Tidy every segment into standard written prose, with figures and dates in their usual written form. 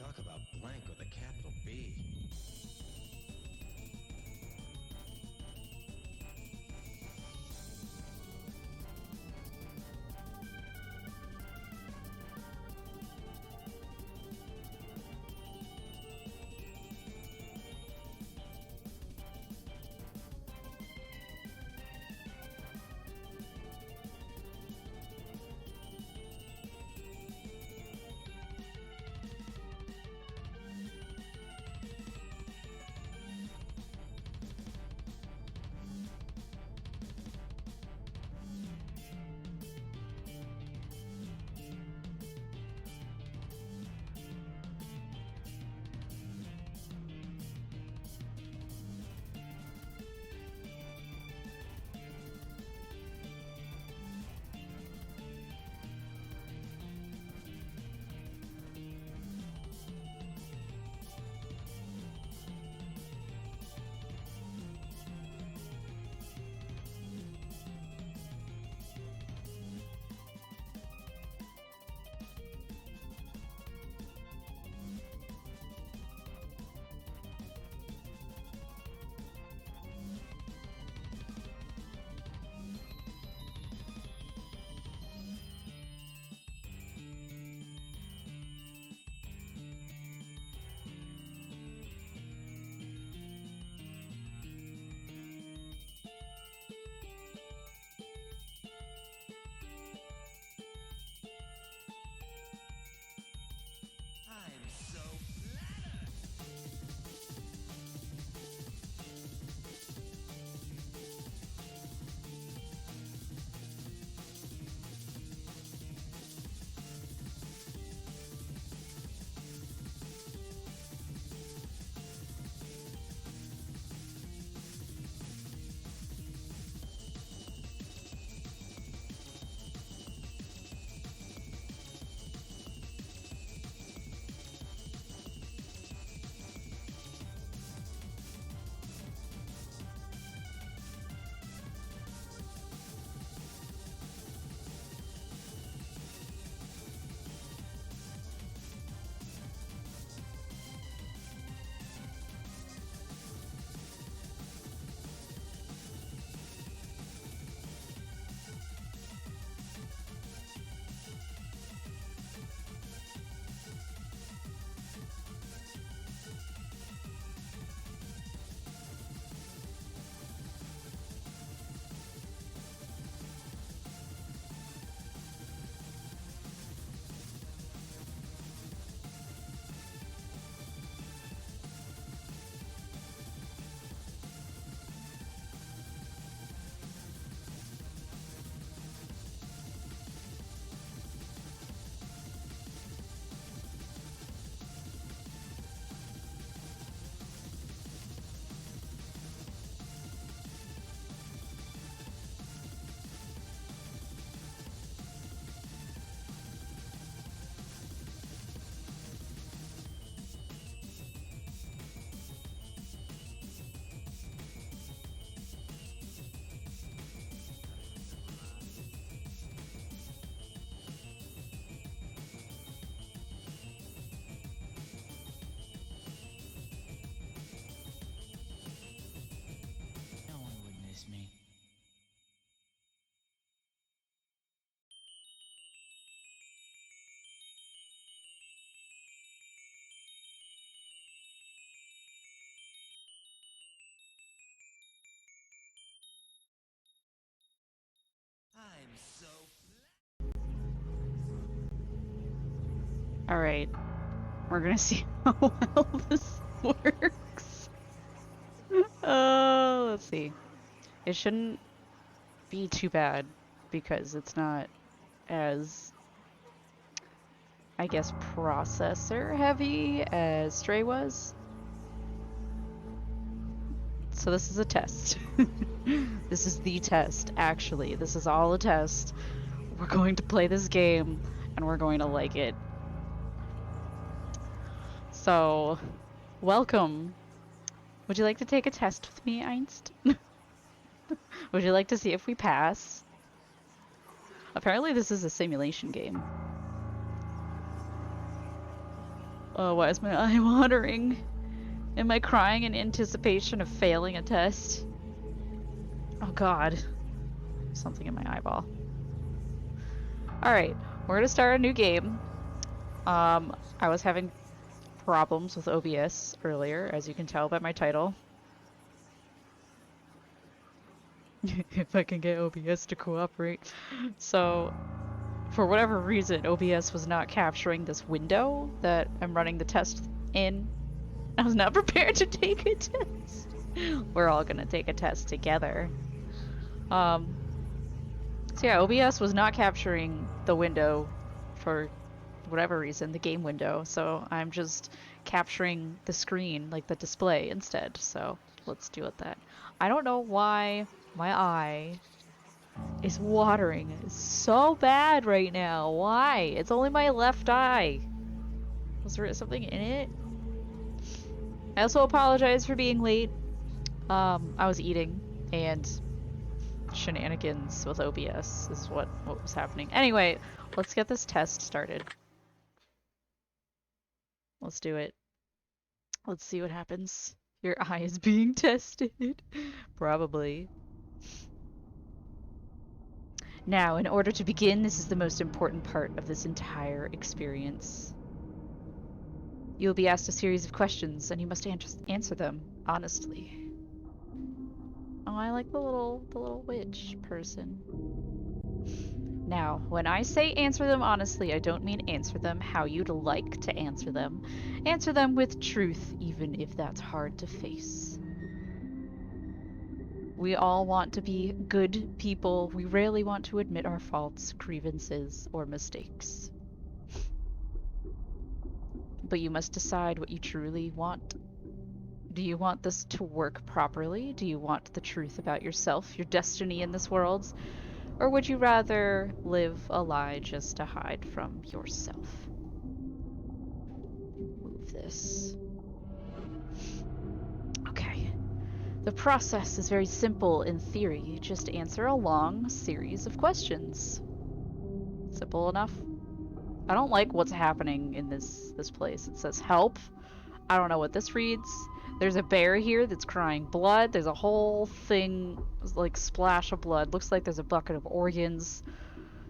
Talk about blank with a capital B. I'm so flattered. No one would miss me. I'm so Alright, we're gonna see how well this works. Let's see. It shouldn't be too bad because it's not as, I guess, processor heavy as Stray was. So this is a test. This is the test, actually. This is all a test. We're going to play this game and we're going to like it. So, welcome. Would you like to take a test with me, Einst? Would you like to see if we pass? Apparently this is a simulation game. Oh, why is my eye watering? Am I crying in anticipation of failing a test? Oh god. Something in my eyeball. Alright, we're gonna start a new game. I was having problems with OBS earlier, as you can tell by my title. If I can get OBS to cooperate. So, for whatever reason, OBS was not capturing this window that I'm running the test in. I was not prepared to take a test. We're all gonna take a test together. So yeah, OBS was not capturing the window for whatever reason, the game window, so I'm just capturing the screen, like the display instead. So let's do it that. I don't know why my eye is watering so bad right now. Why? It's only my left eye. Was there something in it? I also apologize for being late. I was eating and shenanigans with OBS is what was happening. Anyway, let's get this test started. Let's do it. Let's see what happens. Your eye is being tested. Probably. Now, in order to begin, this is the most important part of this entire experience. You will be asked a series of questions, and you must answer them honestly. Oh, I like the little witch person. Now, when I say answer them honestly, I don't mean answer them how you'd like to answer them. Answer them with truth, even if that's hard to face. We all want to be good people. We rarely want to admit our faults, grievances, or mistakes. But you must decide what you truly want. Do you want this to work properly? Do you want the truth about yourself, your destiny in this world? Or would you rather live a lie just to hide from yourself? Move this. Okay. The process is very simple in theory. Just answer a long series of questions. Simple enough? I don't like what's happening in this place. It says help. I don't know what this reads. There's a bear here that's crying blood. There's a whole thing, like, splash of blood. Looks like there's a bucket of organs.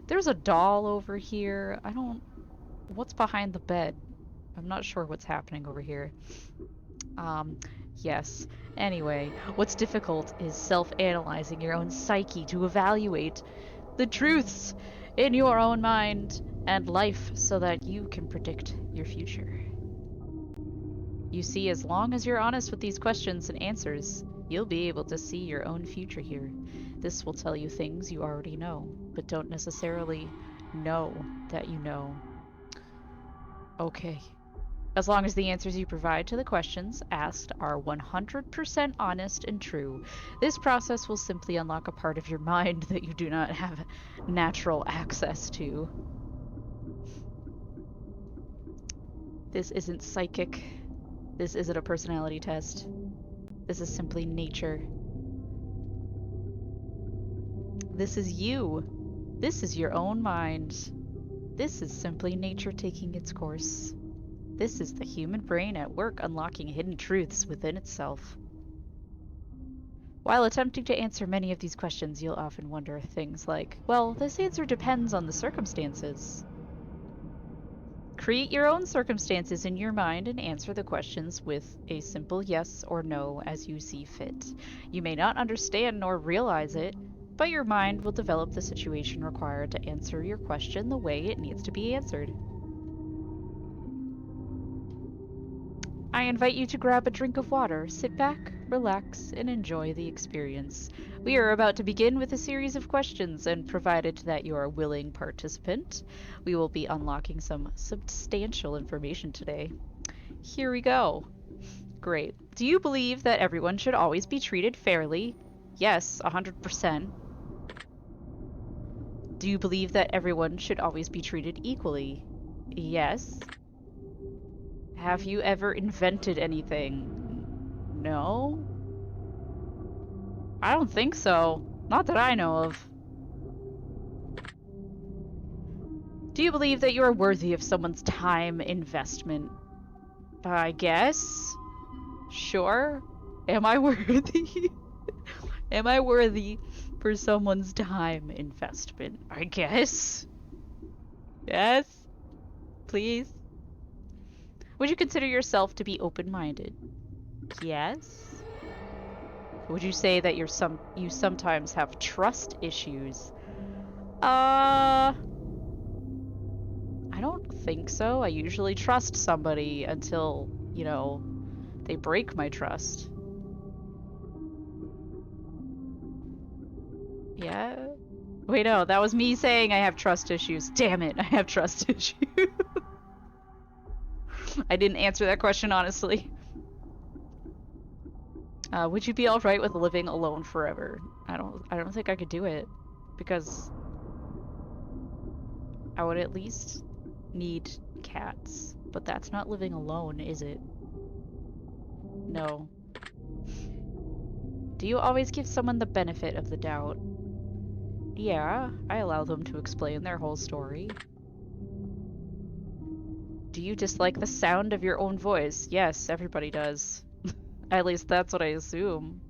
There's a doll over here. What's behind the bed? I'm not sure what's happening over here. Yes. Anyway, what's difficult is self-analyzing your own psyche to evaluate the truths in your own mind and life so that you can predict your future. You see, as long as you're honest with these questions and answers, you'll be able to see your own future here. This will tell you things you already know, but don't necessarily know that you know. Okay. As long as the answers you provide to the questions asked are 100% honest and true, this process will simply unlock a part of your mind that you do not have natural access to. This isn't psychic. This isn't a personality test. This is simply nature. This is you. This is your own mind. This is simply nature taking its course. This is the human brain at work unlocking hidden truths within itself. While attempting to answer many of these questions, you'll often wonder things like, well, this answer depends on the circumstances. Create your own circumstances in your mind and answer the questions with a simple yes or no as you see fit. You may not understand nor realize it, but your mind will develop the situation required to answer your question the way it needs to be answered. I invite you to grab a drink of water, sit back, relax, and enjoy the experience. We are about to begin with a series of questions, and provided that you are a willing participant, we will be unlocking some substantial information today. Here we go. Great. Do you believe that everyone should always be treated fairly? Yes, 100%. Do you believe that everyone should always be treated equally? Yes. Have you ever invented anything? No? I don't think so. Not that I know of. Do you believe that you are worthy of someone's time investment? I guess. Sure. Am I worthy? Am I worthy for someone's time investment? I guess. Yes. Please. Would you consider yourself to be open-minded? Yes. Would you say that you sometimes have trust issues? I don't think so. I usually trust somebody until, you know, they break my trust. Yeah. Wait, no, that was me saying I have trust issues. Damn it, I have trust issues. I didn't answer that question honestly. Would you be alright with living alone forever? I don't think I could do it. Because I would at least need cats. But that's not living alone, is it? No. Do you always give someone the benefit of the doubt? Yeah, I allow them to explain their whole story. Do you dislike the sound of your own voice? Yes, everybody does. At least that's what I assume.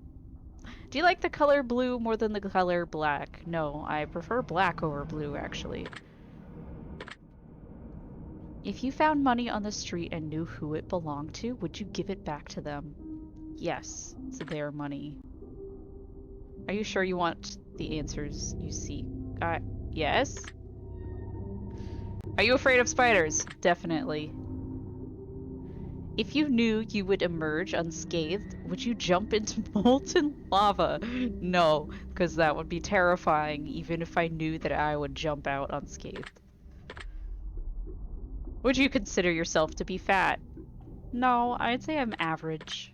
Do you like the color blue more than the color black? No, I prefer black over blue, actually. If you found money on the street and knew who it belonged to, would you give it back to them? Yes, it's their money. Are you sure you want the answers you seek? Yes? Are you afraid of spiders? Definitely. If you knew you would emerge unscathed, would you jump into molten lava? No, because that would be terrifying, even if I knew that I would jump out unscathed. Would you consider yourself to be fat? No, I'd say I'm average.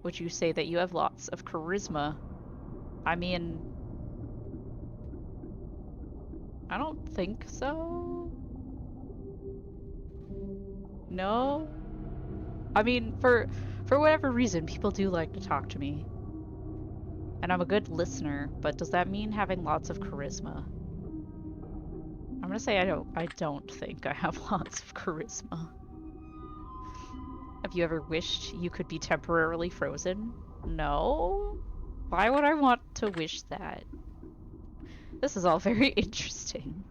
Would you say that you have lots of charisma? I mean, I don't think so. No? I mean, for whatever reason, people do like to talk to me. And I'm a good listener, but does that mean having lots of charisma? I'm gonna say I don't think I have lots of charisma. Have you ever wished you could be temporarily frozen? No? Why would I want to wish that? This is all very interesting.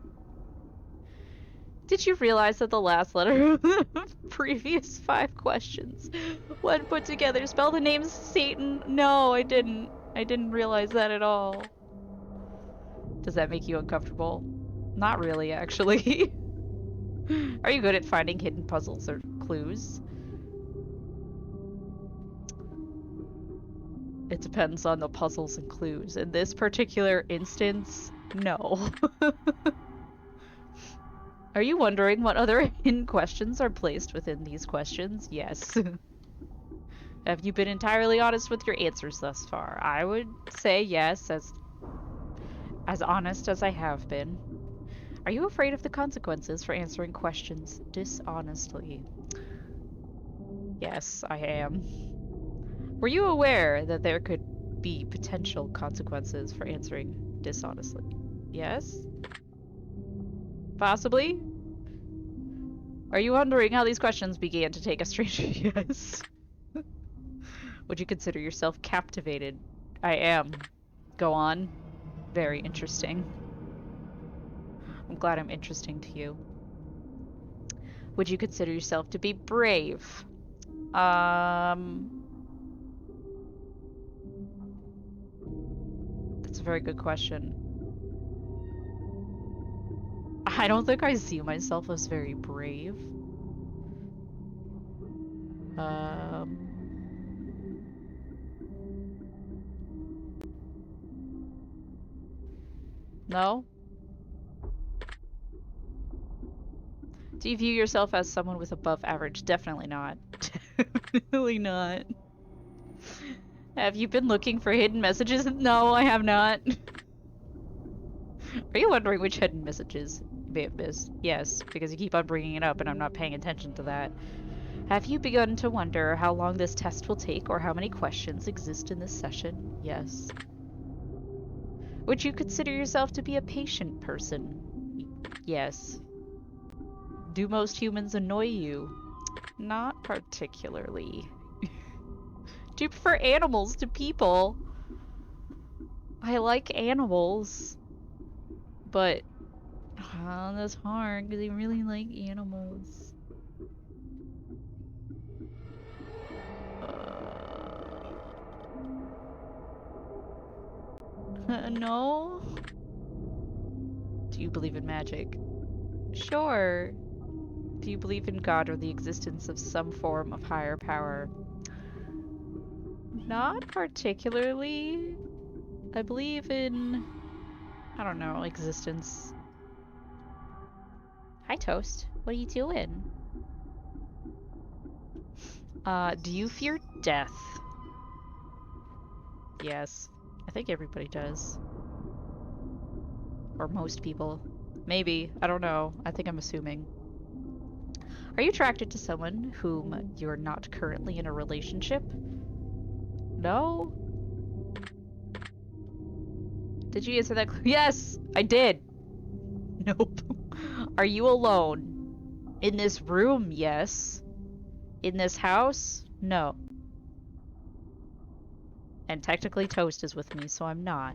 Did you realize that the last letter of the previous 5 questions, when put together, spell the name Satan? No, I didn't. I didn't realize that at all. Does that make you uncomfortable? Not really, actually. Are you good at finding hidden puzzles or clues? It depends on the puzzles and clues. In this particular instance, no. Are you wondering what other hidden questions are placed within these questions? Yes. Have you been entirely honest with your answers thus far? I would say yes, as honest as I have been. Are you afraid of the consequences for answering questions dishonestly? Yes, I am. Were you aware that there could be potential consequences for answering dishonestly? Yes? Possibly? Are you wondering how these questions began to take a strange... Yes. Would you consider yourself captivated? I am. Go on. Very interesting. I'm glad I'm interesting to you. Would you consider yourself to be brave? That's a very good question. I don't think I see myself as very brave. No? Do you view yourself as someone with above average? Definitely not. Definitely not. Have you been looking for hidden messages? No, I have not. Are you wondering which hidden messages you may have missed? Yes, because you keep on bringing it up and I'm not paying attention to that. Have you begun to wonder how long this test will take or how many questions exist in this session? Yes. Would you consider yourself to be a patient person? Yes. Do most humans annoy you? Not particularly. Do you prefer animals to people? I like animals, but that's hard because I really like animals. No? Do you believe in magic? Sure. Do you believe in God or the existence of some form of higher power? Not particularly. I believe in, I don't know, existence. Hi, Toast. What are you doing? Do you fear death? Yes. I think everybody does. Or most people. Maybe. I don't know. I think I'm assuming. Are you attracted to someone whom you're not currently in a relationship? No? Did you answer that? Yes, I did. Nope. Are you alone? In this room, yes. In this house, no. And technically Toast is with me, so I'm not.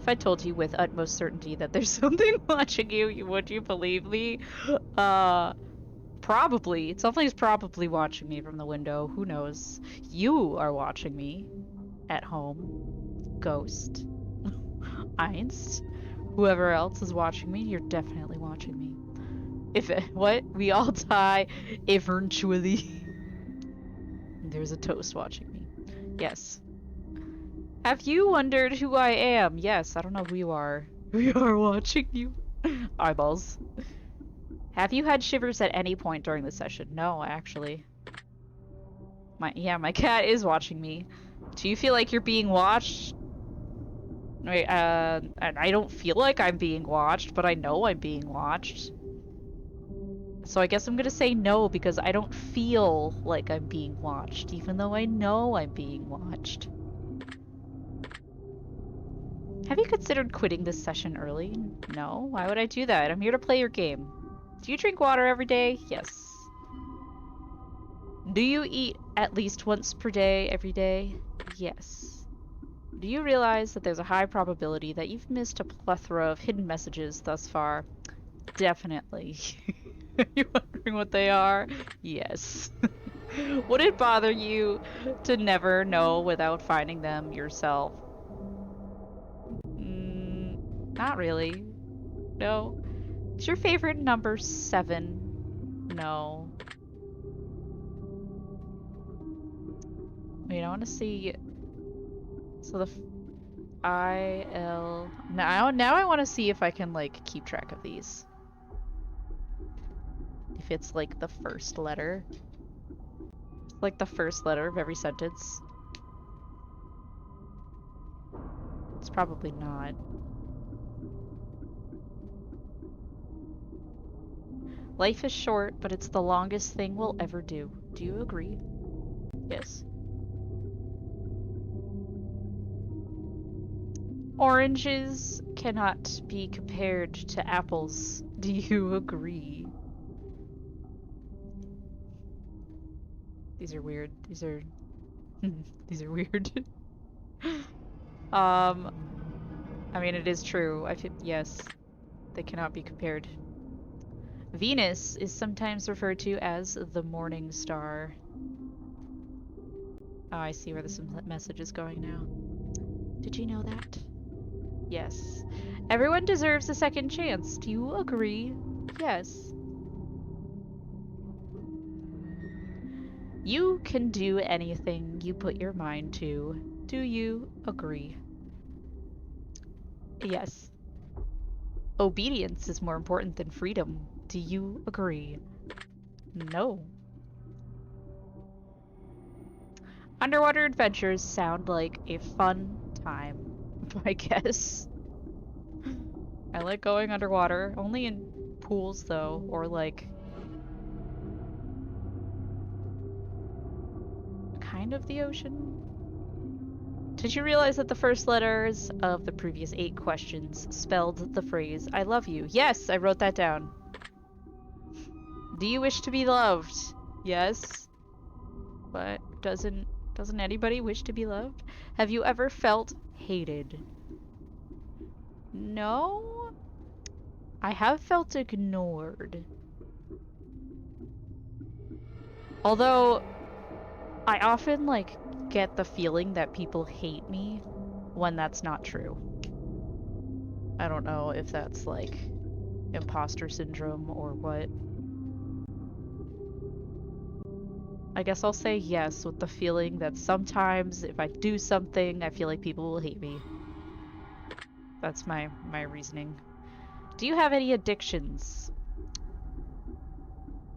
If I told you with utmost certainty that there's something watching you, would you believe me? Probably. Something's probably watching me from the window. Who knows? You are watching me. At home. Ghost. Einst. Whoever else is watching me, you're definitely watching me. What? We all die eventually. There's a Toast watching me. Yes. Have you wondered who I am? Yes, I don't know who you are. We are watching you. Eyeballs. Have you had shivers at any point during the session? No, actually. My cat is watching me. Do you feel like you're being watched? Wait, I don't feel like I'm being watched, but I know I'm being watched. So I guess I'm gonna say no because I don't feel like I'm being watched, even though I know I'm being watched. Have you considered quitting this session early? No. Why would I do that? I'm here to play your game. Do you drink water every day? Yes. Do you eat at least once per day, every day? Yes. Do you realize that there's a high probability that you've missed a plethora of hidden messages thus far? Definitely. Are you wondering what they are? Yes. Would it bother you to never know without finding them yourself? Not really. No. Is your favorite number 7? No. Wait, I want to see. So the I-L. Now I want to see if I can like keep track of these. If it's like the first letter. Like the first letter of every sentence. It's probably not. Life is short, but it's the longest thing we'll ever do. Do you agree? Yes. Oranges cannot be compared to apples. Do you agree? These are weird. These are these are weird. I mean, it is true. Yes, they cannot be compared. Venus is sometimes referred to as the morning star. Oh, I see where this message is going now. Did you know that? Yes. Everyone deserves a second chance. Do you agree? Yes. You can do anything you put your mind to. Do you agree? Yes. Obedience is more important than freedom. Do you agree? No. Underwater adventures sound like a fun time, I guess. I like going underwater, only in pools though, or like kind of the ocean. Did you realize that the first letters of the previous 8 questions spelled the phrase, I love you? Yes, I wrote that down. Do you wish to be loved? Yes. But doesn't anybody wish to be loved? Have you ever felt hated? No. I have felt ignored. Although I often like get the feeling that people hate me when that's not true. I don't know if that's like imposter syndrome or what. I guess I'll say yes with the feeling that sometimes if I do something, I feel like people will hate me. That's my reasoning. Do you have any addictions?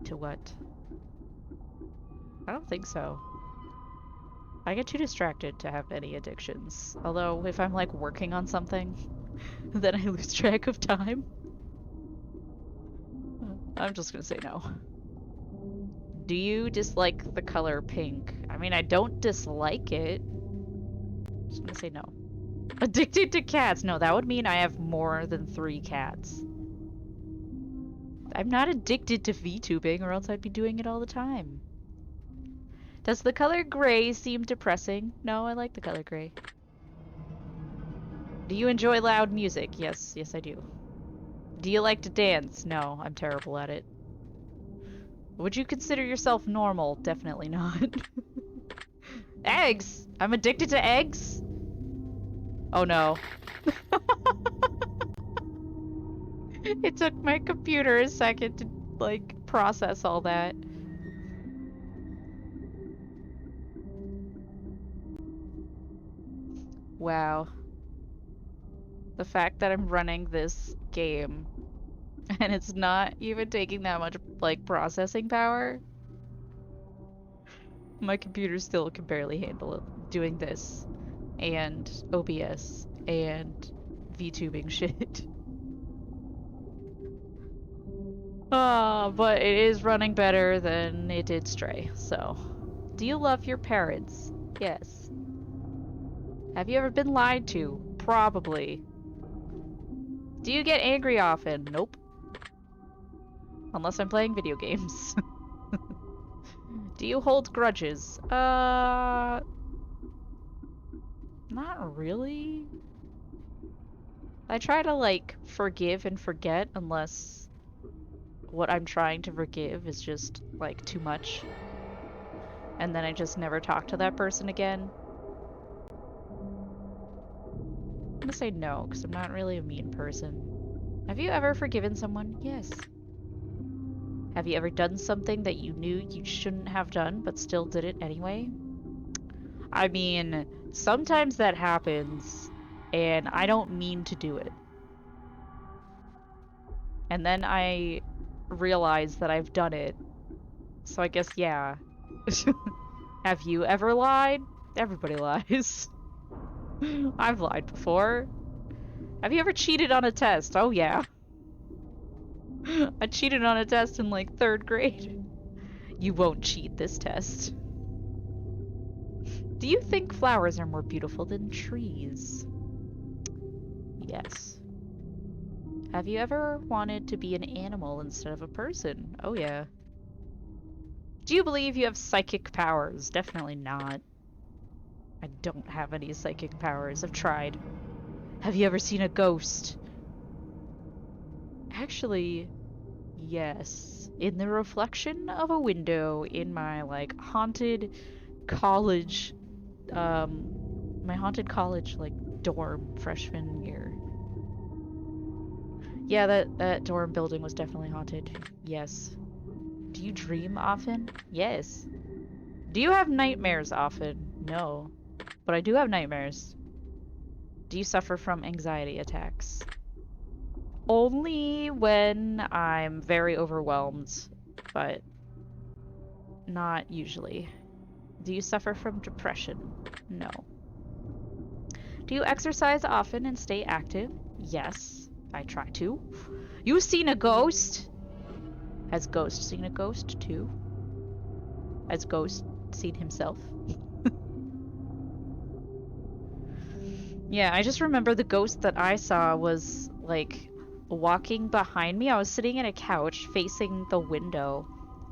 To what? I don't think so. I get too distracted to have any addictions. Although, if I'm like working on something, then I lose track of time. I'm just gonna say no. Do you dislike the color pink? I mean, I don't dislike it. I'm just gonna say no. Addicted to cats? No, that would mean I have more than 3 cats. I'm not addicted to VTubing, or else I'd be doing it all the time. Does the color gray seem depressing? No, I like the color gray. Do you enjoy loud music? Yes, yes I do. Do you like to dance? No, I'm terrible at it. Would you consider yourself normal? Definitely not. Eggs! I'm addicted to eggs? Oh no. It took my computer a second to, like, process all that. Wow. The fact that I'm running this game and it's not even taking that much, like, processing power. My computer still can barely handle it. Doing this and OBS and VTubing shit. But it is running better than it did Stray, so. Do you love your parents? Yes. Have you ever been lied to? Probably. Do you get angry often? Nope. Unless I'm playing video games. Do you hold grudges? Not really. I try to, like, forgive and forget unless what I'm trying to forgive is just, like, too much. And then I just never talk to that person again. I'm gonna say no, because I'm not really a mean person. Have you ever forgiven someone? Yes. Have you ever done something that you knew you shouldn't have done, but still did it anyway? I mean, sometimes that happens, and I don't mean to do it. And then I realize that I've done it. So I guess, yeah. Have you ever lied? Everybody lies. I've lied before. Have you ever cheated on a test? Oh yeah. I cheated on a test in like 3rd grade. You won't cheat this test. Do you think flowers are more beautiful than trees? Yes. Have you ever wanted to be an animal instead of a person? Oh yeah. Do you believe you have psychic powers? Definitely not. I don't have any psychic powers. I've tried. Have you ever seen a ghost? Actually, yes. In the reflection of a window in my, like, haunted college, my haunted college, like, dorm freshman year. Yeah, that dorm building was definitely haunted. Yes. Do you dream often? Yes. Do you have nightmares often? No. But I do have nightmares. Do you suffer from anxiety attacks? Only when I'm very overwhelmed, but not usually. Do you suffer from depression? No. Do you exercise often and stay active? Yes, I try to. You've seen a ghost? Has Ghost seen a ghost too? Has Ghost seen himself? Yeah, I just remember the ghost that I saw was, like, walking behind me. I was sitting in a couch facing the window,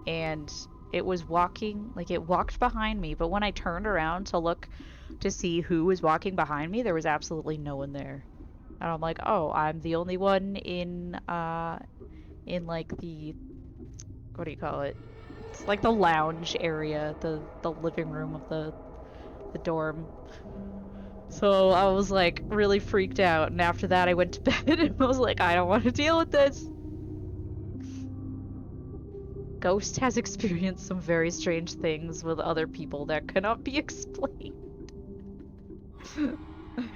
and it was walking, like it walked behind me, but when I turned around to look to see who was walking behind me, there was absolutely no one there. And I'm like, oh, I'm the only one in like the, what do you call it? It's like the lounge area, the living room of the dorm. So I was like really freaked out, and after that I went to bed and I was like, I don't want to deal with this. Ghost has experienced some very strange things with other people that cannot be explained.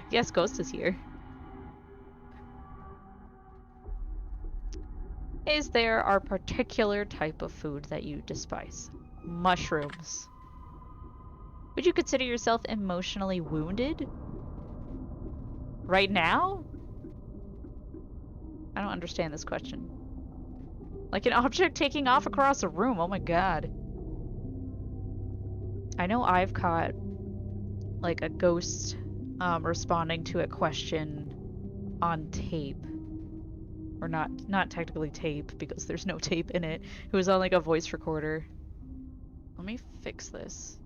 Yes, Ghost is here. Is there a particular type of food that you despise? Mushrooms. Would you consider yourself emotionally wounded? Right now? I don't understand this question. Like an object taking off across a room, oh my god. I know I've caught like a ghost responding to a question on tape. Or not technically tape, because there's no tape in it. It was on like a voice recorder. Let me fix this.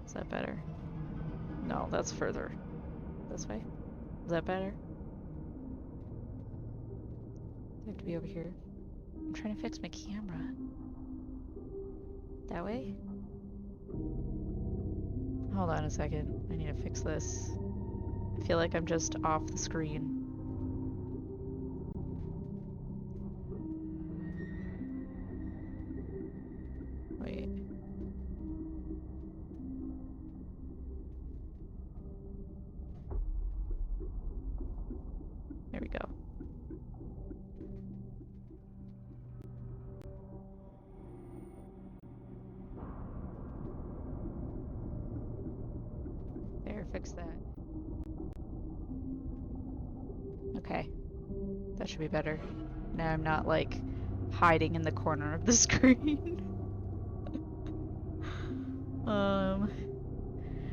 Is that better? No, that's further. This way? Is that better? I have to be over here. I'm trying to fix my camera. That way? Hold on a second. I need to fix this. I feel like I'm just off the screen. Wait. There we go. There, fix that. Okay. That should be better. Now I'm not, like, hiding in the corner of the screen.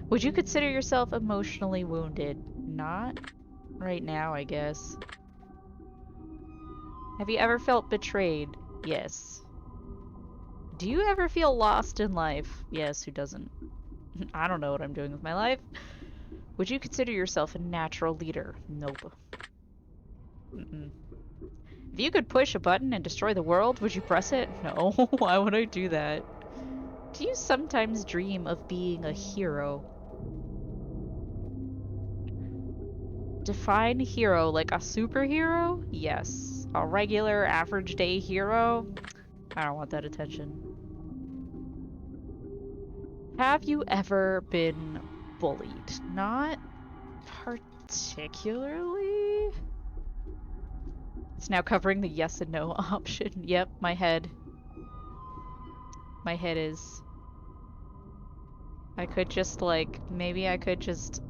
Would you consider yourself emotionally wounded? Not right now, I guess. Have you ever felt betrayed? Yes. Do you ever feel lost in life? Yes, who doesn't? I don't know what I'm doing with my life. Would you consider yourself a natural leader? Nope. Mm-mm. If you could push a button and destroy the world, would you press it? No. Why would I do that? Do you sometimes dream of being a hero? Define hero, like a superhero? Yes. A regular, average day hero? I don't want that attention. Have you ever been bullied? Not particularly. It's now covering the yes and no option. Yep, my head. My head is. I could just, like, maybe I could just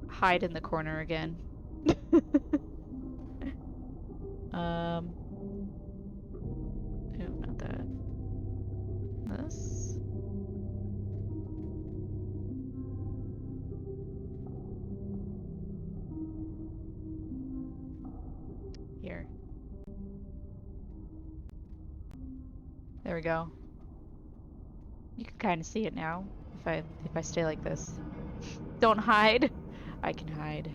hide in the corner again. No, not that. This. Here. There we go. You can kind of see it now if I stay like this. Don't hide. I can hide.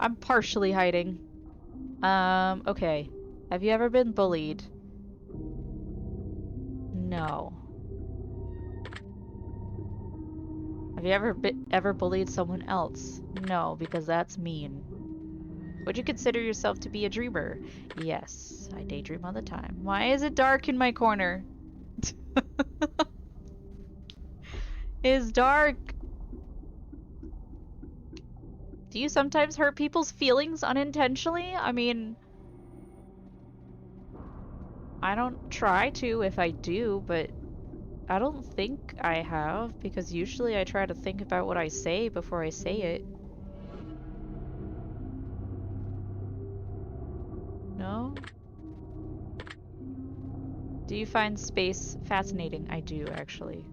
I'm partially hiding. Okay. Have you ever been bullied? No. Have you ever bullied someone else? No, because that's mean. Would you consider yourself to be a dreamer? Yes, I daydream all the time. Why is it dark in my corner? It's dark. Do you sometimes hurt people's feelings unintentionally? I mean, I don't try to if I do, but I don't think I have, because usually I try to think about what I say before I say it. No? Do you find space fascinating? I do, actually.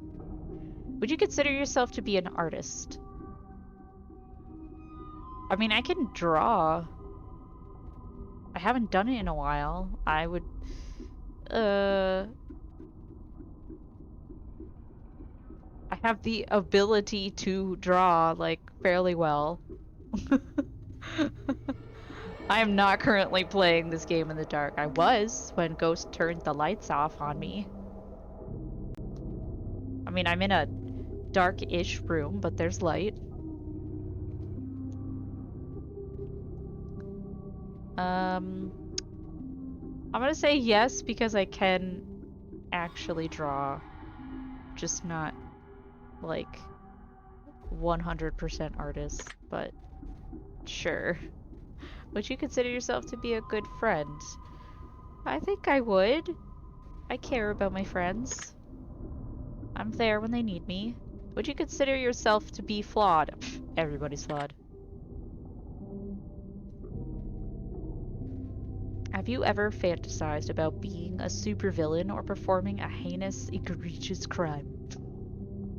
Would you consider yourself to be an artist? I mean, I can draw. I haven't done it in a while. I would, I have the ability to draw, like, fairly well. I am not currently playing this game in the dark. I was when Ghost turned the lights off on me. I mean, I'm in a dark-ish room, but there's light. I'm gonna say yes because I can actually draw, just not like 100% artist, but sure. Would you consider yourself to be a good friend? I think I would. I care about my friends. I'm there when they need me. Would you consider yourself to be flawed? Pff, everybody's flawed. Have you ever fantasized about being a supervillain or performing a heinous, egregious crime?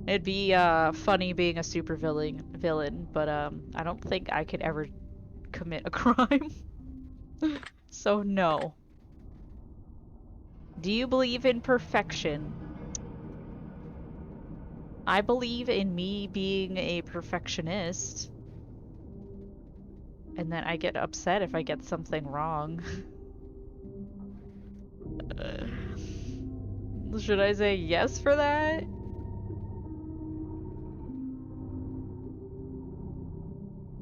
It'd be funny being a villain, but I don't think I could ever commit a crime. So no. Do you believe in perfection? I believe in me being a perfectionist. And then I get upset if I get something wrong. Should I say yes for that?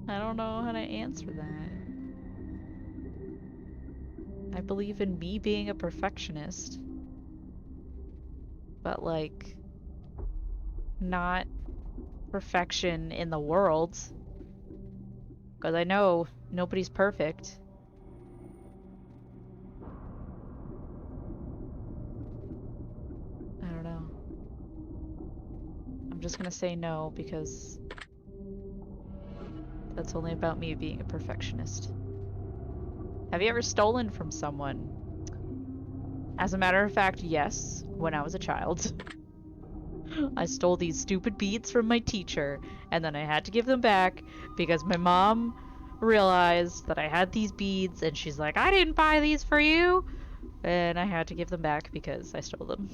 I don't know how to answer that. I believe in me being a perfectionist. But like, not perfection in the world. Because I know nobody's perfect. I don't know. I'm just gonna say no because that's only about me being a perfectionist. Have you ever stolen from someone? As a matter of fact, yes, when I was a child. I stole these stupid beads from my teacher, and then I had to give them back because my mom realized that I had these beads, and she's like, I didn't buy these for you! And I had to give them back because I stole them.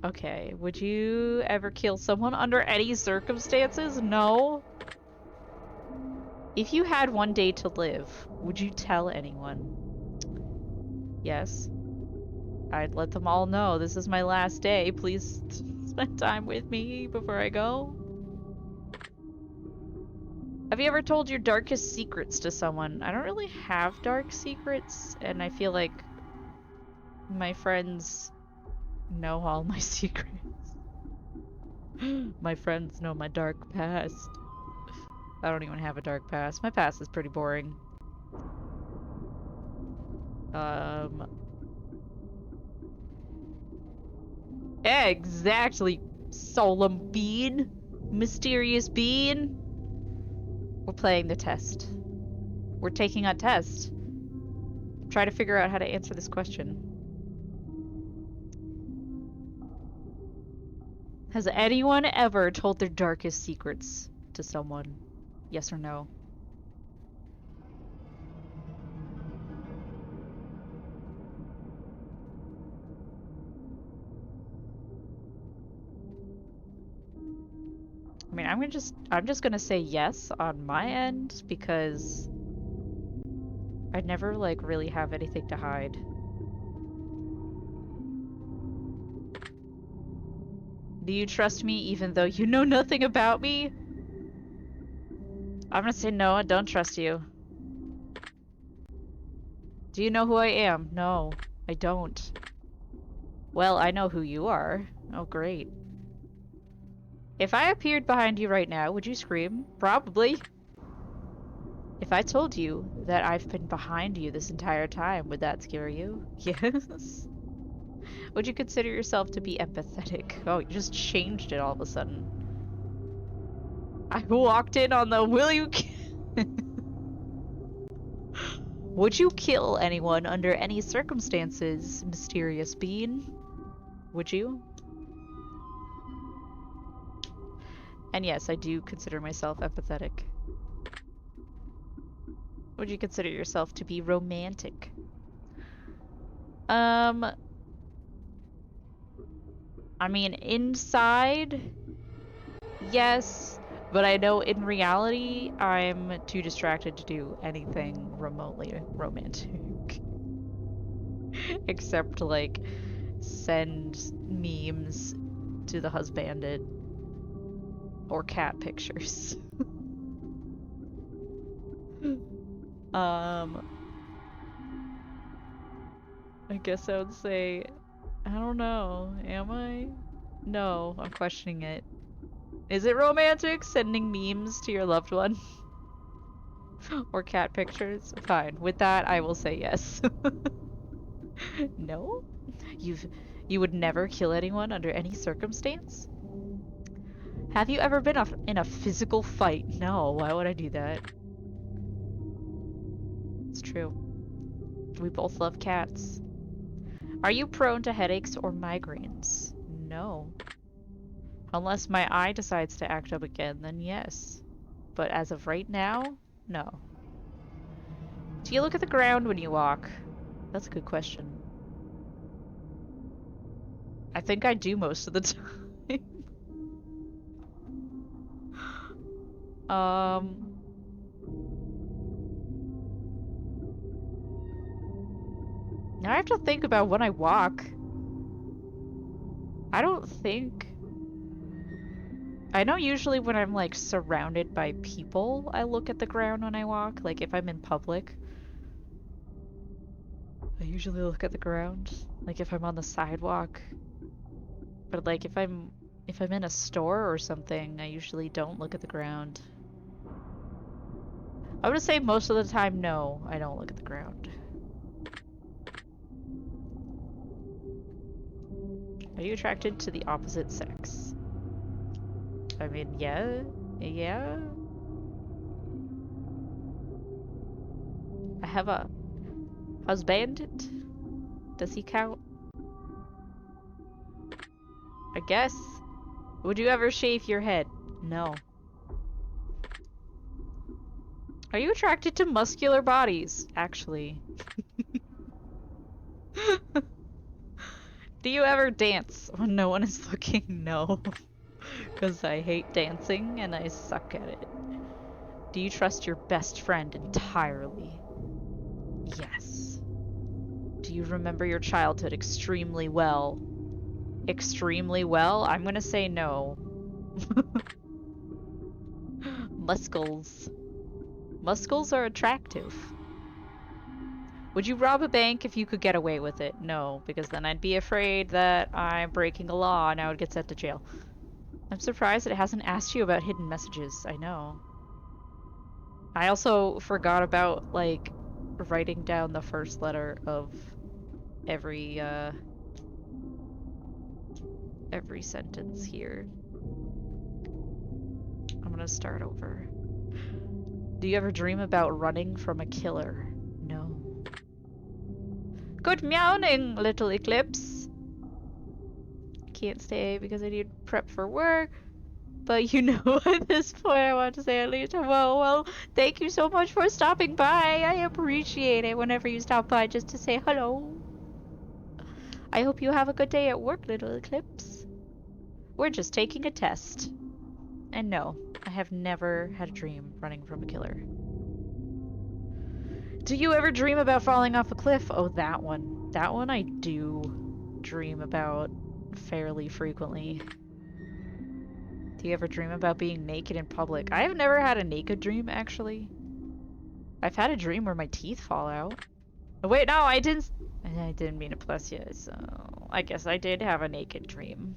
Okay. Would you ever kill someone under any circumstances? No. If you had one day to live, would you tell anyone? Yes. I'd let them all know this is my last day. Please spend time with me before I go. Have you ever told your darkest secrets to someone? I don't really have dark secrets, and I feel like my friends know all my secrets. My friends know my dark past. I don't even have a dark past. My past is pretty boring. Exactly, solemn bean. Mysterious bean. We're playing the test. We're taking a test. Try to figure out how to answer this question. Has anyone ever told their darkest secrets to someone? Yes or no? I mean, I'm just gonna say yes on my end because I never like really have anything to hide. Do you trust me even though you know nothing about me? I'm gonna say no, I don't trust you. Do you know who I am? No, I don't. Well, I know who you are. Oh, great. If I appeared behind you right now, would you scream? Probably. If I told you that I've been behind you this entire time, would that scare you? Yes. Would you consider yourself to be empathetic? Oh, you just changed it all of a sudden. I walked in on the will you Would you kill anyone under any circumstances, mysterious being? Would you? And yes, I do consider myself empathetic. Would you consider yourself to be romantic? I mean, inside, yes, but I know in reality, I'm too distracted to do anything remotely romantic. Except, like, send memes to the husbanded or cat pictures. I guess I would say, I don't know, am I? No, I'm questioning it. Is it romantic sending memes to your loved one? Or cat pictures? Fine. With that, I will say yes. No? You would never kill anyone under any circumstance? Have you ever been in a physical fight? No, why would I do that? It's true. We both love cats. Are you prone to headaches or migraines? No. Unless my eye decides to act up again, then yes. But as of right now, no. Do you look at the ground when you walk? That's a good question. I think I do most of the time. Now I have to think about when I walk. I don't think... I know usually when I'm like surrounded by people, I look at the ground when I walk. Like if I'm in public, I usually look at the ground. Like if I'm on the sidewalk. But like if I'm in a store or something, I usually don't look at the ground. I would say most of the time, no, I don't look at the ground. Are you attracted to the opposite sex? I mean, yeah. Yeah. I have a husband. Does he count? I guess. Would you ever shave your head? No. Are you attracted to muscular bodies? Actually. Do you ever dance when no one is looking? No. Because I hate dancing and I suck at it. Do you trust your best friend entirely? Yes. Do you remember your childhood extremely well? Extremely well? I'm gonna say no. Muscles. Muscles are attractive. Would you rob a bank if you could get away with it? No, because then I'd be afraid that I'm breaking a law and I would get sent to jail. I'm surprised that it hasn't asked you about hidden messages. I know. I also forgot about, like, writing down the first letter of every sentence here. I'm gonna start over. Do you ever dream about running from a killer? No. Good meowing, little Eclipse. Can't stay because I need prep for work. But you know, at this point, I want to say at least hello. Well, thank you so much for stopping by. I appreciate it whenever you stop by just to say hello. I hope you have a good day at work, little Eclipse. We're just taking a test. And no, I have never had a dream running from a killer. Do you ever dream about falling off a cliff? Oh, that one. That one I do dream about fairly frequently. Do you ever dream about being naked in public? I have never had a naked dream, actually. I've had a dream where my teeth fall out. Oh, wait, no, I didn't mean to bless you, so I guess I did have a naked dream.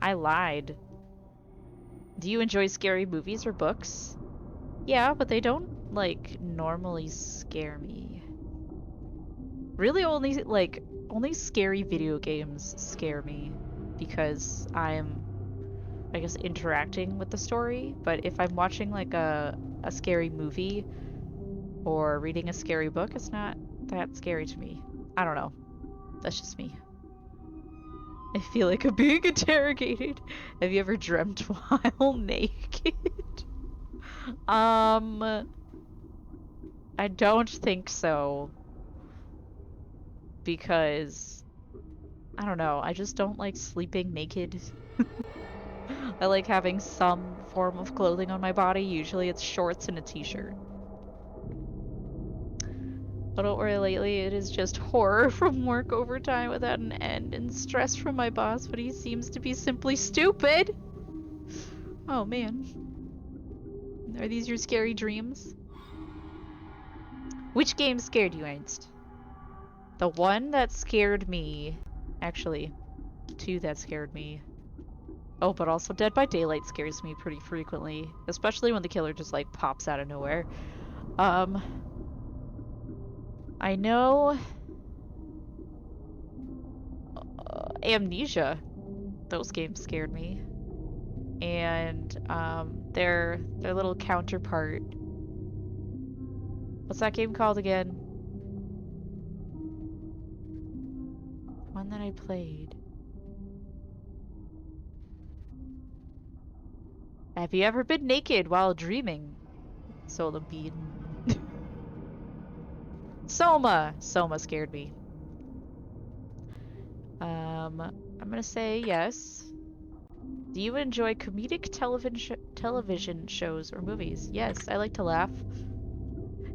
I lied. Do you enjoy scary movies or books? Yeah, but they don't, like, normally scare me. Really only scary video games scare me because I'm, I guess, interacting with the story. But if I'm watching, like, a scary movie or reading a scary book, it's not that scary to me. I don't know. That's just me. I feel like I'm being interrogated. Have you ever dreamt while naked? I don't think so. Because, I don't know, I just don't like sleeping naked. I like having some form of clothing on my body. Usually it's shorts and a t-shirt. But don't worry, lately it is just horror from work overtime without an end and stress from my boss, but he seems to be simply stupid. Oh man. Are these your scary dreams? Which game scared you, Einst? The one that scared me, actually, two that scared me. Oh, but also Dead by Daylight scares me pretty frequently, especially when the killer just like pops out of nowhere. I know Amnesia. Those games scared me. And their little counterpart. What's that game called again? One that I played. Have you ever been naked while dreaming? Solar Bean. Soma! Soma scared me. I'm gonna say yes. Do you enjoy comedic television shows or movies? Yes, I like to laugh.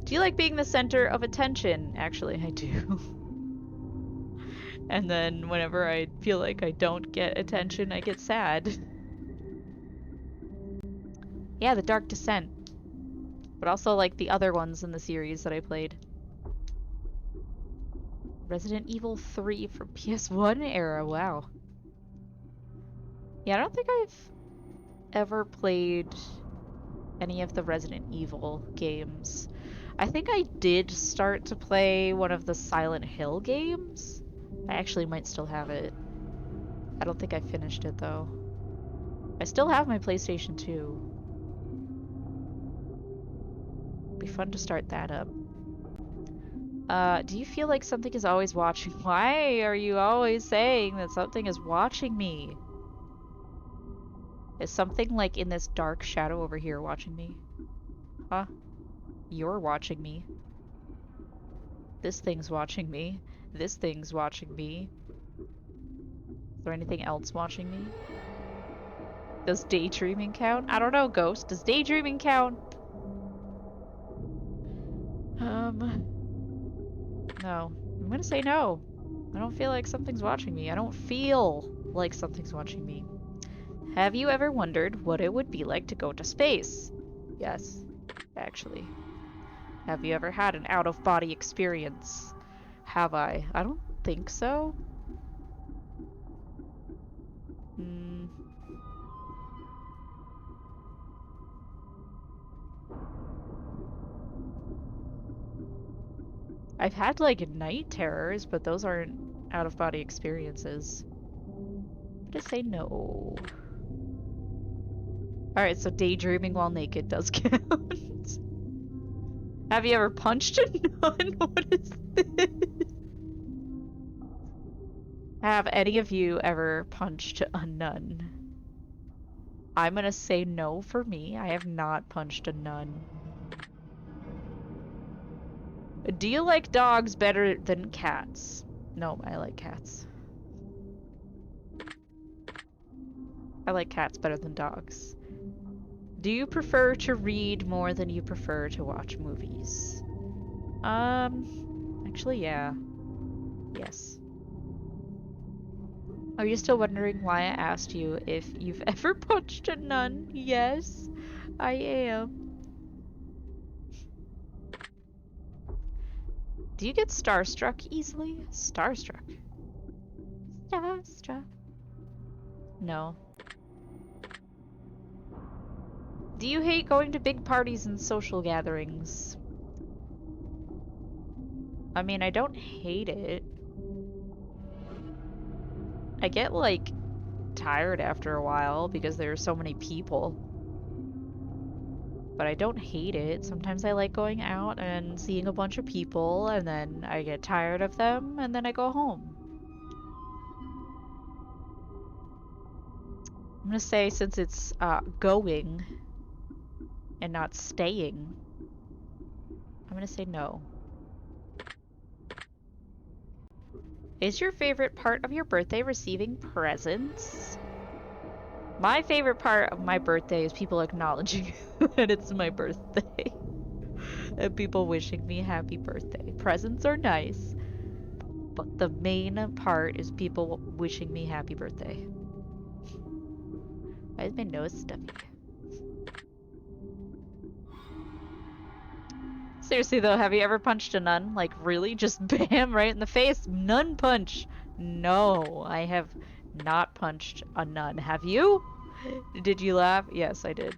Do you like being the center of attention? Actually, I do. And then whenever I feel like I don't get attention, I get sad. Yeah, The Dark Descent. But also like the other ones in the series that I played. Resident Evil 3 from PS1 era, wow. Yeah, I don't think I've ever played any of the Resident Evil games. I think I did start to play one of the Silent Hill games. I actually might still have it. I don't think I finished it though. I still have my PlayStation 2. Be fun to start that up. Do you feel like something is always watching? Why are you always saying that something is watching me? Is something like in this dark shadow over here watching me? Huh? You're watching me. This thing's watching me. This thing's watching me. Is there anything else watching me? Does daydreaming count? I don't know, Ghost. Does daydreaming count? No. I'm gonna say no. I don't feel like something's watching me. I don't feel like something's watching me. Have you ever wondered what it would be like to go to space? Yes, actually. Have you ever had an out-of-body experience? Have I? I don't think so. I've had like night terrors, but those aren't out-of-body experiences. I'm gonna say no. Alright, so daydreaming while naked does count. Have you ever punched a nun? What is this? Have any of you ever punched a nun? I'm gonna say no for me. I have not punched a nun. Do you like dogs better than cats? No, I like cats. I like cats better than dogs. Do you prefer to read more than you prefer to watch movies? Actually, yeah. Yes. Are you still wondering why I asked you if you've ever punched a nun? Yes, I am. Do you get starstruck easily? Starstruck. Starstruck. No. Do you hate going to big parties and social gatherings? I mean, I don't hate it. I get, like, tired after a while because there are so many people. But I don't hate it. Sometimes I like going out and seeing a bunch of people, and then I get tired of them, and then I go home. I'm gonna say, since it's going and not staying, I'm gonna say no. Is your favorite part of your birthday receiving presents? My favorite part of my birthday is people acknowledging that it's my birthday. And people wishing me happy birthday. Presents are nice, but the main part is people wishing me happy birthday. Why is my nose stuffy? Seriously though, have you ever punched a nun? Like, really? Just bam, right in the face? Nun punch! No, I have not punched a nun. Have you? Did you laugh? Yes, I did.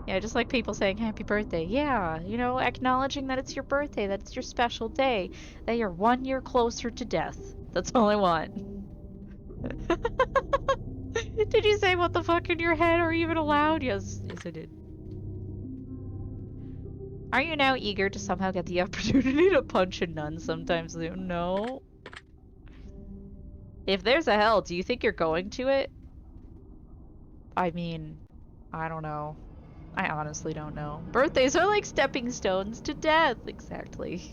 Yeah, just like people saying happy birthday. Yeah, you know, acknowledging that it's your birthday, that it's your special day, that you're 1 year closer to death. That's all I want. Did you say what the fuck in your head or even aloud? Yes, yes I did. Are you now eager to somehow get the opportunity to punch a nun sometime soon? No. If there's a hell, do you think you're going to it? I mean, I don't know. I honestly don't know. Birthdays are like stepping stones to death. Exactly.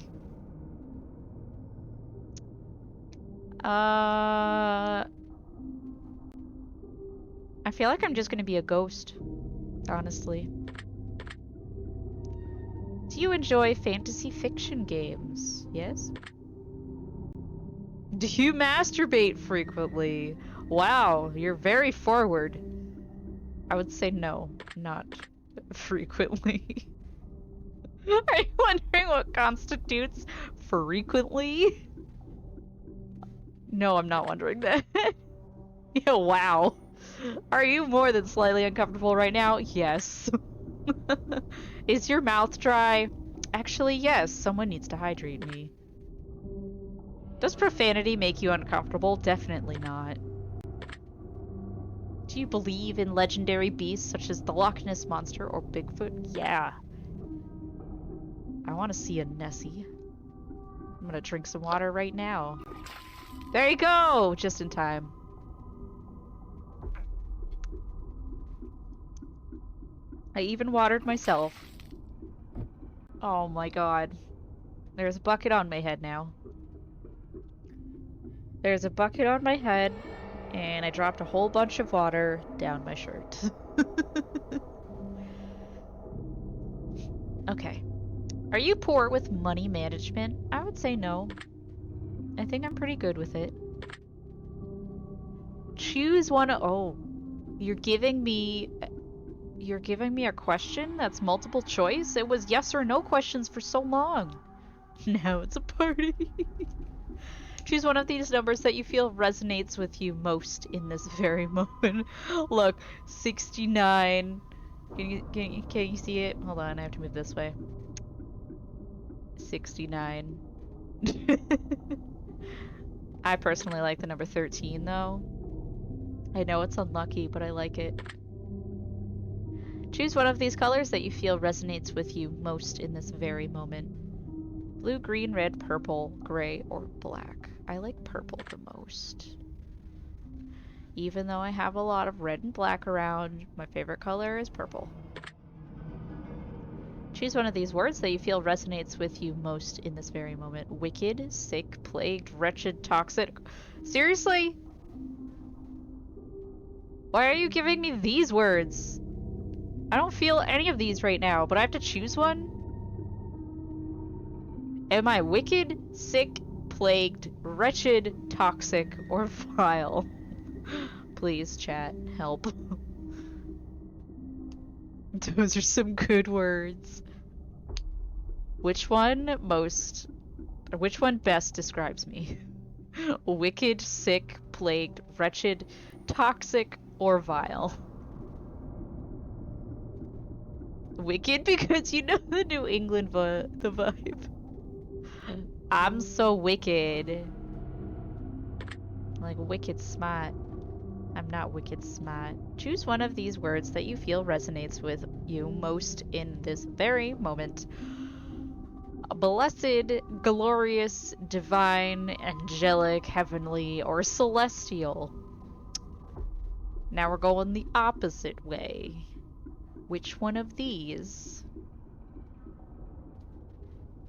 I feel like I'm just gonna be a ghost, honestly. Do you enjoy fantasy fiction games? Yes? Do you masturbate frequently? Wow, you're very forward. I would say no, not frequently. Are you wondering what constitutes frequently? No, I'm not wondering that. Yeah, wow. Are you more than slightly uncomfortable right now? Yes. Is your mouth dry? Actually, yes. Someone needs to hydrate me. Does profanity make you uncomfortable? Definitely not. Do you believe in legendary beasts such as the Loch Ness Monster or Bigfoot? Yeah. I want to see a Nessie. I'm gonna drink some water right now. There you go! Just in time. I even watered myself. Oh my god. There's a bucket on my head now. There's a bucket on my head, and I dropped a whole bunch of water down my shirt. Okay. Are you poor with money management? I would say no. I think I'm pretty good with it. Choose one. Oh, you're giving me a question that's multiple choice? It was yes or no questions for so long. Now it's a party. Choose one of these numbers that you feel resonates with you most in this very moment. Look, 69. Can you see it? Hold on, I have to move this way. 69. I personally like the number 13 though. I know it's unlucky, but I like it. Choose one of these colors that you feel resonates with you most in this very moment. Blue, green, red, purple, gray, or black. I like purple the most. Even though I have a lot of red and black around, my favorite color is purple. Choose one of these words that you feel resonates with you most in this very moment. Wicked, sick, plagued, wretched, toxic. Seriously? Why are you giving me these words? I don't feel any of these right now, but I have to choose one? Am I wicked, sick, plagued, wretched, toxic, or vile? Please, chat, help. Those are some good words. Which one best describes me? Wicked, sick, plagued, wretched, toxic, or vile? Wicked, because you know the New England the vibe. I'm so wicked. Like wicked smart. I'm not wicked smart. Choose one of these words that you feel resonates with you most in this very moment. Blessed, glorious, divine, angelic, heavenly, or celestial. Now we're going the opposite way. Which one of these?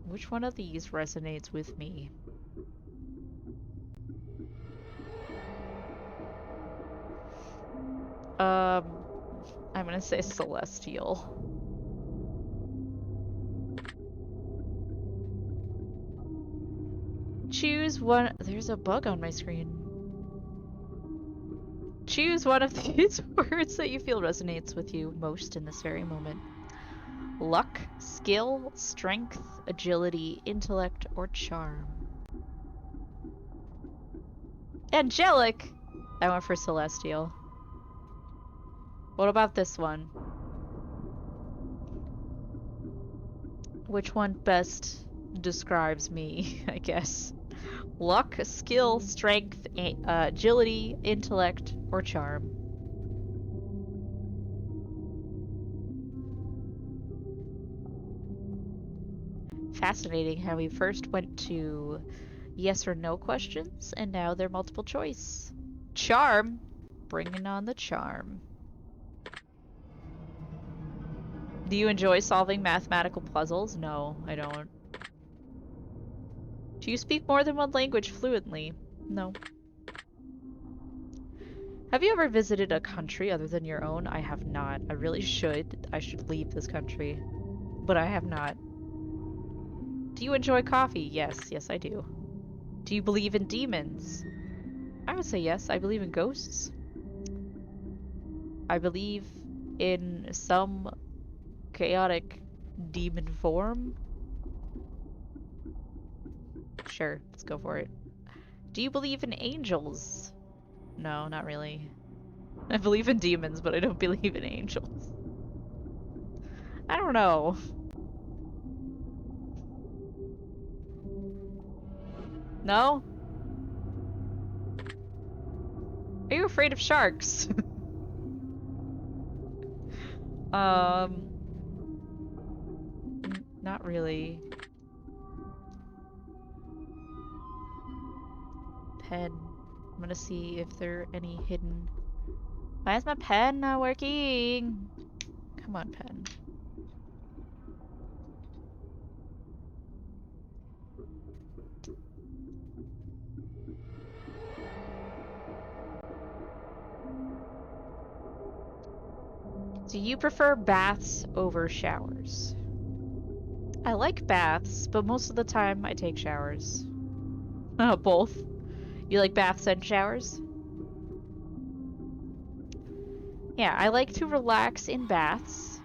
Which one of these resonates with me? I'm gonna say celestial. Choose one. There's a bug on my screen. Choose one of these words that you feel resonates with you most in this very moment. Luck, skill, strength, agility, intellect, or charm. Angelic! I went for celestial. What about this one? Which one best describes me, I guess? Luck, skill, strength, agility, intellect, or charm. Fascinating how we first went to yes or no questions, and now they're multiple choice. Charm! Bringing on the charm. Do you enjoy solving mathematical puzzles? No, I don't. Do you speak more than one language fluently? No. Have you ever visited a country other than your own? I have not. I really should. I should leave this country. But I have not. Do you enjoy coffee? Yes, yes I do. Do you believe in demons? I would say yes. I believe in ghosts. I believe in some chaotic demon form. Sure, let's go for it. Do you believe in angels? No, not really. I believe in demons, but I don't believe in angels. I don't know. No? Are you afraid of sharks? Not really. Pen. I'm gonna see if there are any hidden... Why is my pen not working? Come on, pen. Do you prefer baths over showers? I like baths, but most of the time I take showers. Both. You like baths and showers? Yeah, I like to relax in baths,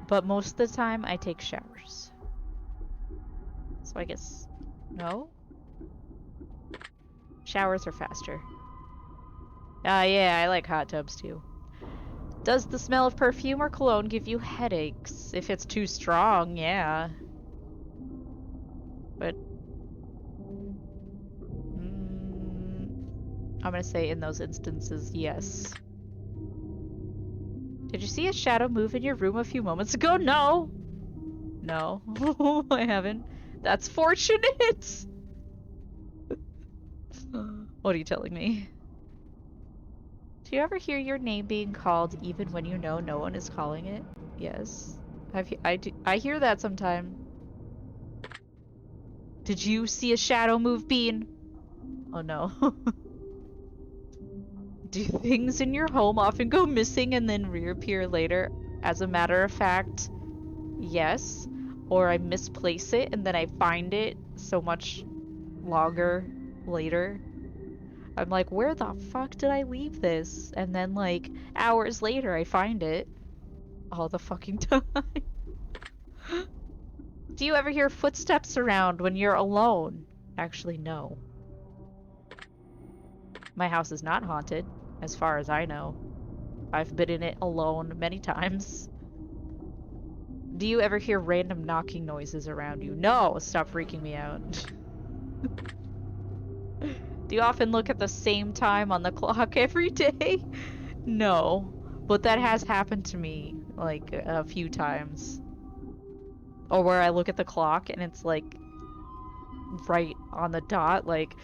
but most of the time I take showers. So I guess no? Showers are faster. Yeah, I like hot tubs too. Does the smell of perfume or cologne give you headaches? If it's too strong, yeah. But I'm gonna say in those instances, yes. Did you see a shadow move in your room a few moments ago? No! No, I haven't. That's fortunate! What are you telling me? Do you ever hear your name being called even when you know no one is calling it? Yes. I hear that sometime. Did you see a shadow move, Bean? Oh no. Do things in your home often go missing and then reappear later? As a matter of fact, yes. Or I misplace it and then I find it so much longer later. I'm like, where the fuck did I leave this? And then like hours later I find it. All the fucking time. Do you ever hear footsteps around when you're alone? Actually, no. My house is not haunted, as far as I know. I've been in it alone many times. Do you ever hear random knocking noises around you? No! Stop freaking me out. Do you often look at the same time on the clock every day? No. But that has happened to me, like, a few times. Or where I look at the clock and it's, like, right on the dot, like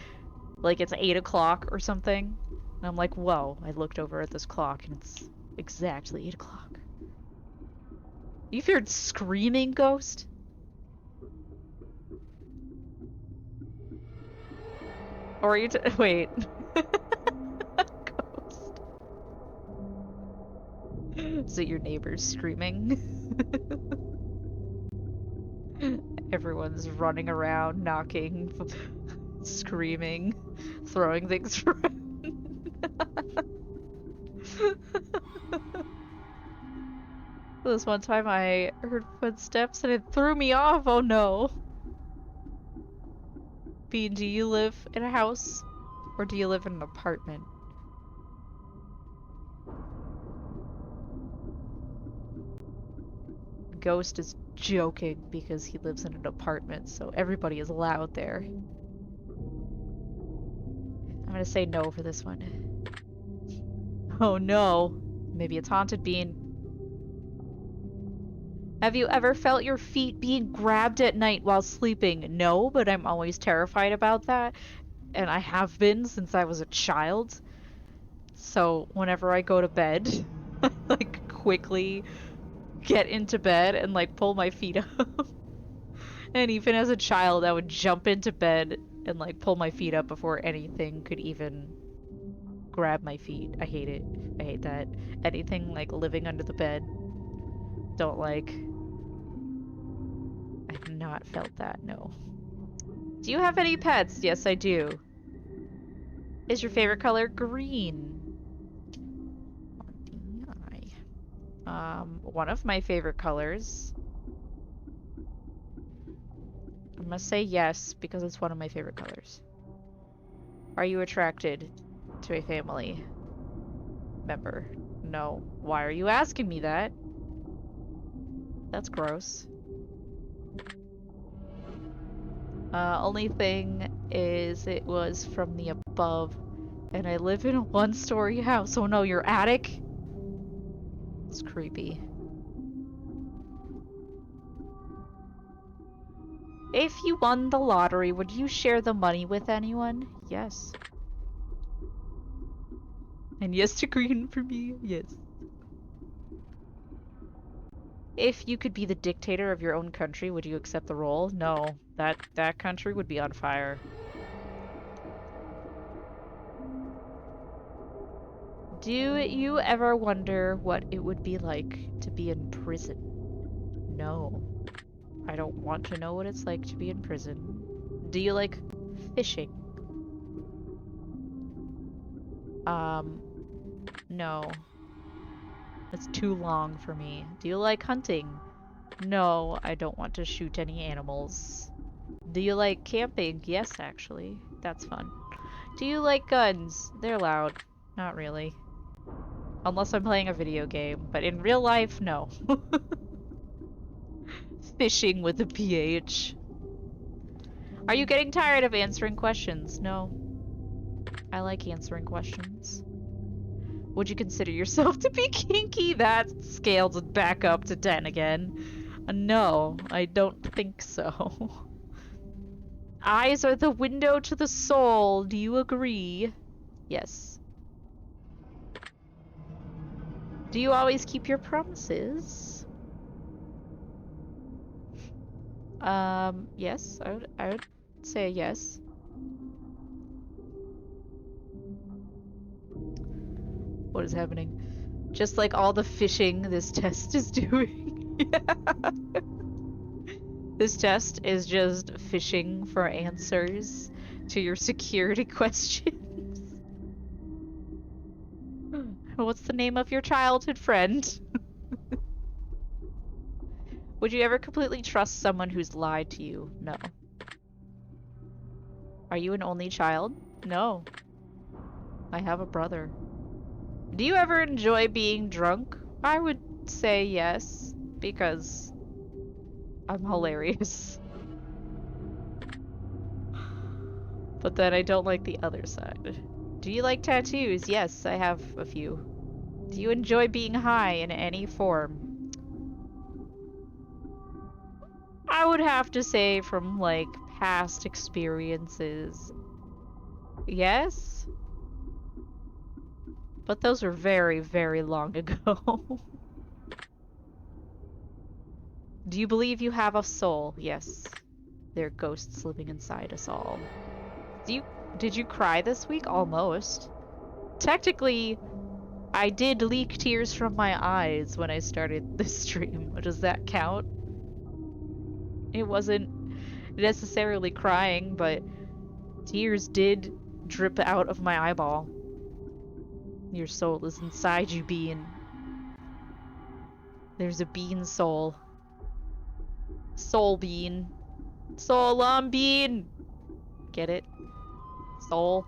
it's 8 o'clock or something. And I'm like, whoa, I looked over at this clock and it's exactly 8 o'clock. You feared screaming, ghost? Or are you wait. Ghost. Is it your neighbors screaming? Everyone's running around, knocking, screaming, throwing things around. This one time I heard footsteps and it threw me off. Oh no. Bean, do you live in a house or do you live in an apartment? Ghost is joking because he lives in an apartment, so everybody is loud there. I'm gonna say no for this one. Oh no. Maybe it's haunted, Bean. Have you ever felt your feet being grabbed at night while sleeping? No, but I'm always terrified about that. And I have been since I was a child. So whenever I go to bed, I like quickly get into bed and like pull my feet up. And even as a child, I would jump into bed and like pull my feet up before anything could even grab my feet. I hate it. I hate that. Anything like living under the bed, don't like. I've not felt that, no. Do you have any pets? Yes, I do. Is your favorite color green? One of my favorite colors. I must say yes, because it's one of my favorite colors. Are you attracted to a family member? No. Why are you asking me that? That's gross. Only thing is it was from the above, and I live in a one-story house. Oh no, your attic? It's creepy. If you won the lottery, would you share the money with anyone? Yes. And yes to green for me, yes. If you could be the dictator of your own country, would you accept the role? No, that country would be on fire. Do you ever wonder what it would be like to be in prison? No. I don't want to know what it's like to be in prison. Do you like fishing? No. It's too long for me. Do you like hunting? No, I don't want to shoot any animals. Do you like camping? Yes, actually. That's fun. Do you like guns? They're loud. Not really. Unless I'm playing a video game, but in real life, no. Fishing with a PH. Are you getting tired of answering questions? No. I like answering questions. Would you consider yourself to be kinky? That scaled back up to 10 again. No, I don't think so. Eyes are the window to the soul. Do you agree? Yes. Do you always keep your promises? Yes, I would say yes. What is happening? Just like all the fishing this test is doing. Yeah. This test is just fishing for answers to your security questions. What's the name of your childhood friend? Would you ever completely trust someone who's lied to you? No. Are you an only child? No. I have a brother. Do you ever enjoy being drunk? I would say yes, because I'm hilarious. But then I don't like the other side. Do you like tattoos? Yes, I have a few. Do you enjoy being high in any form? I would have to say from, like, past experiences, yes? But those were very, very long ago. Do you believe you have a soul? Yes. There are ghosts living inside us all. Did you cry this week? Almost. Technically, I did leak tears from my eyes when I started this stream. Does that count? It wasn't necessarily crying, but tears did drip out of my eyeball. Your soul is inside you, Bean. There's a bean soul. Soul bean. Soul on bean! Get it? Soul.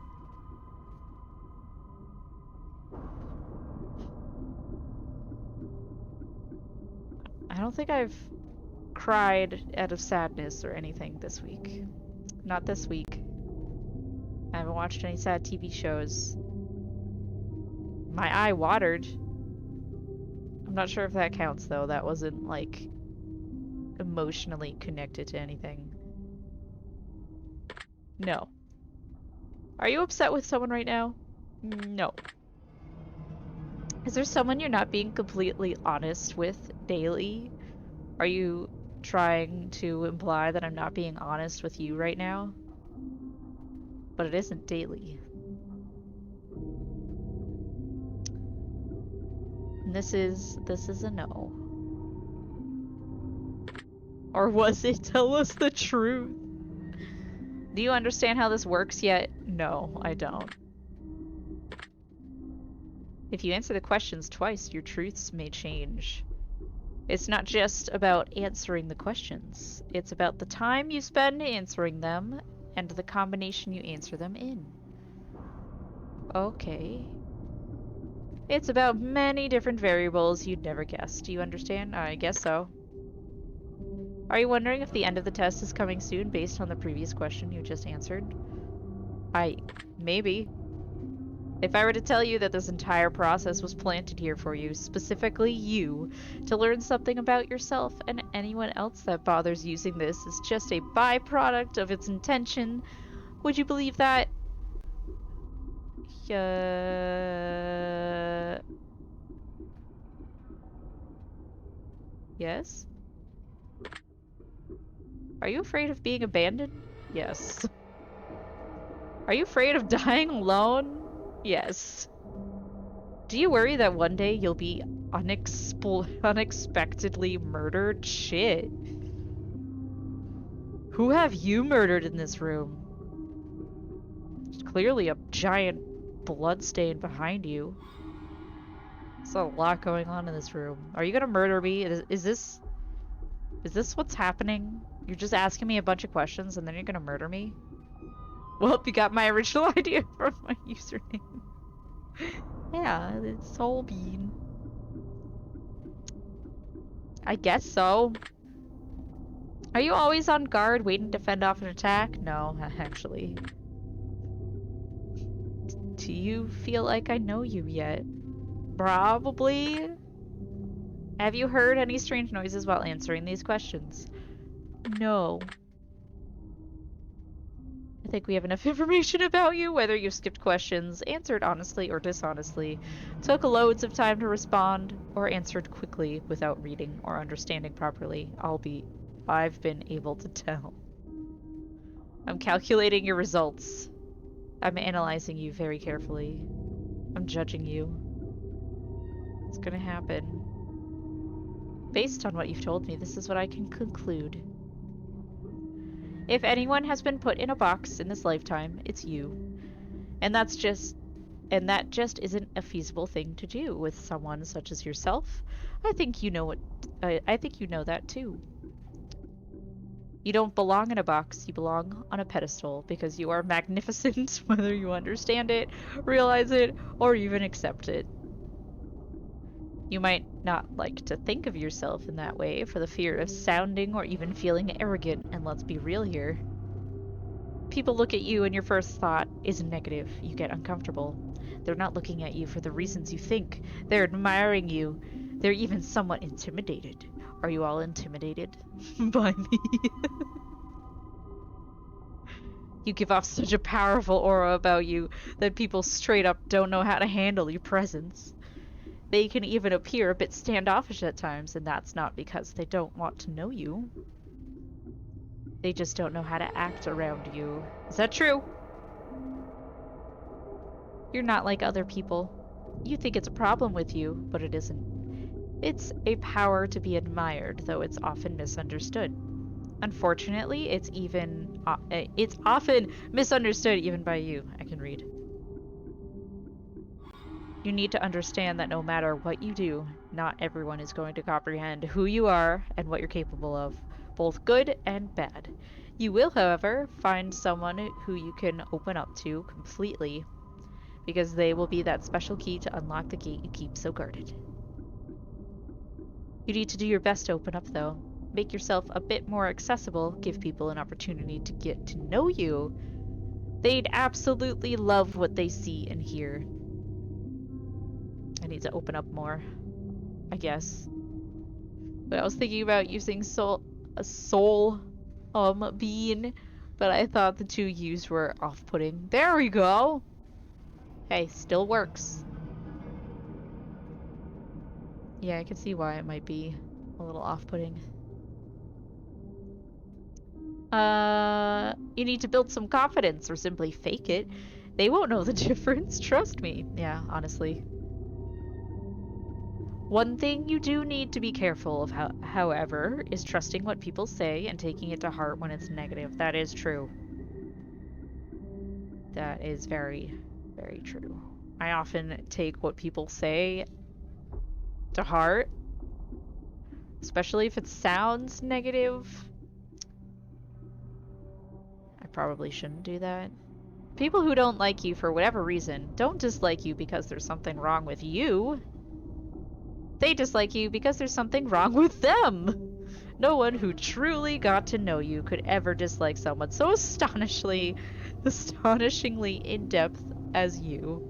I don't think I've cried out of sadness or anything this week. Not this week. I haven't watched any sad TV shows. My eye watered. I'm not sure if that counts though. That wasn't like emotionally connected to anything. No. Are you upset with someone right now? No. Is there someone you're not being completely honest with daily? Are you trying to imply that I'm not being honest with you right now? But it isn't daily. And this is a no. Or was it? Tell us the truth. Do you understand how this works yet? No, I don't. If you answer the questions twice, your truths may change. It's not just about answering the questions. It's about the time you spend answering them and the combination you answer them in. Okay. It's about many different variables you'd never guess. Do you understand? I guess so. Are you wondering if the end of the test is coming soon based on the previous question you just answered? Maybe. If I were to tell you that this entire process was planted here for you, specifically you, to learn something about yourself, and anyone else that bothers using this is just a byproduct of its intention, would you believe that? Yes? Are you afraid of being abandoned? Yes. Are you afraid of dying alone? Yes. Do you worry that one day you'll be unexpectedly murdered? Shit. Who have you murdered in this room? There's clearly a giant blood stain behind you. There's a lot going on in this room. Are you gonna murder me? Is this what's happening? You're just asking me a bunch of questions and then you're gonna murder me? Well, you got my original idea from my username. Yeah, it's Soul Bean. I guess so. Are you always on guard, waiting to fend off an attack? No, actually. Do you feel like I know you yet? Probably. Have you heard any strange noises while answering these questions? No. I think we have enough information about you, whether you skipped questions, answered honestly or dishonestly, took loads of time to respond, or answered quickly without reading or understanding properly. I've been able to tell. I'm calculating your results. I'm analyzing you very carefully. I'm judging you. It's gonna happen. Based on what you've told me, this is what I can conclude. If anyone has been put in a box in this lifetime, it's you. And that just isn't a feasible thing to do with someone such as yourself. I think you know that too. You don't belong in a box, you belong on a pedestal because you are magnificent, whether you understand it, realize it, or even accept it. You might not like to think of yourself in that way for the fear of sounding or even feeling arrogant, and let's be real here. People look at you and your first thought is negative. You get uncomfortable. They're not looking at you for the reasons you think. They're admiring you. They're even somewhat intimidated. Are you all intimidated by me? You give off such a powerful aura about you that people straight up don't know how to handle your presence. They can even appear a bit standoffish at times, and that's not because they don't want to know you. They just don't know how to act around you. Is that true? You're not like other people. You think it's a problem with you, but it isn't. It's a power to be admired, though it's often misunderstood. Unfortunately, it's often misunderstood even by you. I can read. You need to understand that no matter what you do, not everyone is going to comprehend who you are and what you're capable of, both good and bad. You will, however, find someone who you can open up to completely, because they will be that special key to unlock the gate you keep so guarded. You need to do your best to open up, though. Make yourself a bit more accessible, give people an opportunity to get to know you. They'd absolutely love what they see and hear. I need to open up more, I guess. But I was thinking about using a soul bean, but I thought the two used were off-putting. There we go! Hey, still works. Yeah, I can see why it might be a little off-putting. You need to build some confidence or simply fake it. They won't know the difference, trust me. Yeah, honestly. One thing you do need to be careful of, however, is trusting what people say and taking it to heart when it's negative. That is true. That is very, very true. I often take what people say to heart, especially if it sounds negative. I probably shouldn't do that. People who don't like you for whatever reason don't dislike you because there's something wrong with you. They dislike you because there's something wrong with them. No one who truly got to know you could ever dislike someone so astonishingly in-depth as you.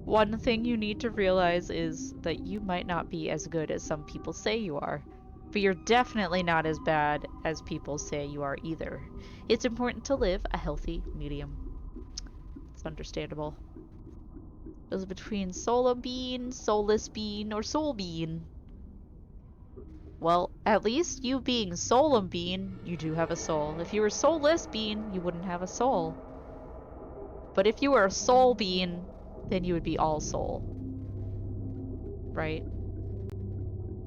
One thing you need to realize is that you might not be as good as some people say you are, but you're definitely not as bad as people say you are either. It's important to live a healthy medium. It's understandable. It was between Solar Bean, Soulless Bean, or Soul Bean. Well, at least you being Solar Bean, you do have a soul. If you were Soulless Bean, you wouldn't have a soul. But if you were a Soul Bean, then you would be all soul. Right?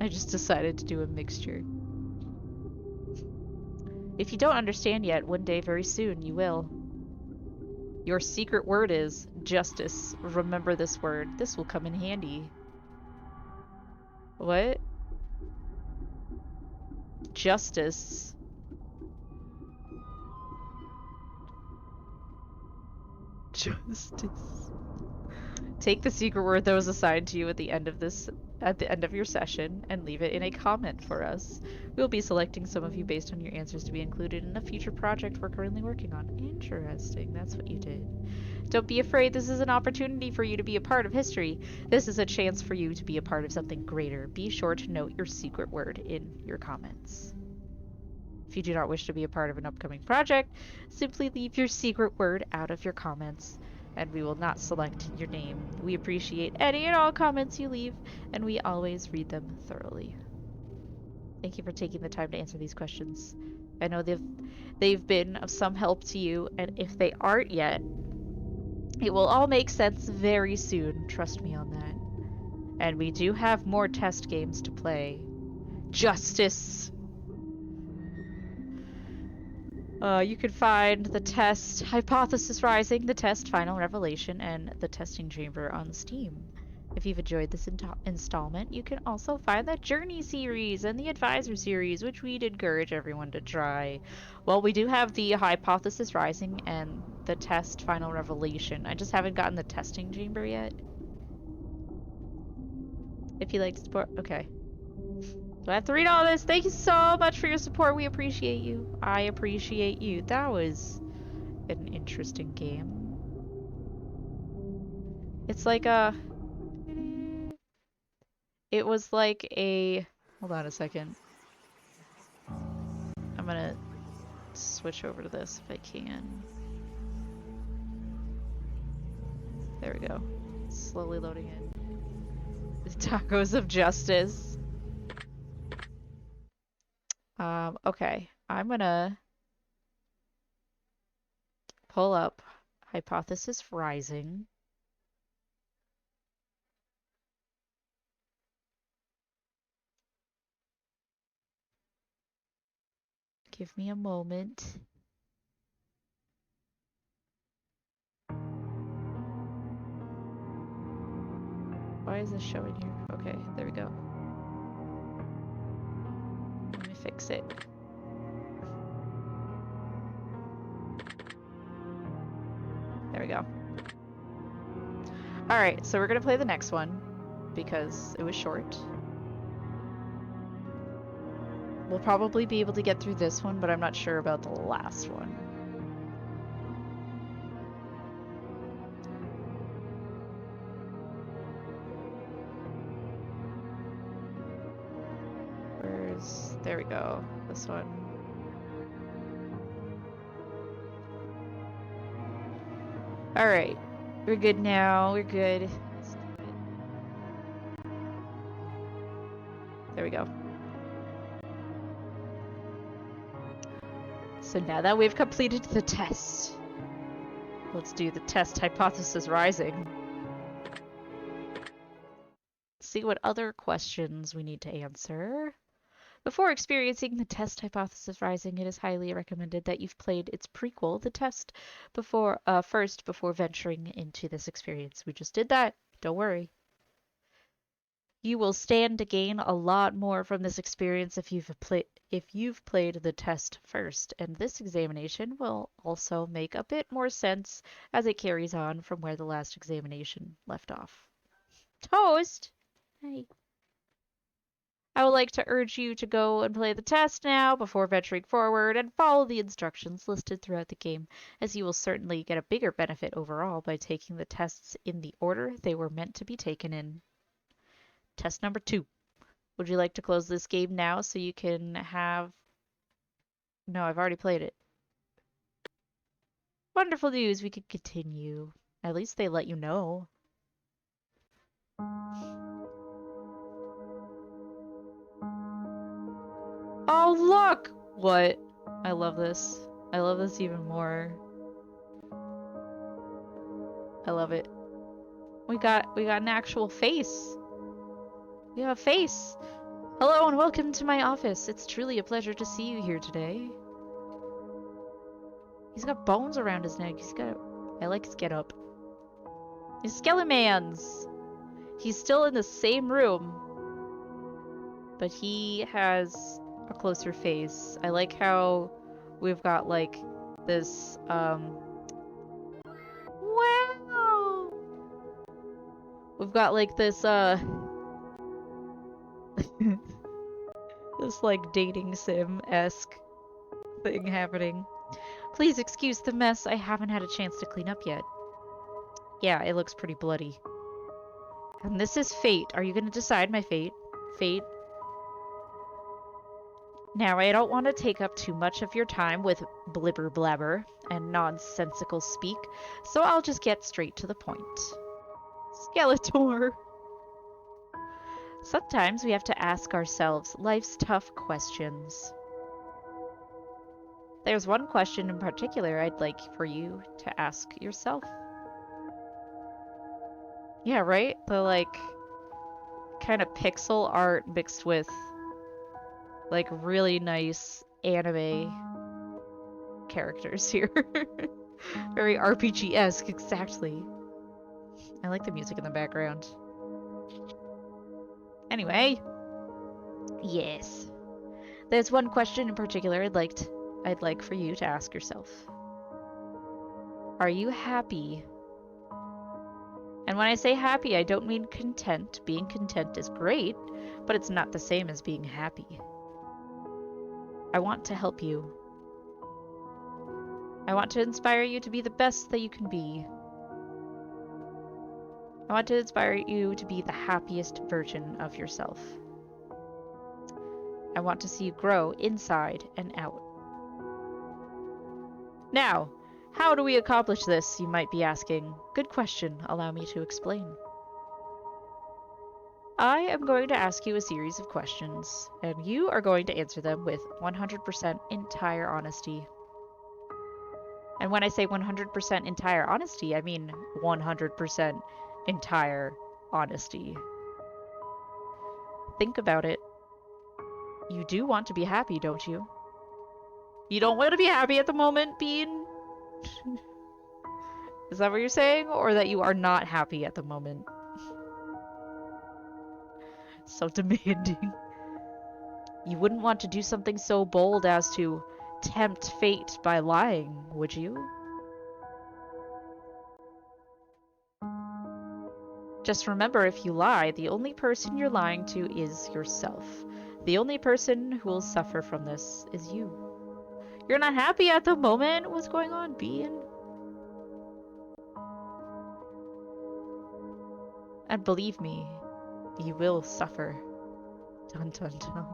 I just decided to do a mixture. If you don't understand yet, one day very soon you will. Your secret word is justice. Remember this word. This will come in handy. What? Justice. Justice. Take the secret word that was assigned to you at the end of your session and leave it in a comment for us. We'll be selecting some of you based on your answers to be included in a future project we're currently working on. Interesting, that's what you did. Don't be afraid, this is an opportunity for you to be a part of history. This is a chance for you to be a part of something greater. Be sure to note your secret word in your comments. If you do not wish to be a part of an upcoming project, simply leave your secret word out of your comments, and we will not select your name. We appreciate any and all comments you leave, and we always read them thoroughly. Thank you for taking the time to answer these questions. I know they've been of some help to you, and if they aren't yet, it will all make sense very soon. Trust me on that. And we do have more test games to play. Justice! You can find the test Hypothesis Rising, the test Final Revelation, and the Testing Chamber on Steam. If you've enjoyed this installment, you can also find the Journey series and the Advisor series, which we'd encourage everyone to try. Well, we do have the Hypothesis Rising and the test Final Revelation. I just haven't gotten the Testing Chamber yet. If you like to support, okay. So I have to read all this. Thank you so much for your support. We appreciate you. I appreciate you. That was an interesting game. It's like a... It was like a... Hold on a second. I'm gonna switch over to this if I can. There we go. Slowly loading in. The tacos of justice. Okay. I'm gonna pull up Hypothesis Rising. Give me a moment. Why is this showing here? Okay, there we go. Let me fix it. There we go. Alright, so we're gonna play the next one because it was short. We'll probably be able to get through this one, but I'm not sure about the last one. There we go. This one. Alright. We're good now. We're good. There we go. So now that we've completed the test, let's do the test Hypothesis Rising. See what other questions we need to answer. Before experiencing the test Hypothesis Rising, it is highly recommended that you've played its prequel, the test, first before venturing into this experience. We just did that. Don't worry. You will stand to gain a lot more from this experience if you've played the test first, and this examination will also make a bit more sense as it carries on from where the last examination left off. Toast! Hey. I would like to urge you to go and play the test now before venturing forward and follow the instructions listed throughout the game, as you will certainly get a bigger benefit overall by taking the tests in the order they were meant to be taken in. Test number 2. Would you like to close this game now so you can have... No, I've already played it. Wonderful news, we could continue. At least they let you know. Oh, look! What? I love this. I love this even more. I love it. We got an actual face. We have a face. Hello and welcome to my office. It's truly a pleasure to see you here today. He's got bones around his neck. I like his getup. He's Skelemans. He's still in the same room, but he has a closer face. I like how we've got like this wow. We've got like this this like dating sim-esque thing happening. Please excuse the mess. I haven't had a chance to clean up yet. Yeah, it looks pretty bloody. And this is fate. Are you gonna decide my fate? Fate. Now, I don't want to take up too much of your time with blibber blabber and nonsensical speak, so I'll just get straight to the point. Skeletor! Sometimes we have to ask ourselves life's tough questions. There's one question in particular I'd like for you to ask yourself. Yeah, right? The, like, kind of pixel art mixed with, like, really nice anime characters here. Very RPG-esque, exactly. I like the music in the background. Anyway. Yes. There's one question in particular I'd like for you to ask yourself. Are you happy? And when I say happy, I don't mean content. Being content is great, but it's not the same as being happy. I want to help you. I want to inspire you to be the best that you can be. I want to inspire you to be the happiest version of yourself. I want to see you grow inside and out. Now, how do we accomplish this, you might be asking? Good question. Allow me to explain. I am going to ask you a series of questions, and you are going to answer them with 100% entire honesty. And when I say 100% entire honesty, I mean 100% entire honesty. Think about it. You do want to be happy, don't you? You don't want to be happy at the moment, Bean? Is that what you're saying? Or that you are not happy at the moment? So demanding. You wouldn't want to do something so bold as to tempt fate by lying, would you? Just remember, if you lie, the only person you're lying to is yourself. The only person who will suffer from this is you. You're not happy at the moment? What's going on, Bean? And believe me, you will suffer. Dun dun dun.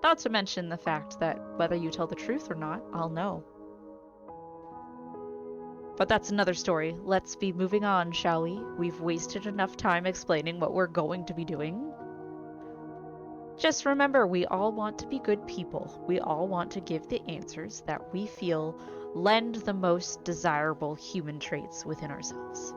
Not to mention the fact that whether you tell the truth or not, I'll know. But that's another story. Let's be moving on, shall we? We've wasted enough time explaining what we're going to be doing. Just remember, we all want to be good people. We all want to give the answers that we feel lend the most desirable human traits within ourselves.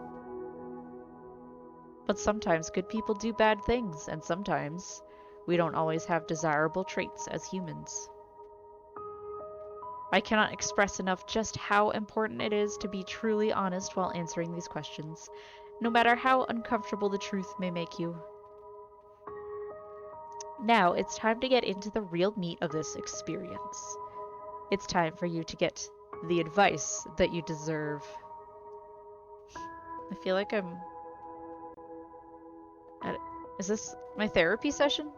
But sometimes good people do bad things, and sometimes we don't always have desirable traits as humans. I cannot express enough just how important it is to be truly honest while answering these questions, no matter how uncomfortable the truth may make you. Now it's time to get into the real meat of this experience. It's time for you to get the advice that you deserve. I feel like I'm... Is this my therapy session?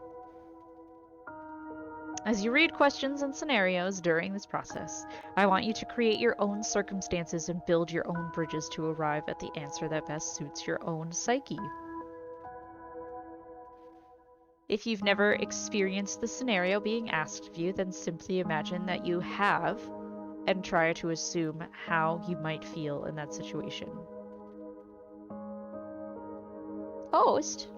As you read questions and scenarios during this process, I want you to create your own circumstances and build your own bridges to arrive at the answer that best suits your own psyche. If you've never experienced the scenario being asked of you, then simply imagine that you have and try to assume how you might feel in that situation. Host,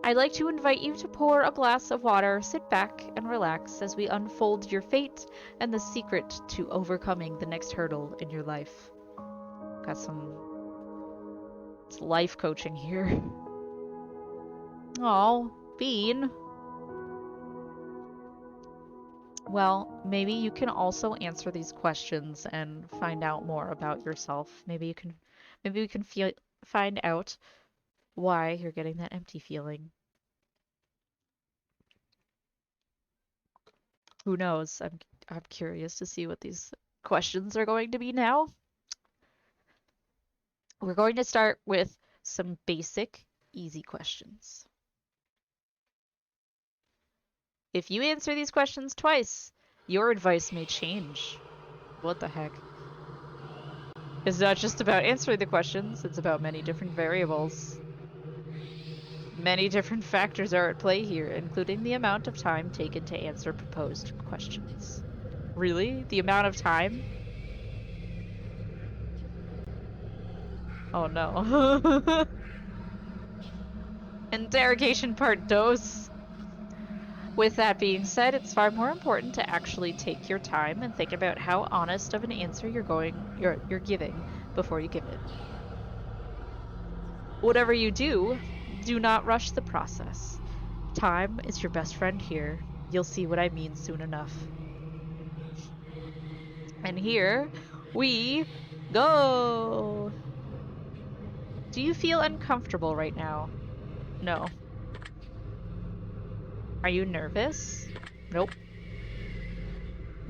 I'd like to invite you to pour a glass of water, sit back, and relax as we unfold your fate and the secret to overcoming the next hurdle in your life. Got some life coaching here. Oh, Bean. Well, maybe you can also answer these questions and find out more about yourself. Maybe we can find out why you're getting that empty feeling. Who knows? I'm curious to see what these questions are going to be now. We're going to start with some basic, easy questions. If you answer these questions twice, your advice may change. What the heck? It's not just about answering the questions, it's about many different variables. Many different factors are at play here, including the amount of time taken to answer proposed questions. Really? The amount of time? Oh no. Interrogation part dos. With that being said, it's far more important to actually take your time and think about how honest of an answer you're giving before you give it. Whatever you do, do not rush the process. Time is your best friend here. You'll see what I mean soon enough. And here we go! Do you feel uncomfortable right now? No. Are you nervous? Nope.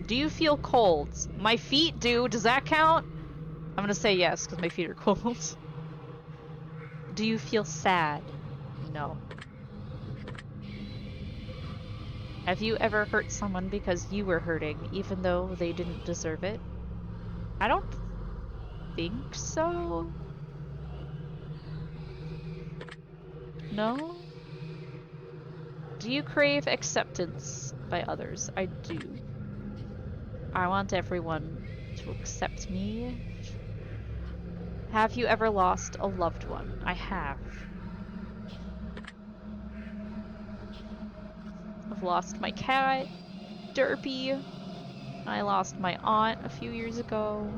Do you feel cold? My feet do. Does that count? I'm gonna say yes, because my feet are cold. Do you feel sad? No. Have you ever hurt someone because you were hurting, even though they didn't deserve it? I don't think so. No? Do you crave acceptance by others? I do. I want everyone to accept me. Have you ever lost a loved one? I have. I've lost my cat, Derpy. I lost my aunt a few years ago.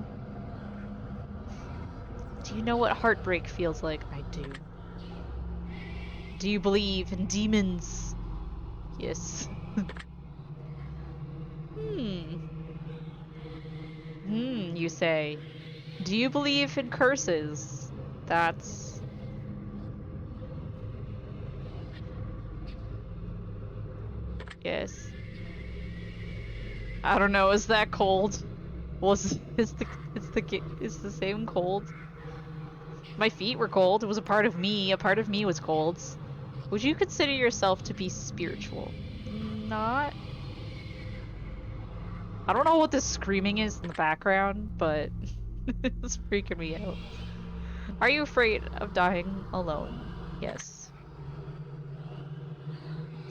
Do you know what heartbreak feels like? I do. Do you believe in demons? Yes. You say. Do you believe in curses? That's... Yes. I don't know, is that cold? Is the same cold? My feet were cold. It was a part of me. A part of me was cold. Would you consider yourself to be spiritual? Not. I don't know what this screaming is in the background, but it's freaking me out. Are you afraid of dying alone? Yes.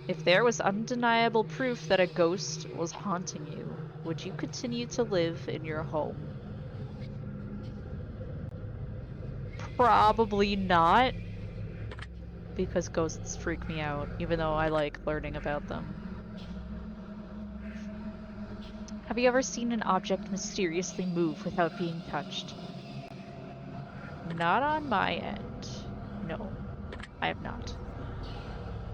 If there was undeniable proof that a ghost was haunting you, would you continue to live in your home? Probably not, because ghosts freak me out, even though I like learning about them. Have you ever seen an object mysteriously move without being touched? Not on my end. No, I have not.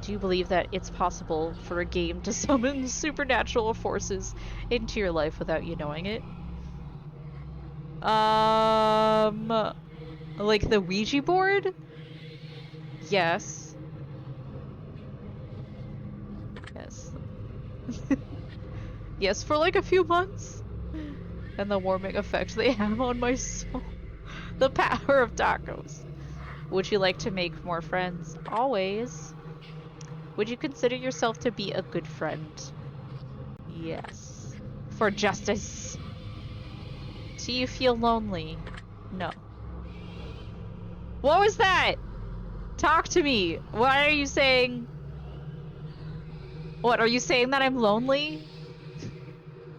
Do you believe that it's possible for a game to summon supernatural forces into your life without you knowing it? Like the Ouija board? Yes. Yes. Yes, for like a few months. And the warming effect they have on my soul. The power of tacos. Would you like to make more friends? Always. Would you consider yourself to be a good friend? Yes. For justice. Do you feel lonely? No. What was that? Talk to me. Why are you saying... What, are you saying that I'm lonely?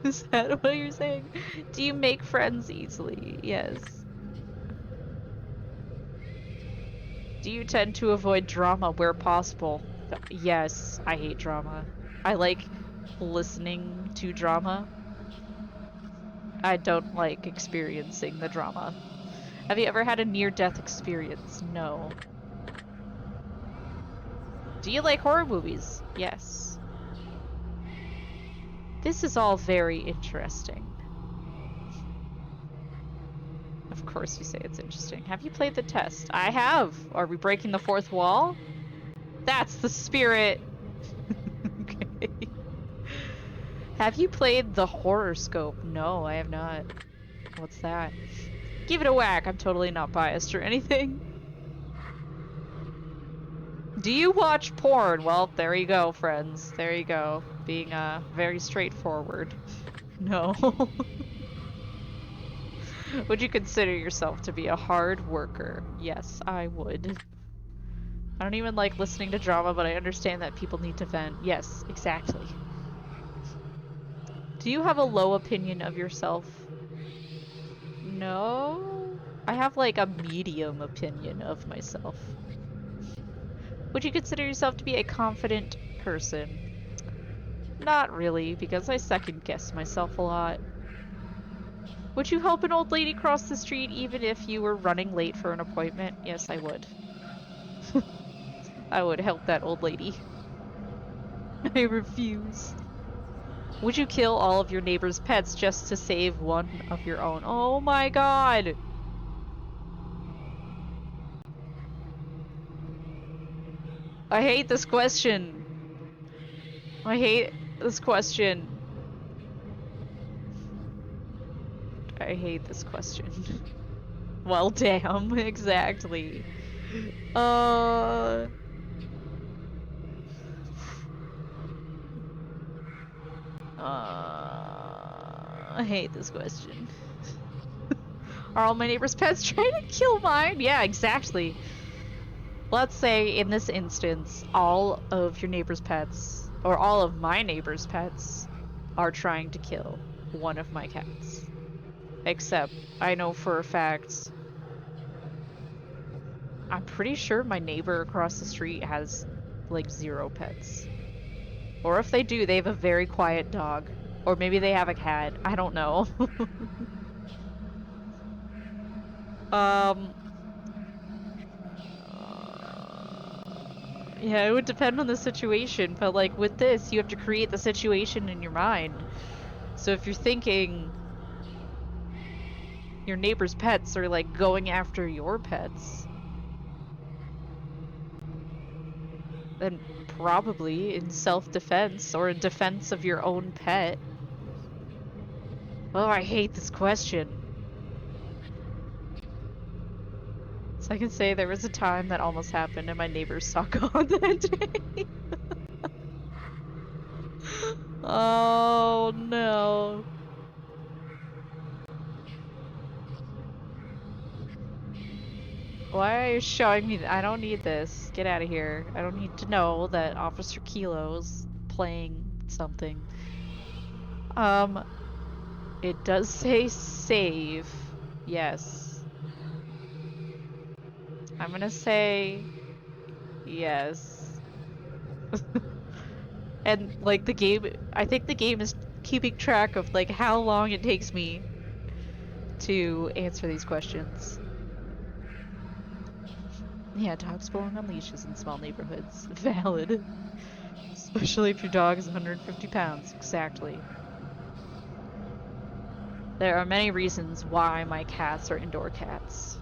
Is that what you're saying? Do you make friends easily? Yes. Do you tend to avoid drama where possible? Yes, I hate drama. I like listening to drama. I don't like experiencing the drama. Have you ever had a near-death experience? No. Do you like horror movies? Yes. This is all very interesting. Of course you say it's interesting. Have you played the test? I have! Are we breaking the fourth wall? That's the spirit! Okay. Have you played the horoscope? No, I have not. What's that? Give it a whack. I'm totally not biased or anything. Do you watch porn? Well, there you go, friends. There you go. Being, very straightforward. No. Would you consider yourself to be a hard worker? Yes, I would. I don't even like listening to drama, but I understand that people need to vent. Yes, exactly. Do you have a low opinion of yourself? No. I have like a medium opinion of myself. Would you consider yourself to be a confident person? Not really, because I second guess myself a lot. Would you help an old lady cross the street even if you were running late for an appointment? Yes, I would. I would help that old lady. I refuse. Would you kill all of your neighbor's pets just to save one of your own? Oh my god! I hate this question. I hate this question. I hate this question. Well, damn, exactly. I hate this question. Are all my neighbors' pets trying to kill mine? Yeah, exactly. Let's say, in this instance, all of your neighbor's pets, or all of my neighbor's pets, are trying to kill one of my cats. Except, I know for a fact, I'm pretty sure my neighbor across the street has, like, 0 pets. Or if they do, they have a very quiet dog. Or maybe they have a cat. I don't know. Um, yeah, it would depend on the situation, but like with this, you have to create the situation in your mind. So if you're thinking your neighbor's pets are like going after your pets, then probably in self-defense or in defense of your own pet. Oh, I hate this question. So I can say there was a time that almost happened and my neighbors saw God that day. Oh no. Why are you showing me I don't need this. Get out of here. I don't need to know that Officer Kilo's playing something. It does say save. Yes. I'm gonna say yes. And like the game, I think the game is keeping track of like how long it takes me to answer these questions. Yeah, dogs belong on leashes in small neighborhoods. Valid. Especially if your dog is 150 pounds. Exactly. There are many reasons why my cats are indoor cats.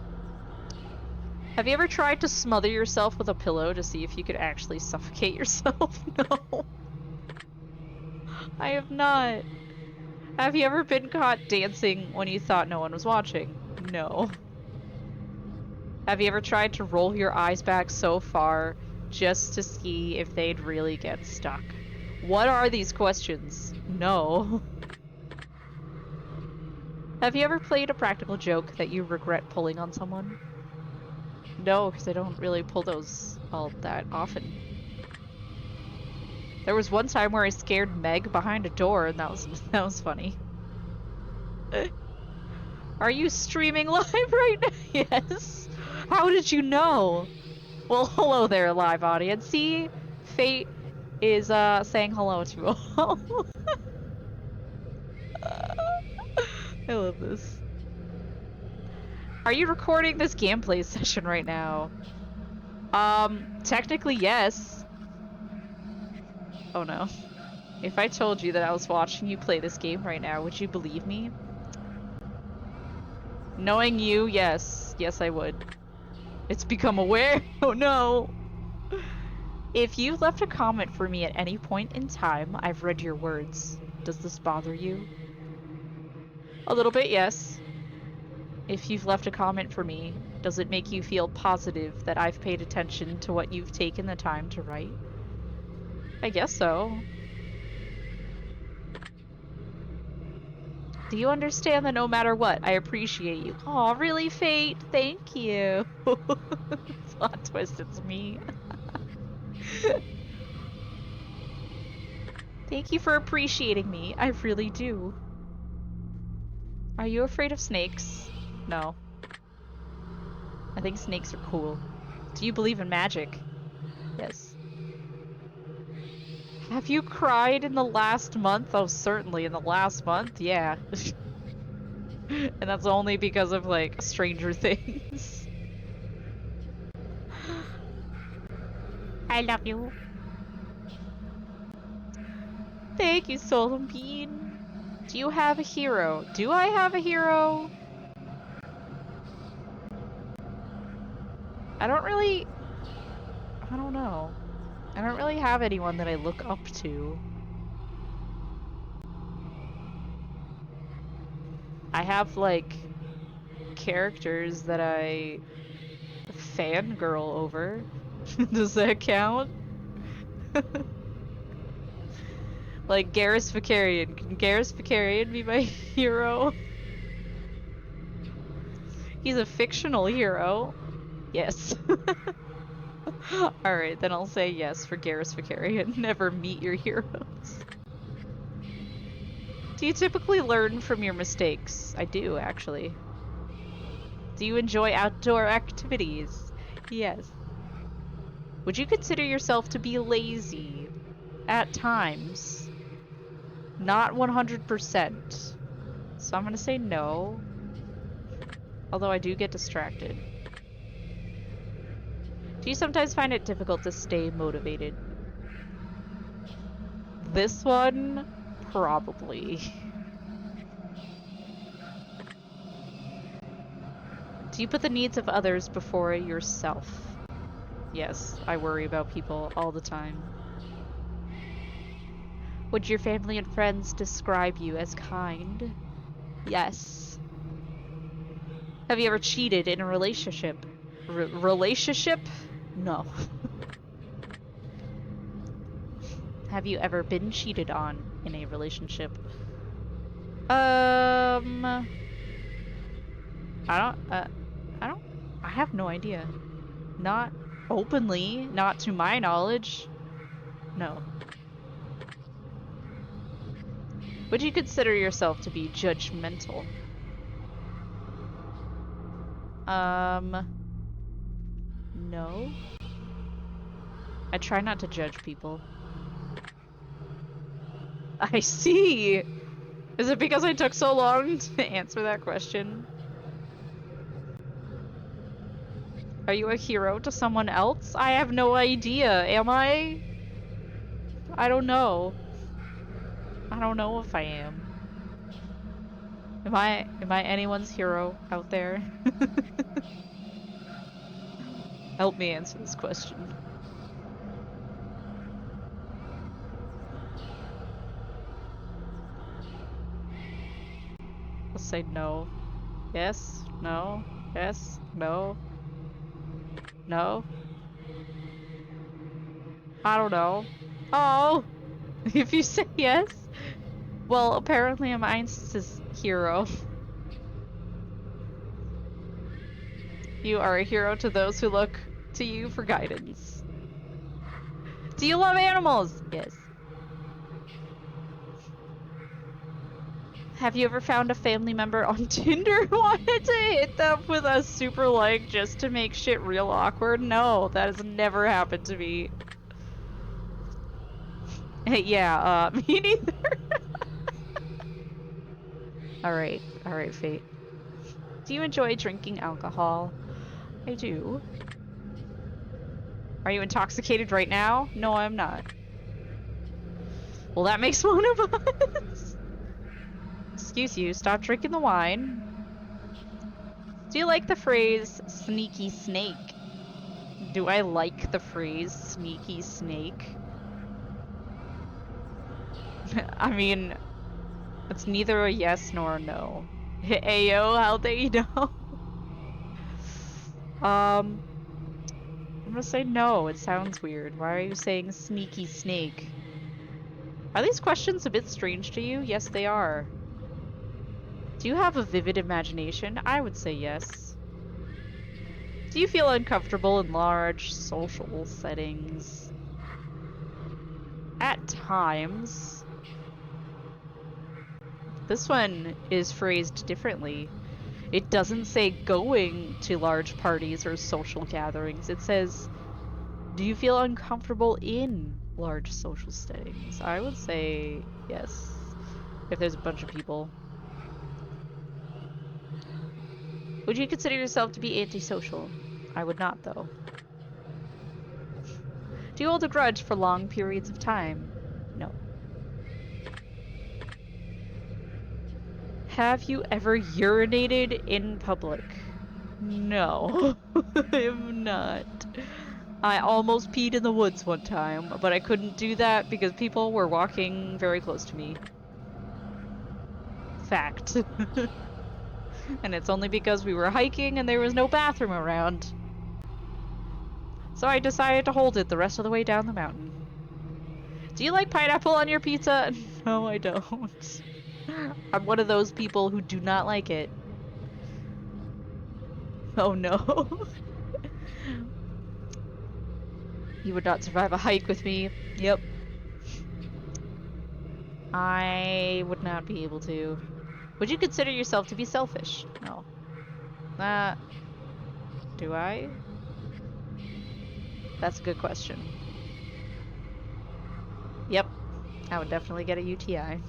Have you ever tried to smother yourself with a pillow to see if you could actually suffocate yourself? No. I have not. Have you ever been caught dancing when you thought no one was watching? No. Have you ever tried to roll your eyes back so far just to see if they'd really get stuck? What are these questions? No. Have you ever played a practical joke that you regret pulling on someone? No, because I don't really pull those all that often. There was one time where I scared Meg behind a door, and that was funny. Are you streaming live right now? Yes. How did you know? Well, hello there, live audience. See, Fate is saying hello to all. I love this. Are you recording this gameplay session right now? Technically yes. Oh no. If I told you that I was watching you play this game right now, would you believe me? Knowing you, yes. Yes, I would. It's become aware. Oh no. If you left a comment for me at any point in time, I've read your words. Does this bother you? A little bit, yes. If you've left a comment for me, does it make you feel positive that I've paid attention to what you've taken the time to write? I guess so. Do you understand that no matter what, I appreciate you? Aw, really, Fate? Thank you. Plot twist, it's me. Thank you for appreciating me. I really do. Are you afraid of snakes? No. I think snakes are cool. Do you believe in magic? Yes. Have you cried in the last month? Oh, certainly in the last month, yeah. And that's only because of, like, Stranger Things. I love you. Thank you, Solemn Bean. Do you have a hero? Do I have a hero? I don't know. I don't really have anyone that I look up to. I have, like, characters that I fangirl over. Does that count? Like Garrus Vakarian. Can Garrus Vakarian be my hero? He's a fictional hero. Yes. Alright, then I'll say yes for Garrus Vakarian. Never meet your heroes. Do you typically learn from your mistakes? I do, actually. Do you enjoy outdoor activities? Yes. Would you consider yourself to be lazy? At times. Not 100%. So I'm gonna say no. Although I do get distracted. Do you sometimes find it difficult to stay motivated? This one, probably. Do you put the needs of others before yourself? Yes, I worry about people all the time. Would your family and friends describe you as kind? Yes. Have you ever cheated in a relationship? Relationship? No. Have you ever been cheated on in a relationship? I have no idea. Not openly, not to my knowledge. No. Would you consider yourself to be judgmental? No. I try not to judge people. I see! Is it because I took so long to answer that question? Are you a hero to someone else? I have no idea. Am I? I don't know. I don't know if I am. Am I anyone's hero out there? Help me answer this question. Let's say no. Yes? No? Yes? No? No? I don't know. Oh! If you say yes. Well, apparently I'm Einstein's hero. You are a hero to those who look to you for guidance. Do you love animals? Yes. Have you ever found a family member on Tinder who wanted to hit them with a super like just to make shit real awkward? No, that has never happened to me. Yeah, me neither. Alright, Fate. Do you enjoy drinking alcohol? I do. Are you intoxicated right now? No, I'm not. Well, that makes one of us. Excuse you, stop drinking the wine. Do you like the phrase sneaky snake? Do I like the phrase sneaky snake? I mean, it's neither a yes nor a no. Ayo, how they know? I'm gonna say no, it sounds weird. Why are you saying sneaky snake? Are these questions a bit strange to you? Yes, they are. Do you have a vivid imagination? I would say yes. Do you feel uncomfortable in large social settings? At times. This one is phrased differently. It doesn't say going to large parties or social gatherings. It says, do you feel uncomfortable in large social settings? I would say yes, if there's a bunch of people. Would you consider yourself to be antisocial? I would not, though. Do you hold a grudge for long periods of time? No. Have you ever urinated in public? No, I have not. I almost peed in the woods one time, but I couldn't do that because people were walking very close to me. Fact. And it's only because we were hiking and there was no bathroom around. So I decided to hold it the rest of the way down the mountain. Do you like pineapple on your pizza? No, I don't. I'm one of those people who do not like it. Oh no. You would not survive a hike with me. Yep. I would not be able to. Would you consider yourself to be selfish? No. Do I? That's a good question. Yep, I would definitely get a UTI.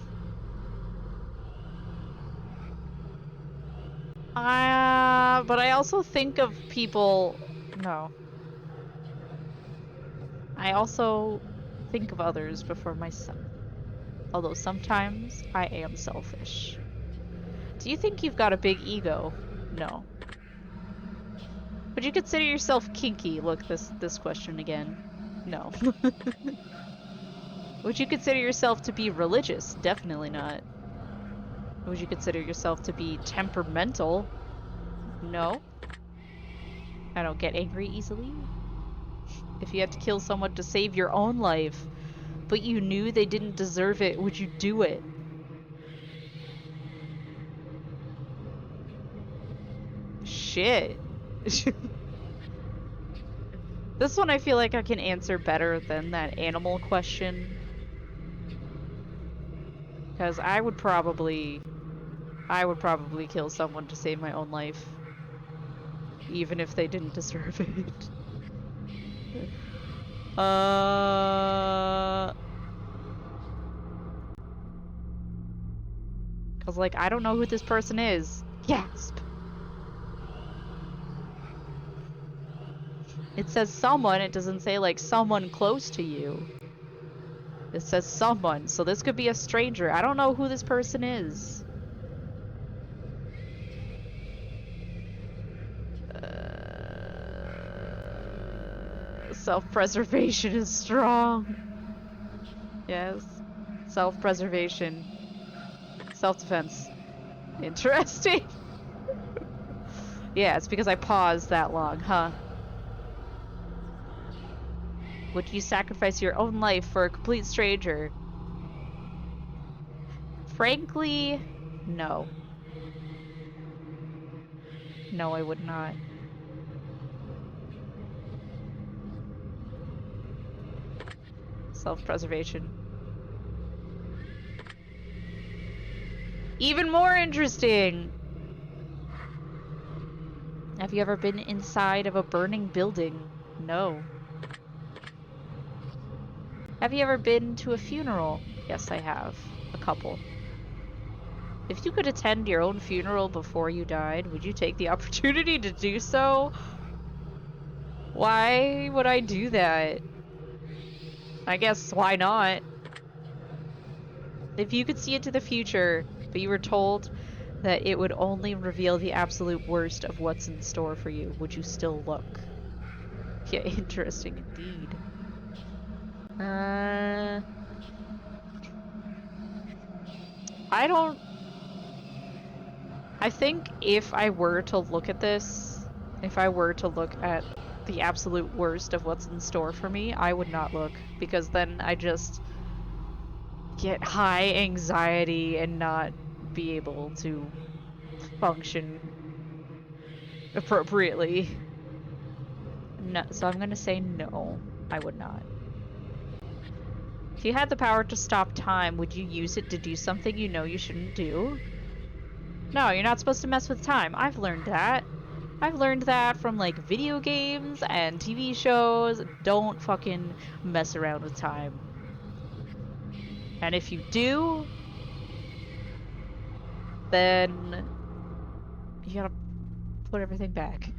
But I also think of people. No. I also think of others before myself. Although sometimes I am selfish. Do you think you've got a big ego? No. Would you consider yourself kinky? Look, this question again. No. Would you consider yourself to be religious? Definitely not. Would you consider yourself to be temperamental? No. I don't get angry easily. If you had to kill someone to save your own life, but you knew they didn't deserve it, would you do it? Shit. This one I feel like I can answer better than that animal question. Because I would probably kill someone to save my own life. Even if they didn't deserve it. Cause like, I don't know who this person is. Gasp! It says someone, it doesn't say like someone close to you. It says someone, so this could be a stranger. I don't know who this person is. Self-preservation is strong. Yes. Self-preservation. Self-defense. Interesting. Yeah, it's because I paused that long, huh? Would you sacrifice your own life for a complete stranger? Frankly, no. No, I would not. Self-preservation. Even more interesting! Have you ever been inside of a burning building? No. Have you ever been to a funeral? Yes, I have. A couple. If you could attend your own funeral before you died, would you take the opportunity to do so? Why would I do that? I guess why not? If you could see into the future, but you were told that it would only reveal the absolute worst of what's in store for you, would you still look? Yeah, interesting indeed. I think if I were to look at this, if I were to look at the absolute worst of what's in store for me, I would not look, because then I just get high anxiety and not be able to function appropriately. No, so I'm gonna say no, I would not. If you had the power to stop time, would you use it to do something you know you shouldn't do? No, you're not supposed to mess with time. I've learned that. I've learned that from like video games and TV shows. Don't fucking mess around with time. And if you do, then you gotta put everything back.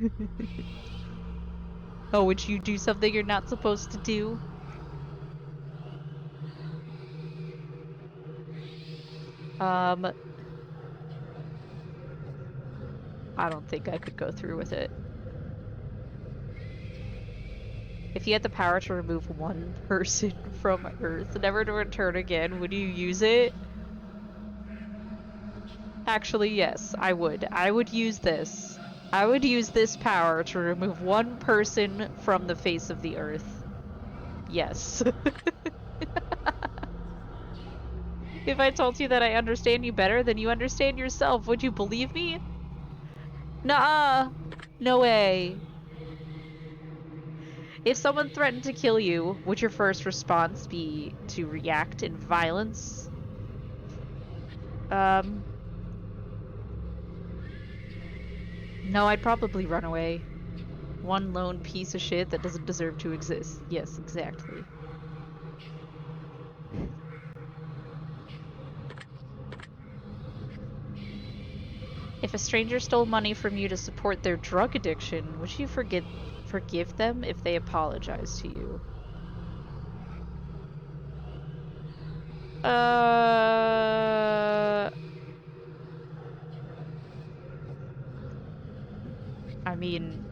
Oh, would you do something you're not supposed to do? I don't think I could go through with it. If you had the power to remove one person from Earth, never to return again, would you use it? Actually, yes, I would. I would use this. I would use this power to remove one person from the face of the Earth. Yes. If I told you that I understand you better than you understand yourself, would you believe me? Nuh-uh. No way. If someone threatened to kill you, would your first response be to react in violence? Um, no, I'd probably run away. One lone piece of shit that doesn't deserve to exist. Yes, exactly. If a stranger stole money from you to support their drug addiction, would you forgive them if they apologize to you? I mean,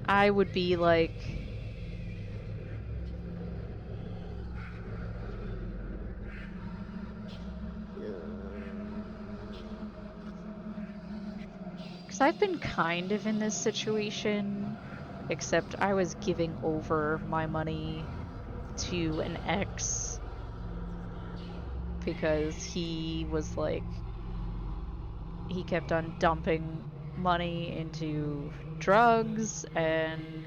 I would be like, because I've been kind of in this situation, except I was giving over my money to an ex because he was like, he kept on dumping money into drugs, and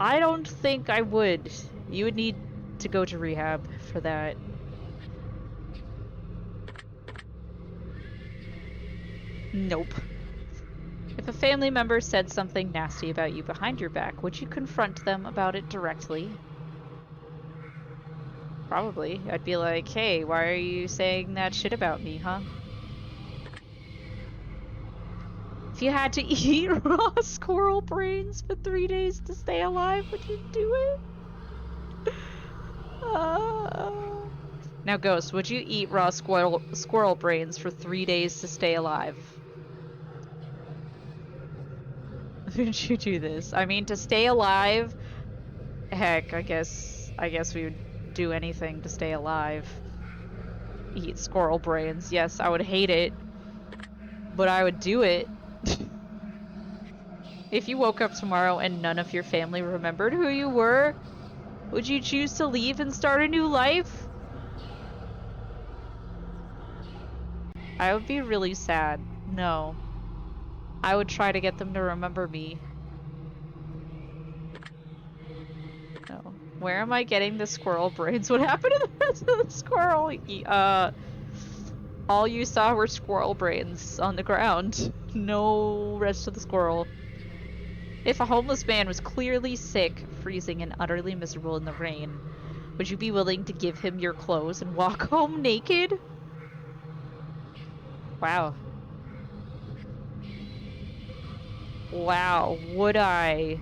I don't think I would. You would need to go to rehab for that. Nope. If a family member said something nasty about you behind your back, would you confront them about it directly? Probably. I'd be like, hey, why are you saying that shit about me, huh? If you had to eat raw squirrel brains for 3 days to stay alive, would you do it? Now, Ghost, would you eat raw squirrel brains for 3 days to stay alive? Would you do this? I mean, to stay alive, heck, I guess we would do anything to stay alive. Eat squirrel brains. Yes, I would hate it, but I would do it. If you woke up tomorrow and none of your family remembered who you were, would you choose to leave and start a new life? I would be really sad. No. I would try to get them to remember me. No. Where am I getting the squirrel brains? What happened to the rest of the squirrel? All you saw were squirrel brains on the ground. No rest of the squirrel. If a homeless man was clearly sick, freezing, and utterly miserable in the rain, would you be willing to give him your clothes and walk home naked? Wow. Wow, would I?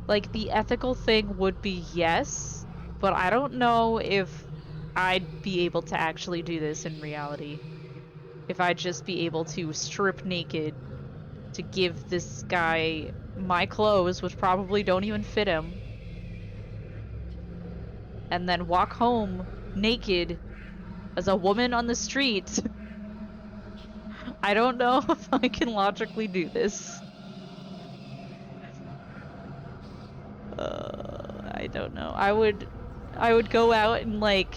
Like, the ethical thing would be yes, but I don't know if I'd be able to actually do this in reality. If I'd just be able to strip naked to give this guy my clothes, which probably don't even fit him, and then walk home naked as a woman on the street. I don't know if I can logically do this. I don't know. I would go out and like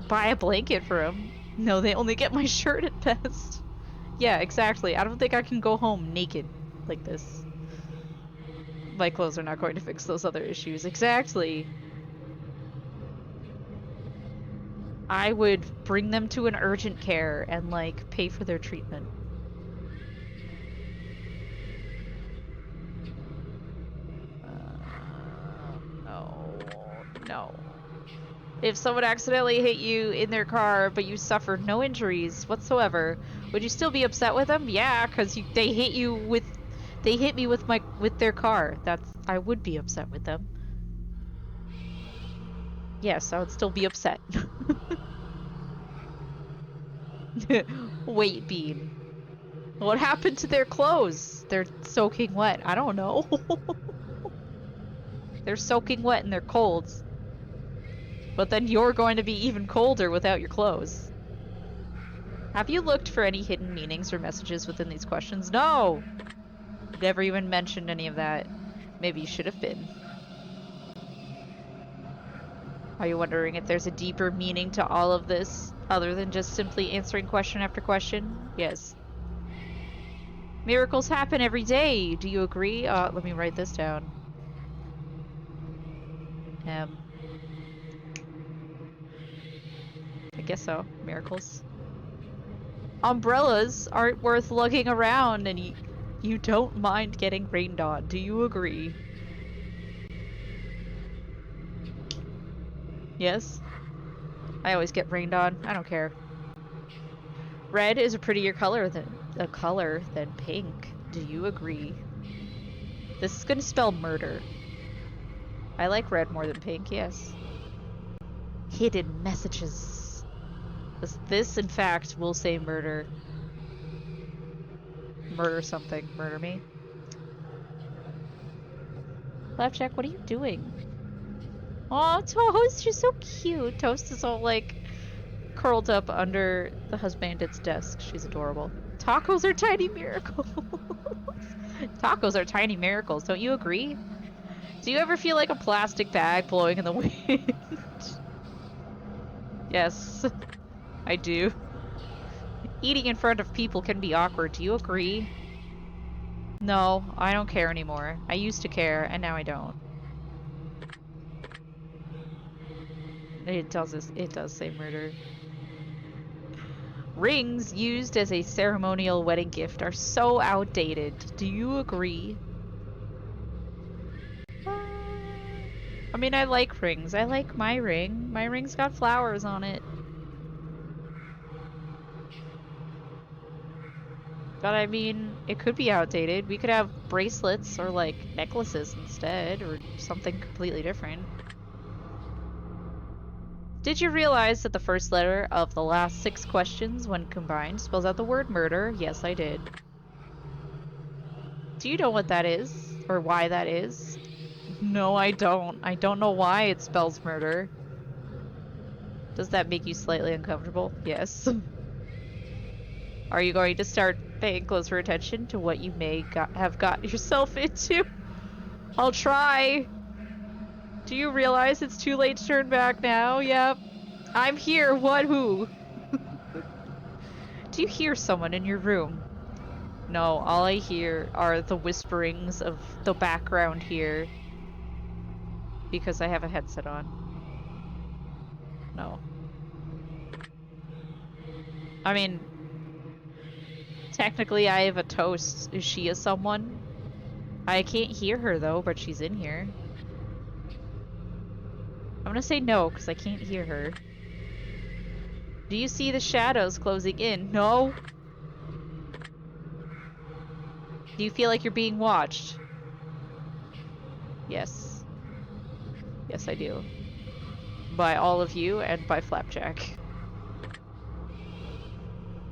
buy a blanket for him. No, they only get my shirt at best. Yeah, exactly. I don't think I can go home naked like this. My clothes are not going to fix those other issues. Exactly. I would bring them to an urgent care and like pay for their treatment. No. If someone accidentally hit you in their car, but you suffered no injuries whatsoever, would you still be upset with them? Yeah, because they hit me with their car. I would be upset with them. Yes, I would still be upset. Wait, Bean. What happened to their clothes? They're soaking wet. I don't know. They're soaking wet and they're cold. But then you're going to be even colder without your clothes. Have you looked for any hidden meanings or messages within these questions? No! Never even mentioned any of that. Maybe you should have been. Are you wondering if there's a deeper meaning to all of this, other than just simply answering question after question? Yes. Miracles happen every day. Do you agree? Let me write this down. guess so. Miracles. Umbrellas aren't worth lugging around, and you don't mind getting rained on. Do you agree? Yes? I always get rained on. I don't care. Red is a prettier color than pink. Do you agree? This is gonna spell murder. I like red more than pink, yes. Hidden messages. This in fact, will say murder. Murder something. Murder me. Flapjack, what are you doing? Aw, Toast, you're so cute. Toast is all like curled up under the husband's desk. She's adorable. Tacos are tiny miracles. Tacos are tiny miracles. Don't you agree? Do you ever feel like a plastic bag blowing in the wind? Yes, I do. Eating in front of people can be awkward. Do you agree? No, I don't care anymore. I used to care, and now I don't. It does say murder. Rings used as a ceremonial wedding gift are so outdated. Do you agree? I mean, I like rings. I like my ring. My ring's got flowers on it. But I mean, it could be outdated. We could have bracelets or like necklaces instead, or something completely different. Did you realize that the first letter of the last 6 questions, when combined, spells out the word murder? Yes, I did. Do you know what that is? Or why that is? No, I don't. I don't know why it spells murder. Does that make you slightly uncomfortable? Yes. Are you going to start paying closer attention to what you may have got yourself into? I'll try. Do you realize it's too late to turn back now? Yep. I'm here. What? Who? Do you hear someone in your room? No, all I hear are the whisperings of the background here. Because I have a headset on. No. I mean, technically I have a Toast. Is she a someone? I can't hear her though, but she's in here. I'm gonna say no, because I can't hear her. Do you see the shadows closing in? No. Do you feel like you're being watched? Yes. Yes, I do. By all of you and by Flapjack.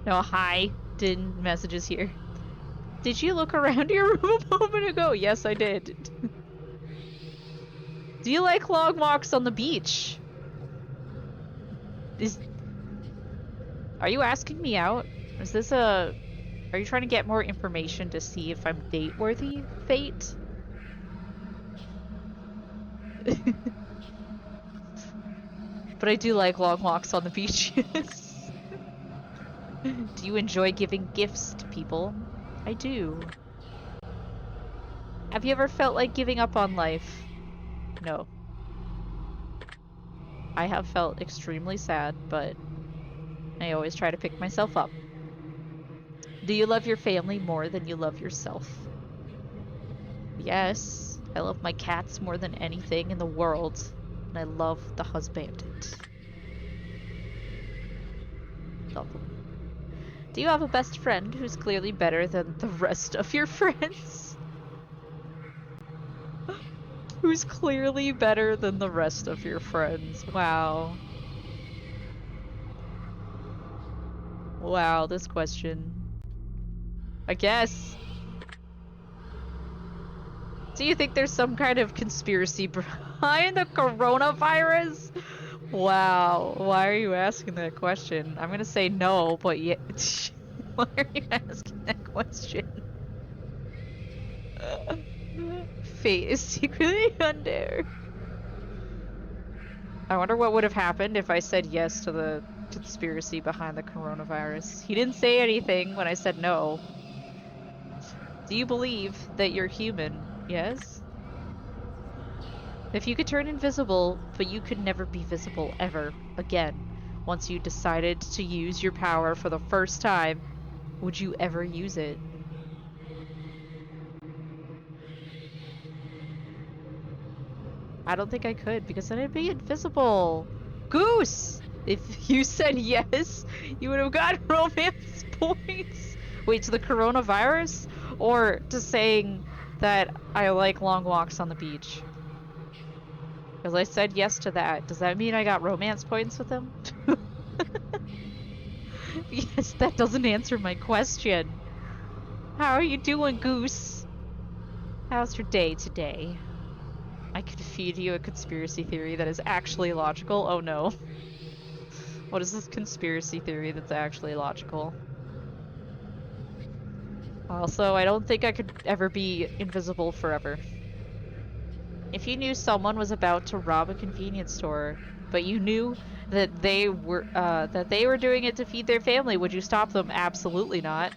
No, hi. Didn't messages here. Did you look around your room a moment ago? Yes, I did. Do you like long walks on the beach? Are you asking me out? Is this a... Are you trying to get more information to see if I'm date-worthy, Fate? But I do like long walks on the beaches. Do you enjoy giving gifts to people? I do. Have you ever felt like giving up on life? No. I have felt extremely sad, but I always try to pick myself up. Do you love your family more than you love yourself? Yes. I love my cats more than anything in the world. And I love the husbanded. Love them. Do you have a best friend who's clearly better than the rest of your friends? Who's clearly better than the rest of your friends? Wow. Wow, this question. I guess. Do you think there's some kind of conspiracy behind the coronavirus? Wow, why are you asking that question? I'm gonna say no, but yeah. Why are you asking that question? Fate is secretly under. I wonder what would have happened if I said yes to the conspiracy behind the coronavirus. He didn't say anything when I said no. Do you believe that you're human? Yes? If you could turn invisible, but you could never be visible ever again, once you decided to use your power for the first time, would you ever use it? I don't think I could, because then I'd be invisible. Goose! If you said yes, you would have gotten romance points. Wait, to the coronavirus? Or to saying that I like long walks on the beach? Because I said yes to that. Does that mean I got romance points with him? Yes, that doesn't answer my question. How are you doing, Goose? How's your day today? I could feed you a conspiracy theory that is actually logical. Oh no. What is this conspiracy theory that's actually logical? Also, I don't think I could ever be invisible forever. If you knew someone was about to rob a convenience store, but you knew that they were doing it to feed their family, would you stop them? Absolutely not.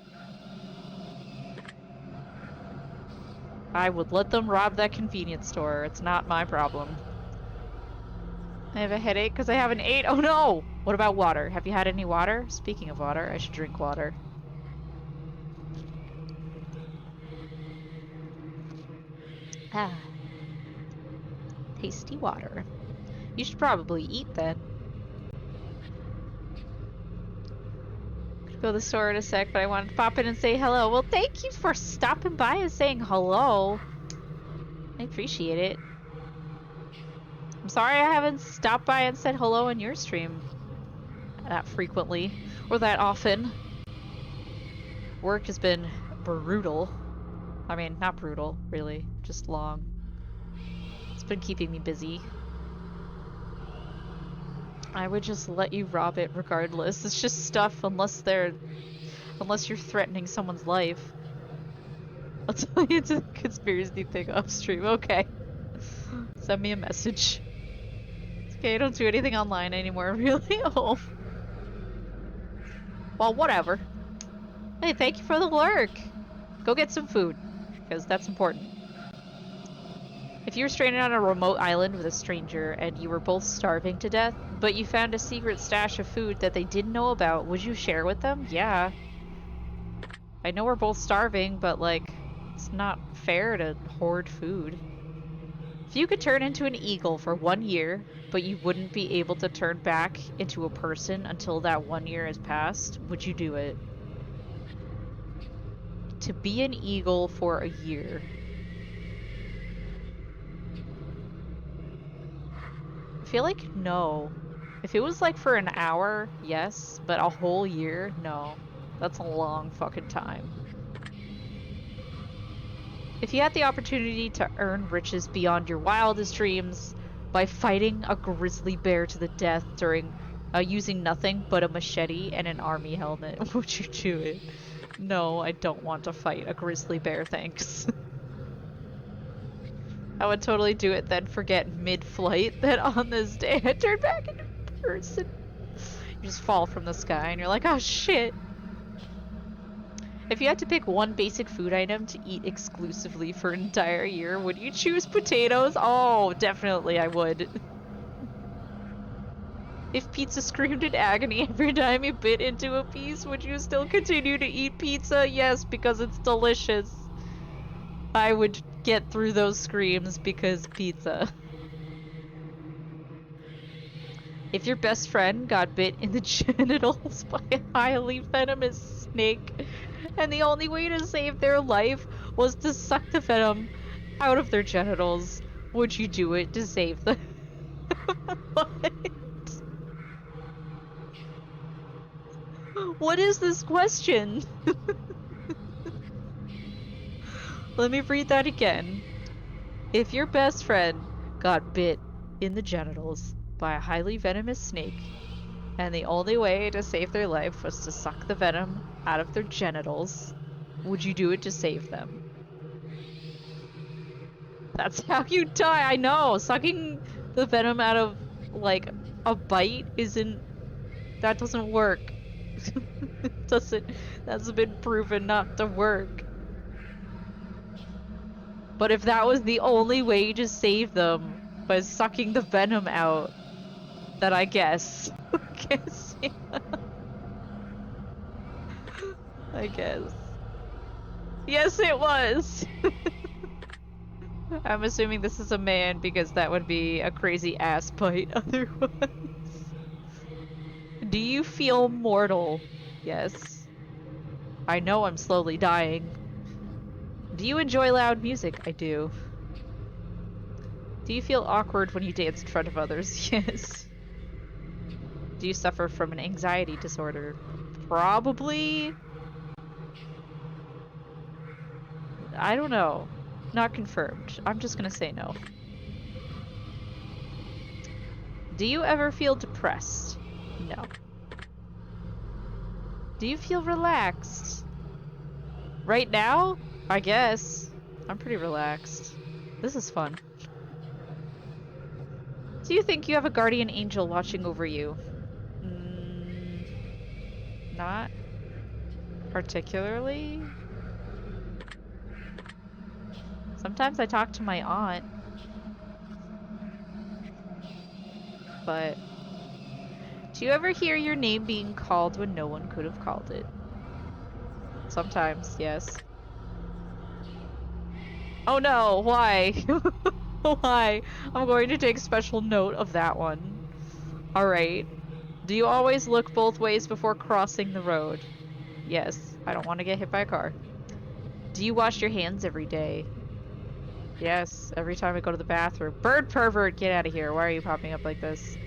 I would let them rob that convenience store. It's not my problem. I have a headache because I haven't ate. Oh no! What about water? Have you had any water? Speaking of water, I should drink water. Ah, tasty water. You should probably eat then. Could go to the store in a sec, but I wanted to pop in and say hello. Well, thank you for stopping by and saying hello. I appreciate it. I'm sorry I haven't stopped by and said hello in your stream that frequently or that often. Work has been brutal. I mean, not brutal, really, just long. It's been keeping me busy. I would just let you rob it regardless. It's just stuff unless you're threatening someone's life. I'll tell you it's a conspiracy thing off stream. Okay. Send me a message. It's okay, I don't do anything online anymore, really? Oh. Well, whatever. Hey, thank you for the lurk. Go get some food, because that's important. If you were stranded on a remote island with a stranger and you were both starving to death, but you found a secret stash of food that they didn't know about, would you share with them? Yeah. I know we're both starving, but like, it's not fair to hoard food. If you could turn into an eagle for 1 year, but you wouldn't be able to turn back into a person until that 1 year has passed, would you do it? To be an eagle for a year. I feel like no. If it was like for an hour, yes, but a whole year, no. That's a long fucking time. If you had the opportunity to earn riches beyond your wildest dreams by fighting a grizzly bear to the death during using nothing but a machete and an army helmet, would you do it? No, I don't want to fight a grizzly bear, thanks. I would totally do it, then forget mid-flight that on this day I turned back into a person. You just fall from the sky and you're like, oh shit. If you had to pick one basic food item to eat exclusively for an entire year, would you choose potatoes? Oh, definitely I would. If pizza screamed in agony every time you bit into a piece, would you still continue to eat pizza? Yes, because it's delicious. I would get through those screams because pizza. If your best friend got bit in the genitals by a highly venomous snake, and the only way to save their life was to suck the venom out of their genitals, would you do it to save them? What? What is this question? Let me read that again. If your best friend got bit in the genitals by a highly venomous snake, and the only way to save their life was to suck the venom out of their genitals, would you do it to save them? That's how you die, I know! Sucking the venom out of, like, a bite that doesn't work. That's been proven not to work. But if that was the only way to save them, by sucking the venom out, That I guess. Guess, yeah. I guess. Yes, it was. I'm assuming this is a man because that would be a crazy ass bite otherwise. Do you feel mortal? Yes. I know I'm slowly dying. Do you enjoy loud music? I do. Do you feel awkward when you dance in front of others? Yes. Do you suffer from an anxiety disorder? Probably. I don't know. Not confirmed. I'm just gonna say no. Do you ever feel depressed? No. Do you feel relaxed? Right now? I guess. I'm pretty relaxed. This is fun. Do you think you have a guardian angel watching over you? Mm, not particularly. Sometimes I talk to my aunt, but do you ever hear your name being called when no one could have called it? Sometimes, yes. Oh no, why? Why? I'm going to take special note of that one. Alright. Do you always look both ways before crossing the road? Yes, I don't want to get hit by a car. Do you wash your hands every day? Yes, every time I go to the bathroom. Bird pervert, get out of here. Why are you popping up like this?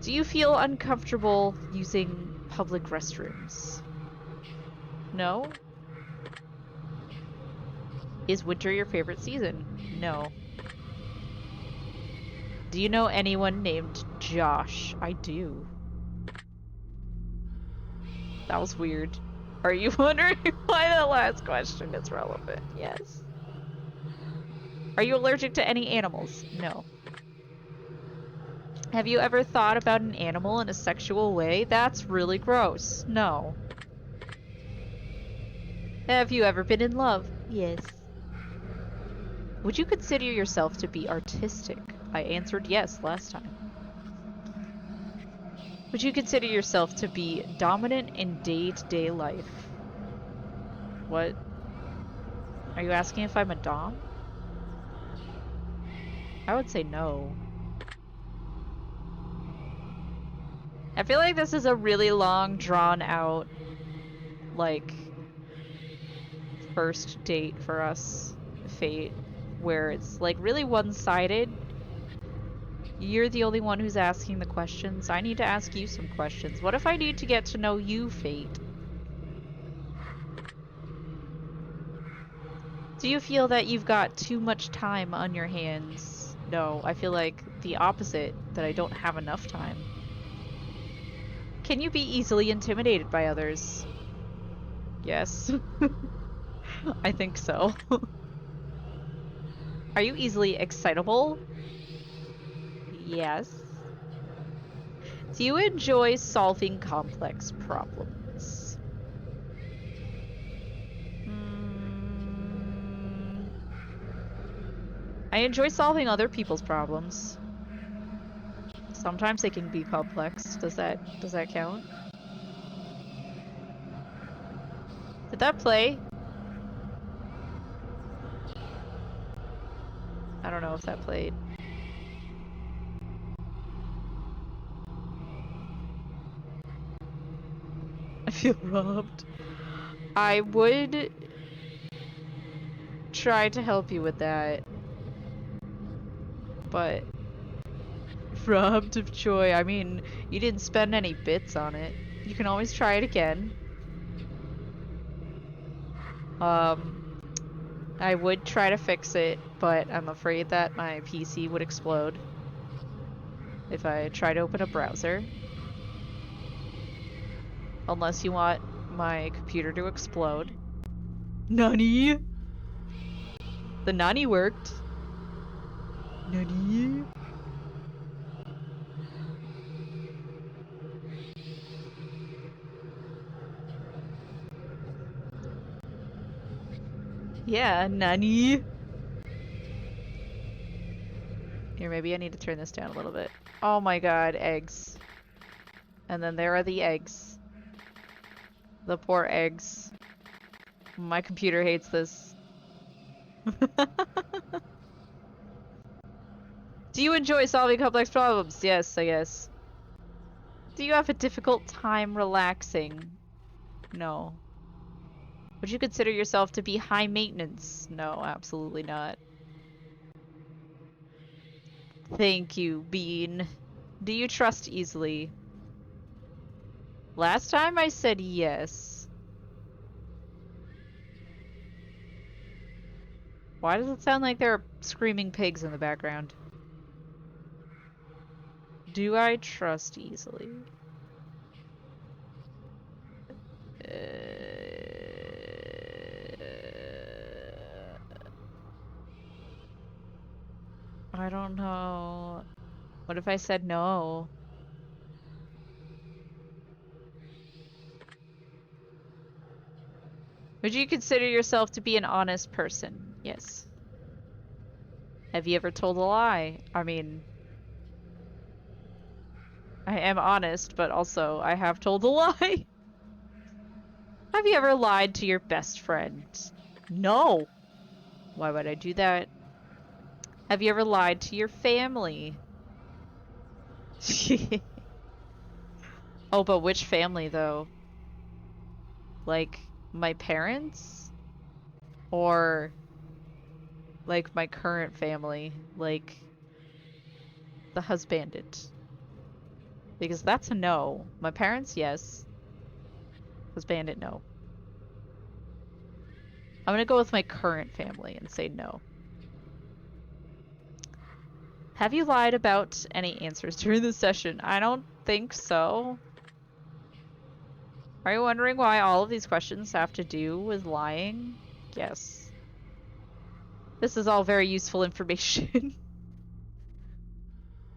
Do you feel uncomfortable using public restrooms? No? Is winter your favorite season? No. Do you know anyone named Josh? I do. That was weird. Are you wondering why that last question is relevant? Yes. Are you allergic to any animals? No. Have you ever thought about an animal in a sexual way? That's really gross. No. Have you ever been in love? Yes. Would you consider yourself to be artistic? I answered yes last time. Would you consider yourself to be dominant in day-to-day life? What? Are you asking if I'm a dom? I would say no. I feel like this is a really long, drawn-out, like, first date for us, Fate, where it's, like, really one-sided. You're the only one who's asking the questions. I need to ask you some questions. What if I need to get to know you, Fate? Do you feel that you've got too much time on your hands? No, I feel like the opposite, that I don't have enough time. Can you be easily intimidated by others? Yes. I think so. Are you easily excitable? Yes. Do you enjoy solving complex problems? I enjoy solving other people's problems. Sometimes they can be complex. Does that count? Did that play? I don't know if that played. I feel robbed. I would try to help you with that, but robbed of joy. I mean, you didn't spend any bits on it. You can always try it again. I would try to fix it, but I'm afraid that my PC would explode if I try to open a browser. Unless you want my computer to explode. Nani? The Nani worked. Nani? Yeah, Nani? Here, maybe I need to turn this down a little bit. Oh my god, eggs. And then there are the eggs. The poor eggs. My computer hates this. Do you enjoy solving complex problems? Yes, I guess. Do you have a difficult time relaxing? No. Would you consider yourself to be high maintenance? No, absolutely not. Thank you, Bean. Do you trust easily? Last time I said yes. Why does it sound like there are screaming pigs in the background? Do I trust easily? Uh, I don't know. What if I said no? Would you consider yourself to be an honest person? Yes. Have you ever told a lie? I mean, I am honest, but also I have told a lie. Have you ever lied to your best friend? No. Why would I do that? Have you ever lied to your family? Oh, but which family though? Like my parents? Or like my current family? Like the husbanded? Because that's a no. My parents, yes. Husbanded, no. I'm gonna go with my current family and say no. Have you lied about any answers during the session? I don't think so. Are you wondering why all of these questions have to do with lying? Yes. This is all very useful information.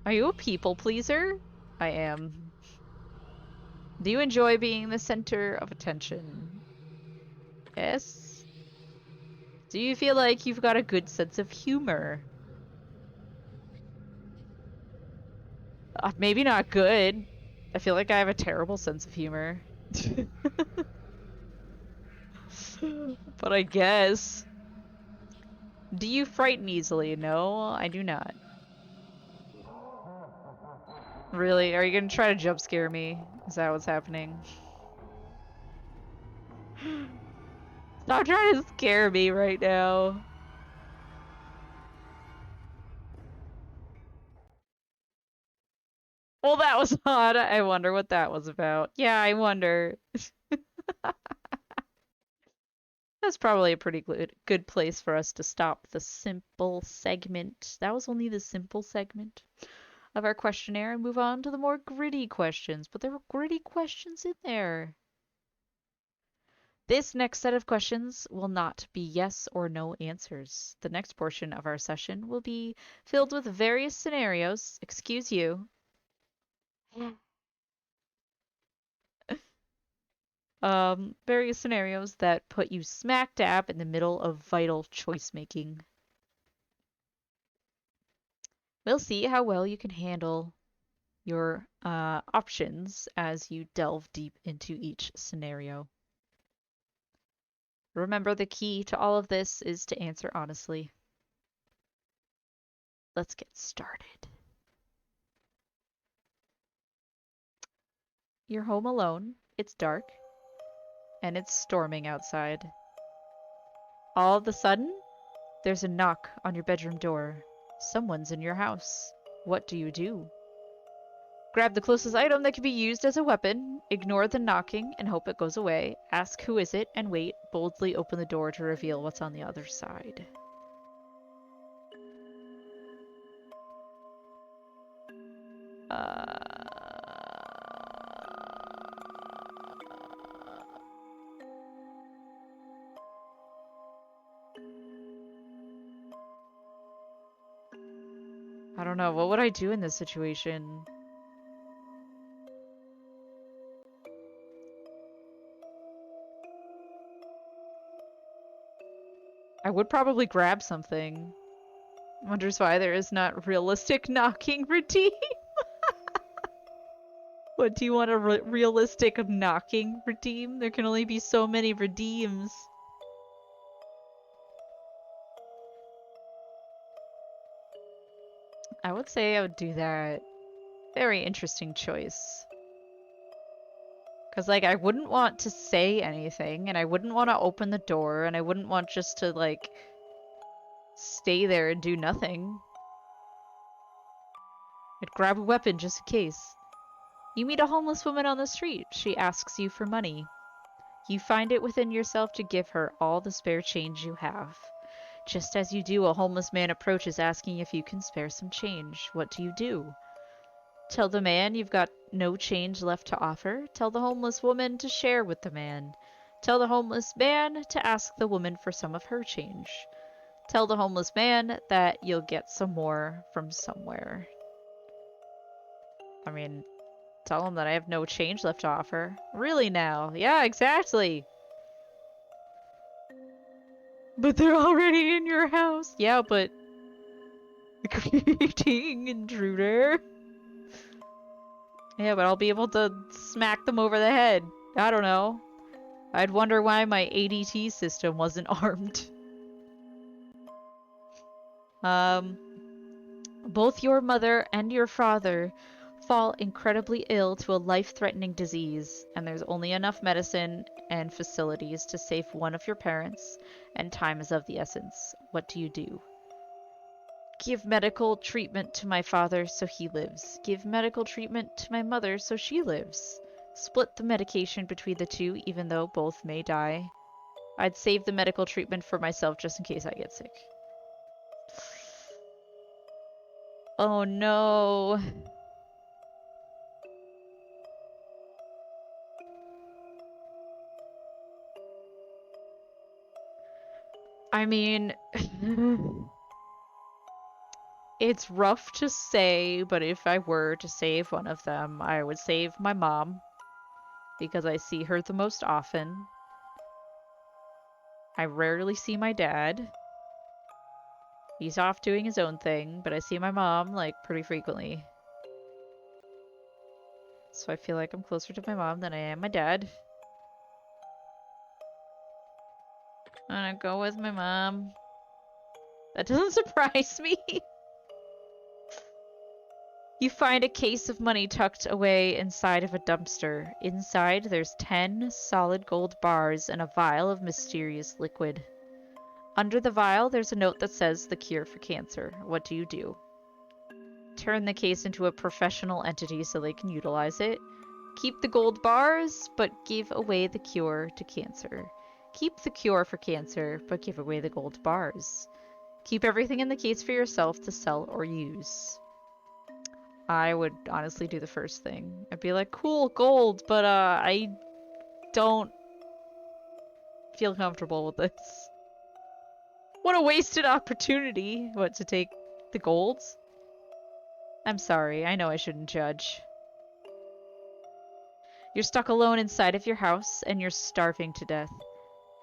Are you a people pleaser? I am. Do you enjoy being the center of attention? Yes. Do you feel like you've got a good sense of humor? Maybe not good. I feel like I have a terrible sense of humor. But I guess. Do you frighten easily? No, I do not. Really? Are you gonna try to jump scare me? Is that what's happening? Stop trying to scare me right now. Well, that was odd. I wonder what that was about. Yeah, I wonder. That's probably a pretty good place for us to stop the simple segment. That was only the simple segment of our questionnaire and move on to the more gritty questions. But there were gritty questions in there. This next set of questions will not be yes or no answers. The next portion of our session will be filled with various scenarios, excuse you, various scenarios that put you smack dab in the middle of vital choice making. We'll see how well you can handle your options as you delve deep into each scenario. Remember, the key to all of this is to answer honestly. Let's get started. You're home alone, it's dark, and it's storming outside. All of a sudden, there's a knock on your bedroom door. Someone's in your house. What do you do? Grab the closest item that can be used as a weapon, ignore the knocking and hope it goes away, ask who is it, and wait, boldly open the door to reveal what's on the other side. I don't know. What would I do in this situation? I would probably grab something. Wonders why there is not realistic knocking redeem. What, do you want a realistic knocking redeem? There can only be so many redeems. I would say I would do that. Very interesting choice. Because, like, I wouldn't want to say anything, and I wouldn't want to open the door, and I wouldn't want just to, like, stay there and do nothing. I'd grab a weapon just in case. You meet a homeless woman on the street. She asks you for money. You find it within yourself to give her all the spare change you have. Just as you do, a homeless man approaches asking if you can spare some change. What do? Tell the man you've got no change left to offer. Tell the homeless woman to share with the man. Tell the homeless man to ask the woman for some of her change. Tell the homeless man that you'll get some more from somewhere. I mean, tell him that I have no change left to offer. Really now? Yeah, exactly. But they're already in your house. Yeah, but... Greeting, intruder. Yeah, but I'll be able to smack them over the head. I don't know. I'd wonder why my ADT system wasn't armed. Both your mother and your father fall incredibly ill to a life-threatening disease, and there's only enough medicine and facilities to save one of your parents, and time is of the essence. What do? Give medical treatment to my father so he lives. Give medical treatment to my mother so she lives. Split the medication between the two, even though both may die. I'd save the medical treatment for myself just in case I get sick. Oh no. I mean... It's rough to say, but if I were to save one of them, I would save my mom. Because I see her the most often. I rarely see my dad. He's off doing his own thing, but I see my mom, like, pretty frequently. So I feel like I'm closer to my mom than I am my dad. I'm gonna go with my mom. That doesn't surprise me. You find a case of money tucked away inside of a dumpster. Inside, there's 10 solid gold bars and a vial of mysterious liquid. Under the vial, there's a note that says the cure for cancer. What do? Turn the case into a professional entity so they can utilize it. Keep the gold bars, but give away the cure to cancer. Keep the cure for cancer, but give away the gold bars. Keep everything in the case for yourself to sell or use. I would honestly do the first thing. I'd be like, cool, gold, but I don't feel comfortable with this. What a wasted opportunity. What, to take the golds? I'm sorry, I know I shouldn't judge. You're stuck alone inside of your house, and you're starving to death.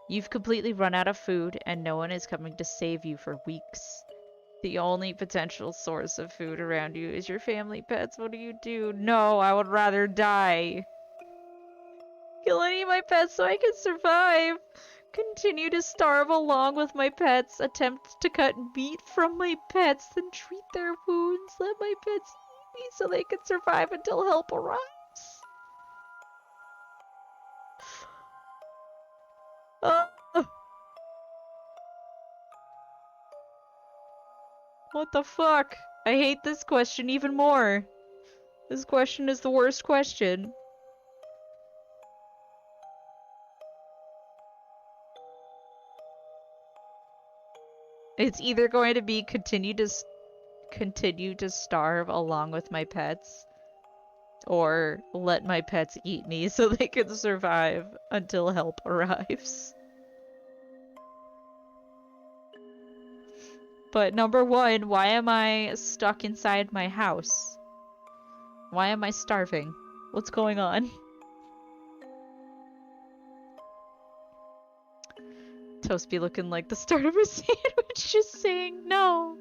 You've completely run out of food, and no one is coming to save you for weeks. The only potential source of food around you is your family pets. What do? No, I would rather die. Kill any of my pets so I can survive. Continue to starve along with my pets. Attempt to cut meat from my pets, then treat their wounds. Let my pets eat me so they can survive until help arrives. What the fuck? I hate this question even more. This question is the worst question. It's either going to be continue to starve along with my pets, or let my pets eat me so they can survive until help arrives. But number one, why am I stuck inside my house? Why am I starving? What's going on? Toast be looking like the start of a sandwich, just saying no.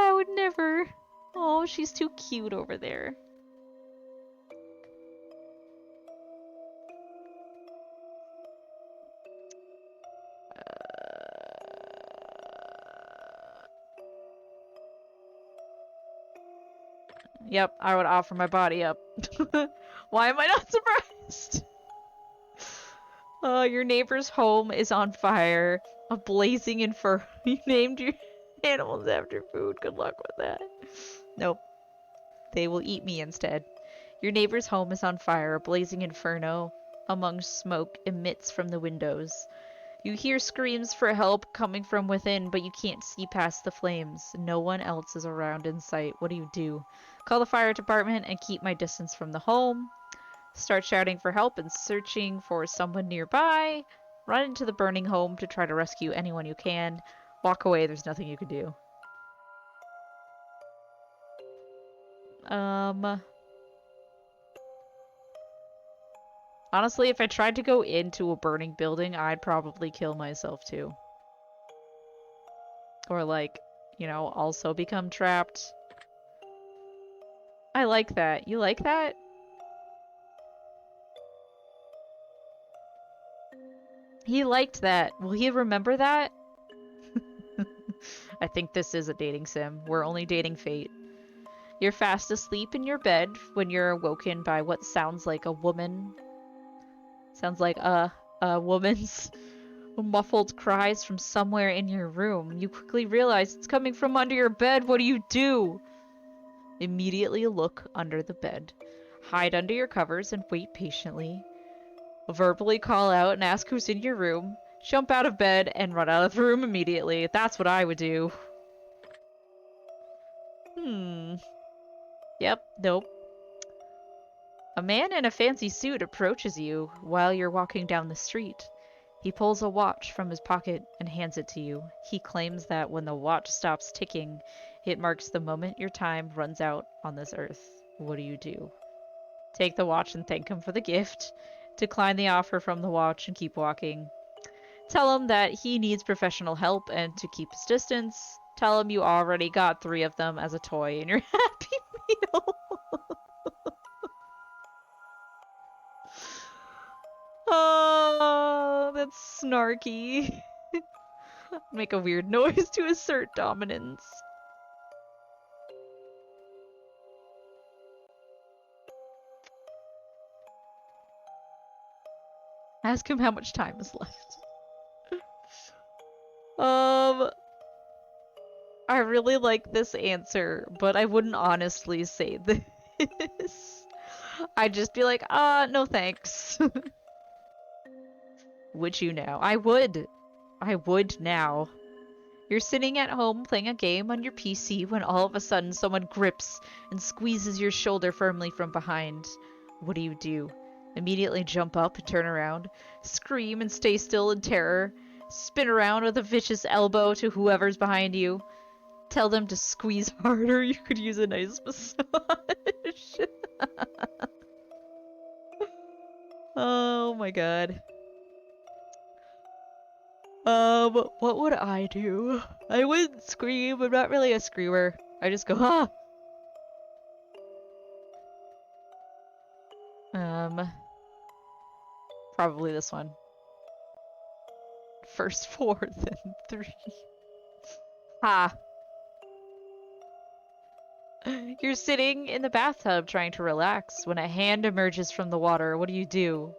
I would never. Oh, she's too cute over there. Yep, I would offer my body up. Why am I not surprised? Your neighbor's home is on fire. A blazing inferno. You named your animals after food. Good luck with that. Nope. They will eat me instead. Your neighbor's home is on fire. A blazing inferno among smoke emits from the windows. You hear screams for help coming from within, but you can't see past the flames. No one else is around in sight. What do? Call the fire department and keep my distance from the home. Start shouting for help and searching for someone nearby. Run into the burning home to try to rescue anyone you can. Walk away, there's nothing you can do. Honestly, if I tried to go into a burning building, I'd probably kill myself too. Or like, you know, also become trapped. I like that. You like that? He liked that. Will he remember that? I think this is a dating sim. We're only dating fate. You're fast asleep in your bed when you're awoken by what sounds like a woman. Sounds like a woman's muffled cries from somewhere in your room. You quickly realize it's coming from under your bed. What do? Immediately look under the bed. Hide under your covers and wait patiently. Verbally call out and ask who's in your room. Jump out of bed and run out of the room immediately. That's what I would do. Yep, nope. A man in a fancy suit approaches you while you're walking down the street. He pulls a watch from his pocket and hands it to you. He claims that when the watch stops ticking, it marks the moment your time runs out on this earth. What do? Take the watch and thank him for the gift. Decline the offer from the watch and keep walking. Tell him that he needs professional help and to keep his distance. Tell him you already got 3 of them as a toy in your Happy Meal. Oh, that's snarky. Make a weird noise to assert dominance. Ask him how much time is left. I really like this answer, but I wouldn't honestly say this. I'd just be like, no thanks. Would you now? I would. I would now. You're sitting at home playing a game on your PC when all of a sudden someone grips and squeezes your shoulder firmly from behind. What do? Immediately jump up and turn around, scream and stay still in terror, spin around with a vicious elbow to whoever's behind you. Tell them to squeeze harder, you could use a nice massage. Oh my god. What would I do? I wouldn't scream. I'm not really a screamer. I just go, ah! Probably this one. First 4, then 3. Ha! You're sitting in the bathtub trying to relax when a hand emerges from the water. What do?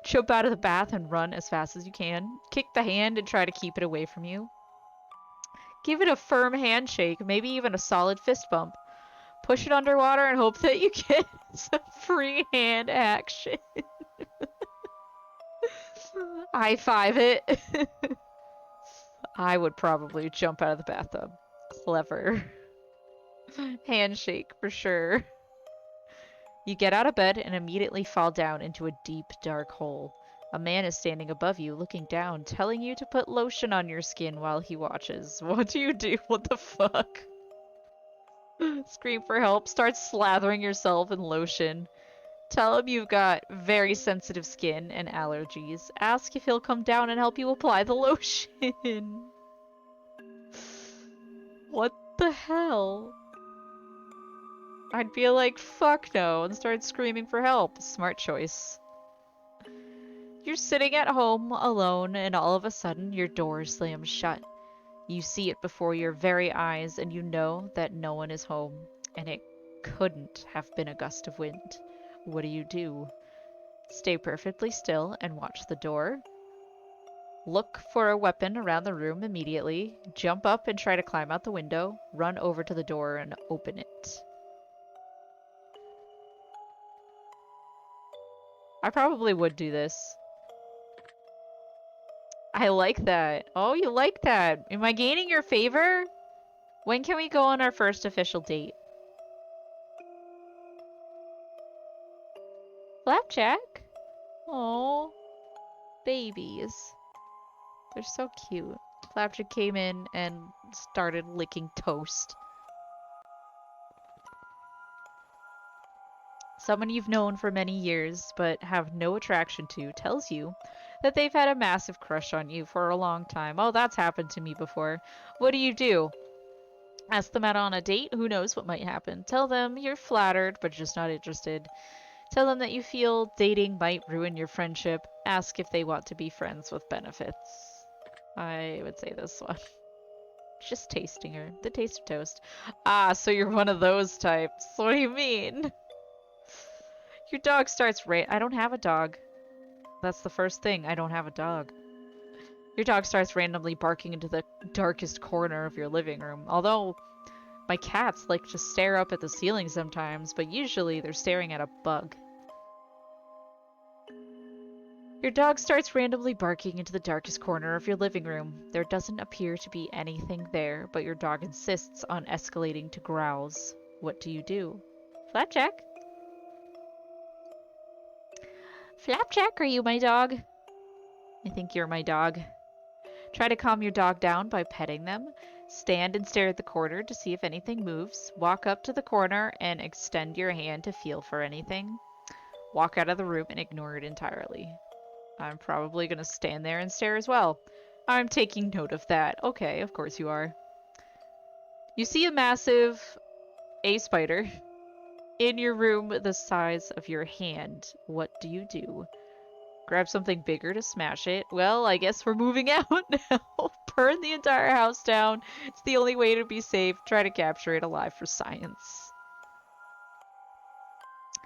Jump out of the bath and run as fast as you can. Kick the hand and try to keep it away from you. Give it a firm handshake, maybe even a solid fist bump. Push it underwater and hope that you get some free hand action. High five it. I would probably jump out of the bathtub. Clever. Handshake for sure. You get out of bed and immediately fall down into a deep, dark hole. A man is standing above you, looking down, telling you to put lotion on your skin while he watches. What do? What the fuck? Scream for help. Start slathering yourself in lotion. Tell him you've got very sensitive skin and allergies. Ask if he'll come down and help you apply the lotion. What the hell? I'd be like, fuck no, and start screaming for help. Smart choice. You're sitting at home alone, and all of a sudden your door slams shut. You see it before your very eyes, and you know that no one is home, and it couldn't have been a gust of wind. What do? Stay perfectly still and watch the door. Look for a weapon around the room immediately. Jump up and try to climb out the window. Run over to the door and open it. I probably would do this. I like that. Oh, you like that. Am I gaining your favor? When can we go on our first official date? Flapjack? Oh, babies. They're so cute. Flapjack came in and started licking toast. Someone you've known for many years but have no attraction to tells you that they've had a massive crush on you for a long time. Oh, that's happened to me before. What do? Ask them out on a date? Who knows what might happen. Tell them you're flattered but just not interested. Tell them that you feel dating might ruin your friendship. Ask if they want to be friends with benefits. I would say this one. Just tasting her. The taste of toast. Ah, so you're one of those types. What do you mean? Your dog starts I don't have a dog. That's the first thing. I don't have a dog. Your dog starts randomly barking into the darkest corner of your living room. Although, my cats like to stare up at the ceiling sometimes, but usually they're staring at a bug. Your dog starts randomly barking into the darkest corner of your living room. There doesn't appear to be anything there, but your dog insists on escalating to growls. What do? Flapjack? Flapjack, are you my dog? I think you're my dog. Try to calm your dog down by petting them. Stand and stare at the corner to see if anything moves. Walk up to the corner and extend your hand to feel for anything. Walk out of the room and ignore it entirely. I'm probably going to stand there and stare as well. I'm taking note of that. Okay, of course you are. You see a massive spider in your room the size of your hand. What do? Grab something bigger to smash it. Well, I guess we're moving out now. Burn the entire house down. It's the only way to be safe. Try to capture it alive for science.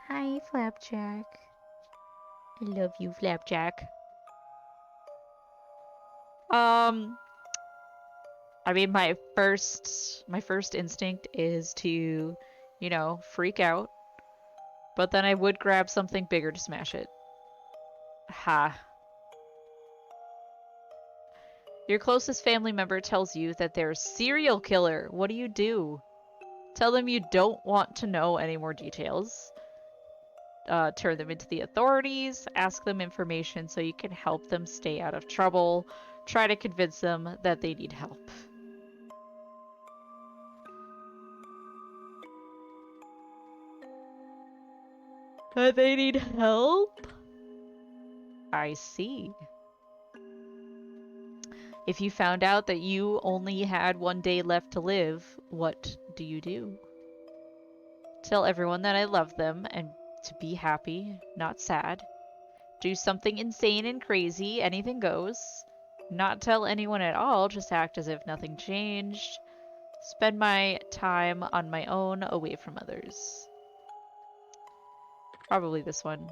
Hi, Flapjack. I love you, Flapjack. I mean, my first instinct is to, freak out. But then I would grab something bigger to smash it. Ha. Your closest family member tells you that they're a serial killer. What do? Tell them you don't want to know any more details. Turn them into the authorities. Ask them information so you can help them stay out of trouble. Try to convince them that they need help. They need help? I see. If you found out that you only had one day left to live, what do? Tell everyone that I love them and to be happy, not sad. Do something insane and crazy, anything goes. Not tell anyone at all, just act as if nothing changed. Spend my time on my own, away from others. Probably this one.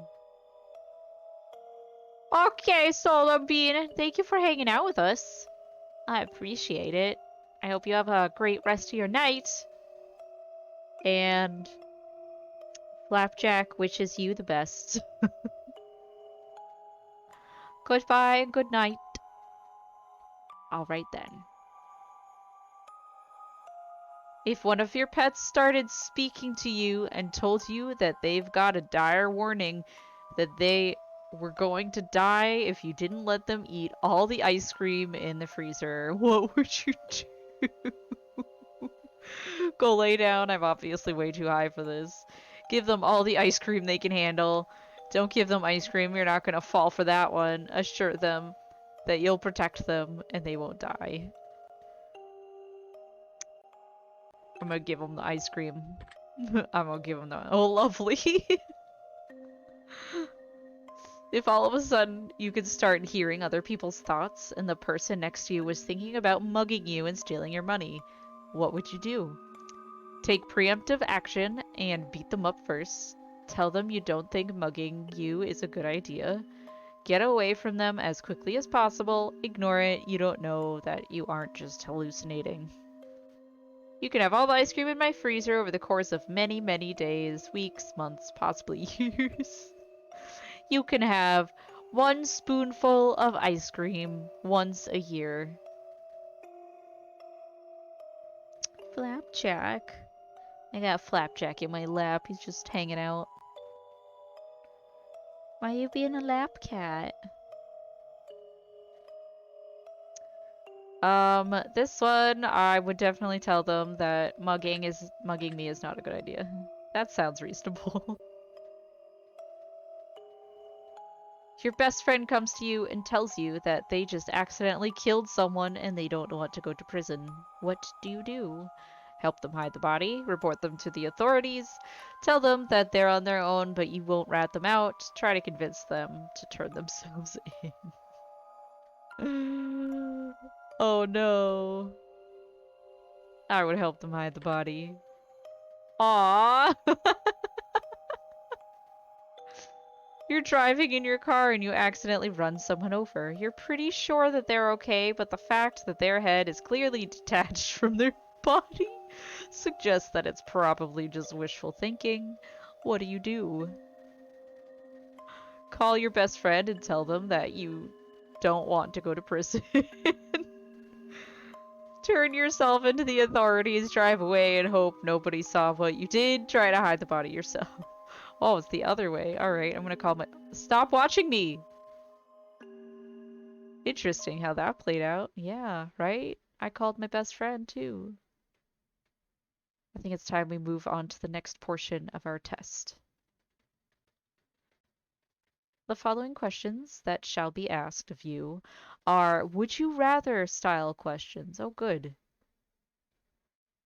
Okay, Solar Bean, thank you for hanging out with us. I appreciate it. I hope you have a great rest of your night. And Flapjack wishes you the best. Goodbye and good night. Alright then. If one of your pets started speaking to you and told you that they've got a dire warning that they were going to die if you didn't let them eat all the ice cream in the freezer, what would you do? Go lay down. I'm obviously way too high for this. Give them all the ice cream they can handle. Don't give them ice cream. You're not going to fall for that one. Assure them that you'll protect them and they won't die. I'm gonna give him the ice cream. I'm gonna give him the... Oh, lovely. If all of a sudden you could start hearing other people's thoughts and the person next to you was thinking about mugging you and stealing your money, what would you do? Take preemptive action and beat them up first. Tell them you don't think mugging you is a good idea. Get away from them as quickly as possible. Ignore it. You don't know that you aren't just hallucinating. You can have all the ice cream in my freezer over the course of many, many days, weeks, months, possibly years. You can have 1 spoonful of ice cream once a year. Flapjack. I got Flapjack in my lap. He's just hanging out. Why are you being a lap cat? This one, I would definitely tell them that mugging me is not a good idea. That sounds reasonable. Your best friend comes to you and tells you that they just accidentally killed someone and they don't want to go to prison. What do you do? Help them hide the body, report them to the authorities, tell them that they're on their own but you won't rat them out, try to convince them to turn themselves in. Oh no. I would help them hide the body. Aww. You're driving in your car and you accidentally run someone over. You're pretty sure that they're okay, but the fact that their head is clearly detached from their body suggests that it's probably just wishful thinking. What do? Call your best friend and tell them that you don't want to go to prison. Turn yourself into the authorities, drive away, and hope nobody saw what you did. Try to hide the body yourself. Oh, it's the other way. Alright, I'm gonna call my... Stop watching me! Interesting how that played out. Yeah, right? I called my best friend, too. I think it's time we move on to the next portion of our test. The following questions that shall be asked of you are would you rather style questions. Oh, good.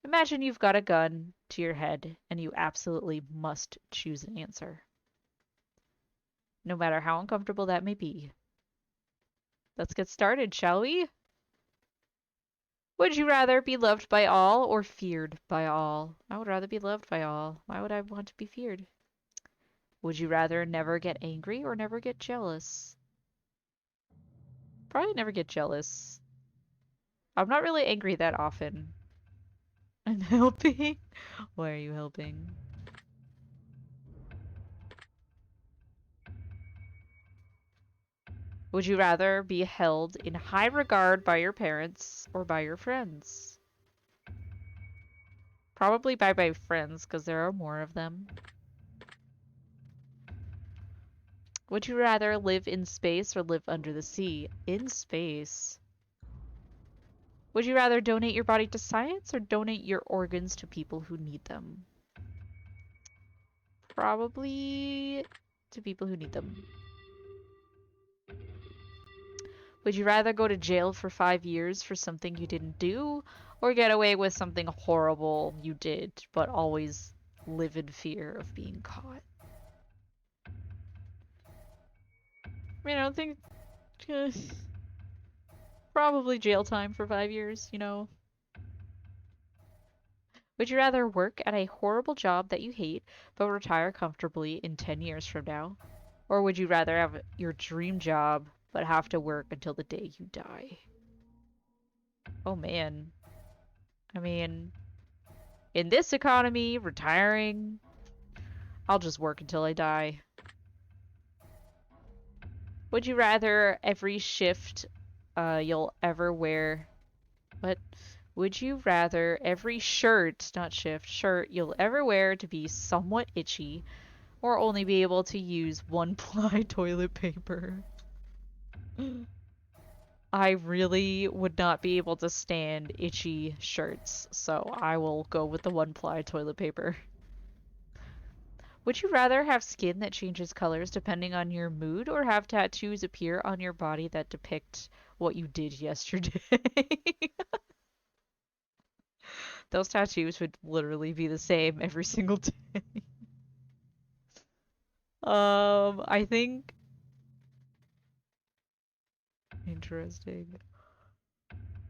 Imagine you've got a gun to your head and you absolutely must choose an answer, no matter how uncomfortable that may be. Let's get started, shall we? Would you rather be loved by all or feared by all? I would rather be loved by all. Why would I want to be feared? Would you rather never get angry or never get jealous? Probably never get jealous. I'm not really angry that often. I'm helping? Why are you helping? Would you rather be held in high regard by your parents or by your friends? Probably by my friends, because there are more of them. Would you rather live in space or live under the sea? In space. Would you rather donate your body to science or donate your organs to people who need them? Probably to people who need them. Would you rather go to jail for 5 years for something you didn't do, or get away with something horrible you did, but always live in fear of being caught? I mean, I don't think... probably jail time for 5 years, you know? Would you rather work at a horrible job that you hate, but retire comfortably in 10 years from now? Or would you rather have your dream job, but have to work until the day you die? Oh man. I mean, in this economy, retiring, I'll just work until I die. Would you rather every shift you'll ever wear... What? Would you rather every shirt, not shift, shirt you'll ever wear to be somewhat itchy, or only be able to use one-ply toilet paper? I really would not be able to stand itchy shirts, so I will go with the one-ply toilet paper. Would you rather have skin that changes colors depending on your mood, or have tattoos appear on your body that depict what you did yesterday? Those tattoos would literally be the same every single day. I think interesting.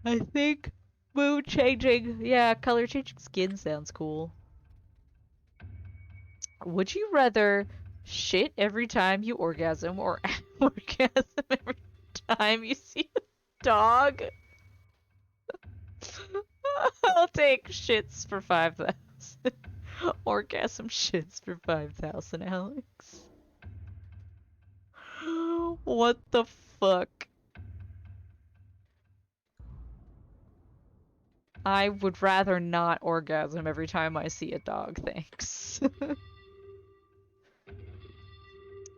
I think mood changing. Yeah, color changing skin sounds cool. Would you rather shit every time you orgasm or orgasm every time you see a dog? I'll take shits for 5,000. Orgasm shits for 5,000, Alex. What the fuck? I would rather not orgasm every time I see a dog, thanks.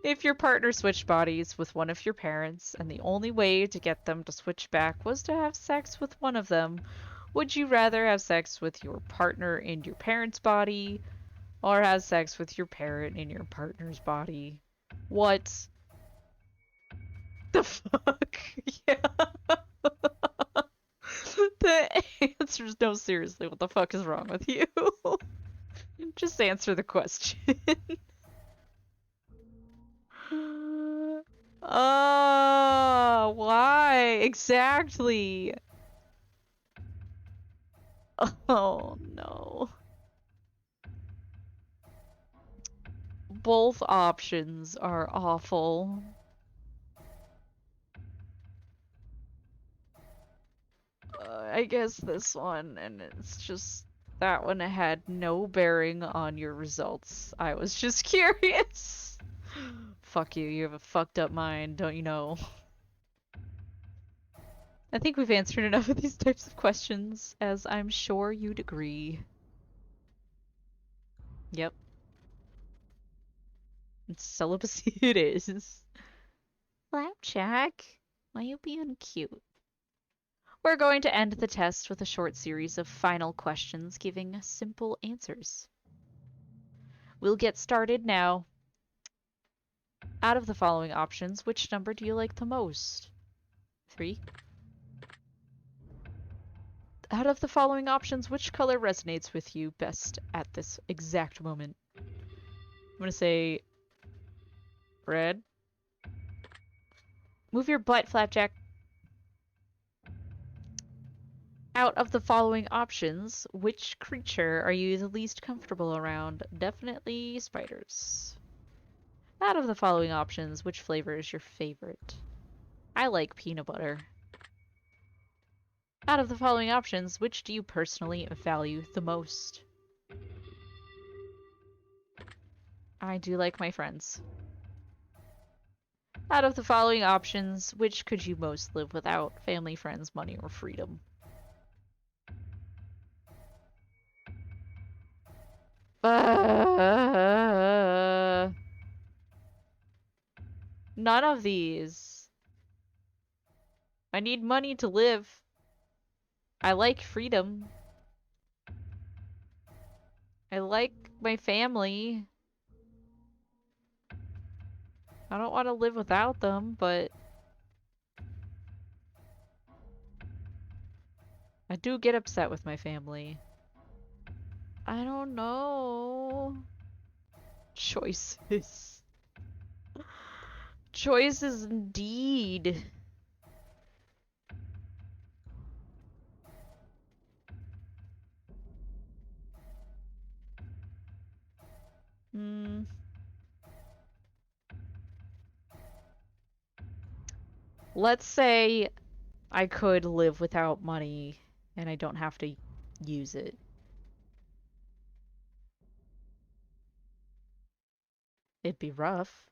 If your partner switched bodies with one of your parents, and the only way to get them to switch back was to have sex with one of them, would you rather have sex with your partner in your parent's body, or have sex with your parent in your partner's body? What the fuck? Yeah. The answer is no, seriously, what the fuck is wrong with you? Just answer the question. Why? Exactly. Oh no. Both options are awful. I guess this one, and it's just that one had no bearing on your results. I was just curious. Fuck you, you have a fucked up mind, don't you know? I think we've answered enough of these types of questions, as I'm sure you'd agree. Yep. Celibacy it is. Flapjack, why you being cute? We're going to end the test with a short series of final questions giving simple answers. We'll get started now. Out of the following options, which number do you like the most? 3. Out of the following options, which color resonates with you best at this exact moment? I'm gonna say red. Move your butt, Flapjack. Out of the following options, which creature are you the least comfortable around? Definitely spiders. Out of the following options, which flavor is your favorite? I like peanut butter. Out of the following options, which do you personally value the most? I do like my friends. Out of the following options, which could you most live without? Family, friends, money, or freedom? None of these. I need money to live. I like freedom. I like my family. I don't want to live without them, but I do get upset with my family. I don't know. Choices. Choices indeed. Let's say I could live without money and I don't have to use it. It'd be rough.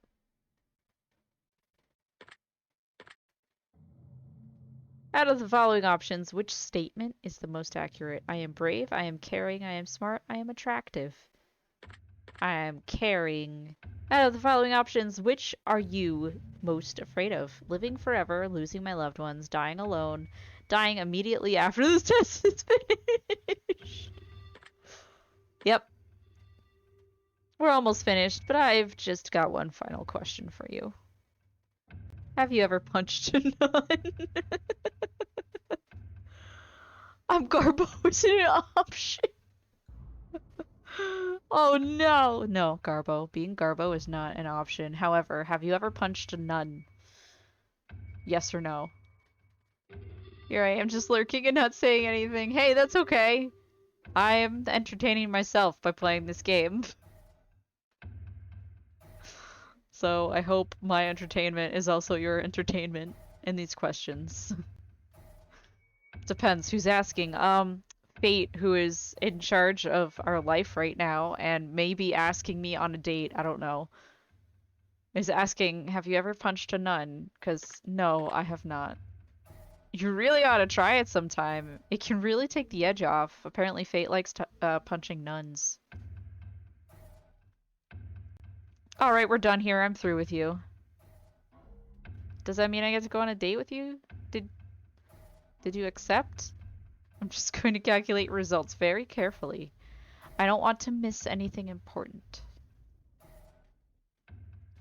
Out of the following options, which statement is the most accurate? I am brave, I am caring, I am smart, I am attractive. I am caring. Out of the following options, which are you most afraid of? Living forever, losing my loved ones, dying alone, dying immediately after this test is finished. Yep. We're almost finished, but I've just got one final question for you. Have you ever punched a nun? Garbo isn't an option. Oh no! No, Garbo. Being Garbo is not an option. However, have you ever punched a nun? Yes or no? Here I am just lurking and not saying anything. Hey, that's okay. I am entertaining myself by playing this game. So I hope my entertainment is also your entertainment in these questions. Depends who's asking. Fate, who is in charge of our life right now and maybe asking me on a date, I don't know, is asking, have you ever punched a nun? Because no, I have not. You really ought to try it sometime. It can really take the edge off. Apparently Fate likes punching nuns. Alright, we're done here. I'm through with you. Does that mean I get to go on a date with you? Did you accept? I'm just going to calculate results very carefully. I don't want to miss anything important.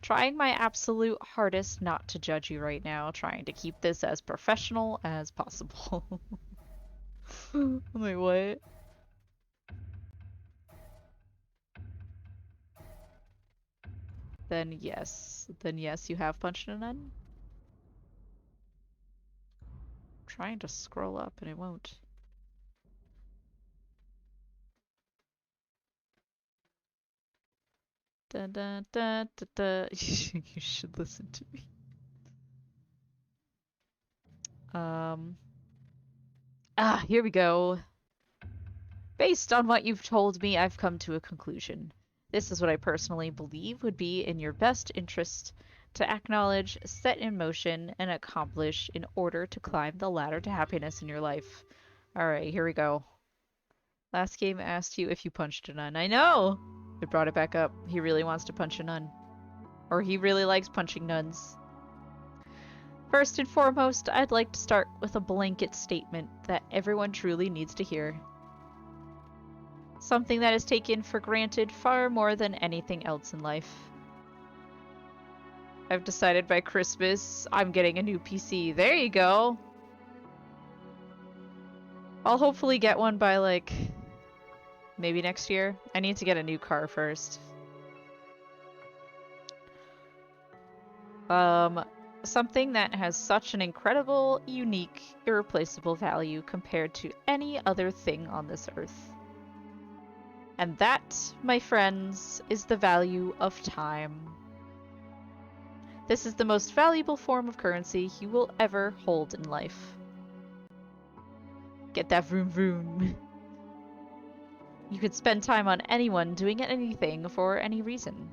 Trying my absolute hardest not to judge you right now, trying to keep this as professional as possible. Wait, what? Then yes. Then yes, you have punched a nun? I'm trying to scroll up and it won't. Dun, dun, dun, dun, dun. You should listen to me. Here we go. Based on what you've told me, I've come to a conclusion. This is what I personally believe would be in your best interest to acknowledge, set in motion, and accomplish in order to climb the ladder to happiness in your life. Alright, here we go. Last game asked you if you punched a nun. I know! It brought it back up. He really wants to punch a nun. Or he really likes punching nuns. First and foremost, I'd like to start with a blanket statement that everyone truly needs to hear. Something that is taken for granted far more than anything else in life. I've decided by Christmas I'm getting a new PC. There you go! I'll hopefully get one by like maybe next year. I need to get a new car first. Something that has such an incredible, unique, irreplaceable value compared to any other thing on this earth. And that, my friends, is the value of time. This is the most valuable form of currency you will ever hold in life. Get that vroom vroom. You could spend time on anyone doing anything for any reason.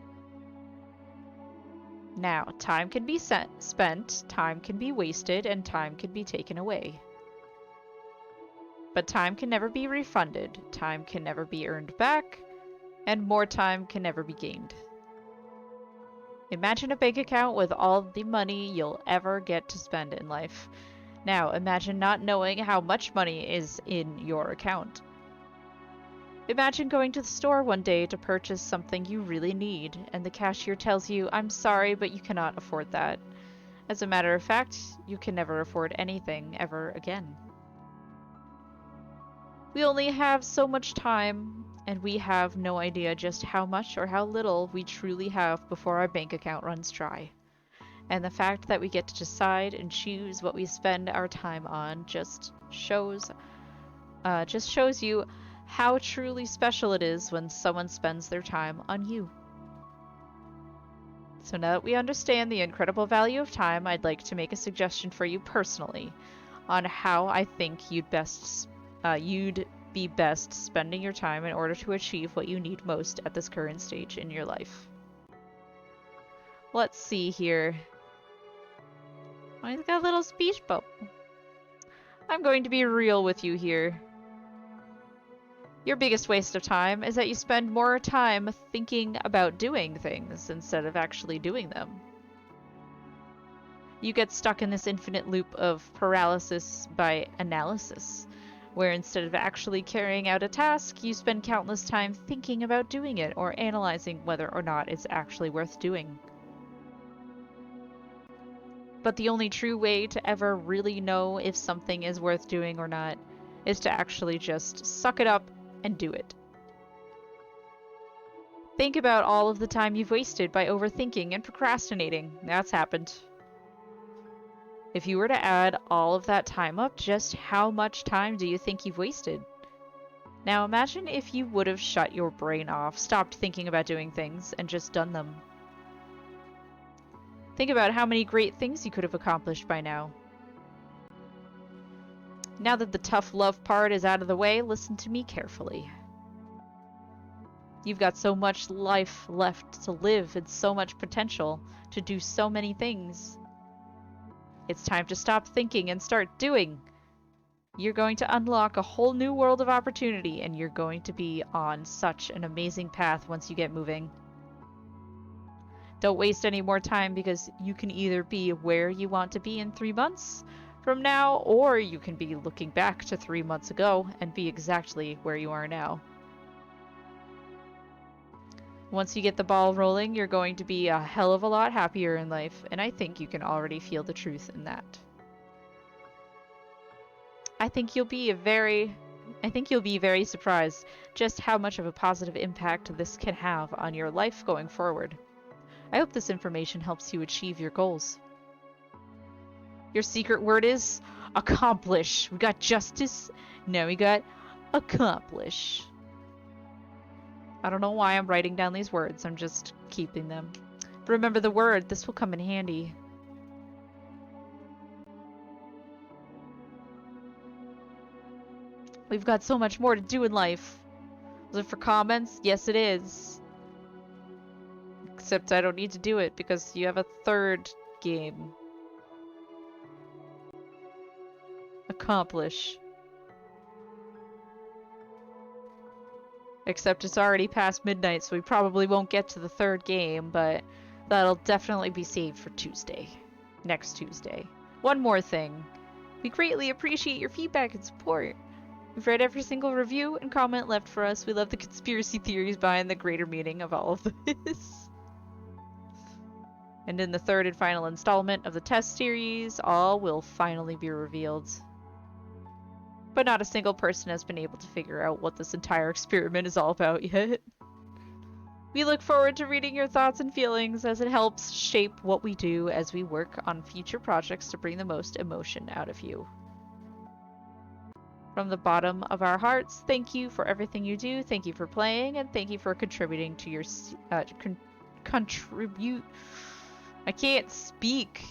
Now, time can be spent, time can be wasted, and time can be taken away. But time can never be refunded, time can never be earned back, and more time can never be gained. Imagine a bank account with all the money you'll ever get to spend in life. Now, imagine not knowing how much money is in your account. Imagine going to the store one day to purchase something you really need, and the cashier tells you, "I'm sorry, but you cannot afford that." As a matter of fact, you can never afford anything ever again. We only have so much time, and we have no idea just how much or how little we truly have before our bank account runs dry. And the fact that we get to decide and choose what we spend our time on just shows you how truly special it is when someone spends their time on you. So now that we understand the incredible value of time, I'd like to make a suggestion for you personally on how I think you'd be best spending your time in order to achieve what you need most at this current stage in your life. Let's see here. Oh, he's got a little speech bubble. I'm going to be real with you here. Your biggest waste of time is that you spend more time thinking about doing things instead of actually doing them. You get stuck in this infinite loop of paralysis by analysis, where instead of actually carrying out a task, you spend countless time thinking about doing it or analyzing whether or not it's actually worth doing. But the only true way to ever really know if something is worth doing or not is to actually just suck it up and do it. Think about all of the time you've wasted by overthinking and procrastinating. That's happened. If you were to add all of that time up, just how much time do you think you've wasted? Now imagine if you would have shut your brain off, stopped thinking about doing things, and just done them. Think about how many great things you could have accomplished by now. Now that the tough love part is out of the way, listen to me carefully. You've got so much life left to live and so much potential to do so many things. It's time to stop thinking and start doing. You're going to unlock a whole new world of opportunity, and you're going to be on such an amazing path once you get moving. Don't waste any more time, because you can either be where you want to be in 3 months from now, or you can be looking back to 3 months ago and be exactly where you are now. Once you get the ball rolling, you're going to be a hell of a lot happier in life, and I think you can already feel the truth in that. I think you'll be very surprised just how much of a positive impact this can have on your life going forward. I hope this information helps you achieve your goals. Your secret word is accomplish. We got justice. Now we got accomplish. I don't know why I'm writing down these words. I'm just keeping them. But remember the word. This will come in handy. We've got so much more to do in life. Is it for comments? Yes, it is. Except I don't need to do it because you have a third game. Accomplish. Except it's already past midnight, so we probably won't get to the third game, but that'll definitely be saved for Tuesday. Next Tuesday. One more thing. We greatly appreciate your feedback and support. We've read every single review and comment left for us. We love the conspiracy theories behind the greater meaning of all of this. And in the third and final installment of the test series, all will finally be revealed. But not a single person has been able to figure out what this entire experiment is all about yet. We look forward to reading your thoughts and feelings as it helps shape what we do as we work on future projects to bring the most emotion out of you. From the bottom of our hearts, thank you for everything you do, thank you for playing, and thank you for contributing to your I can't speak.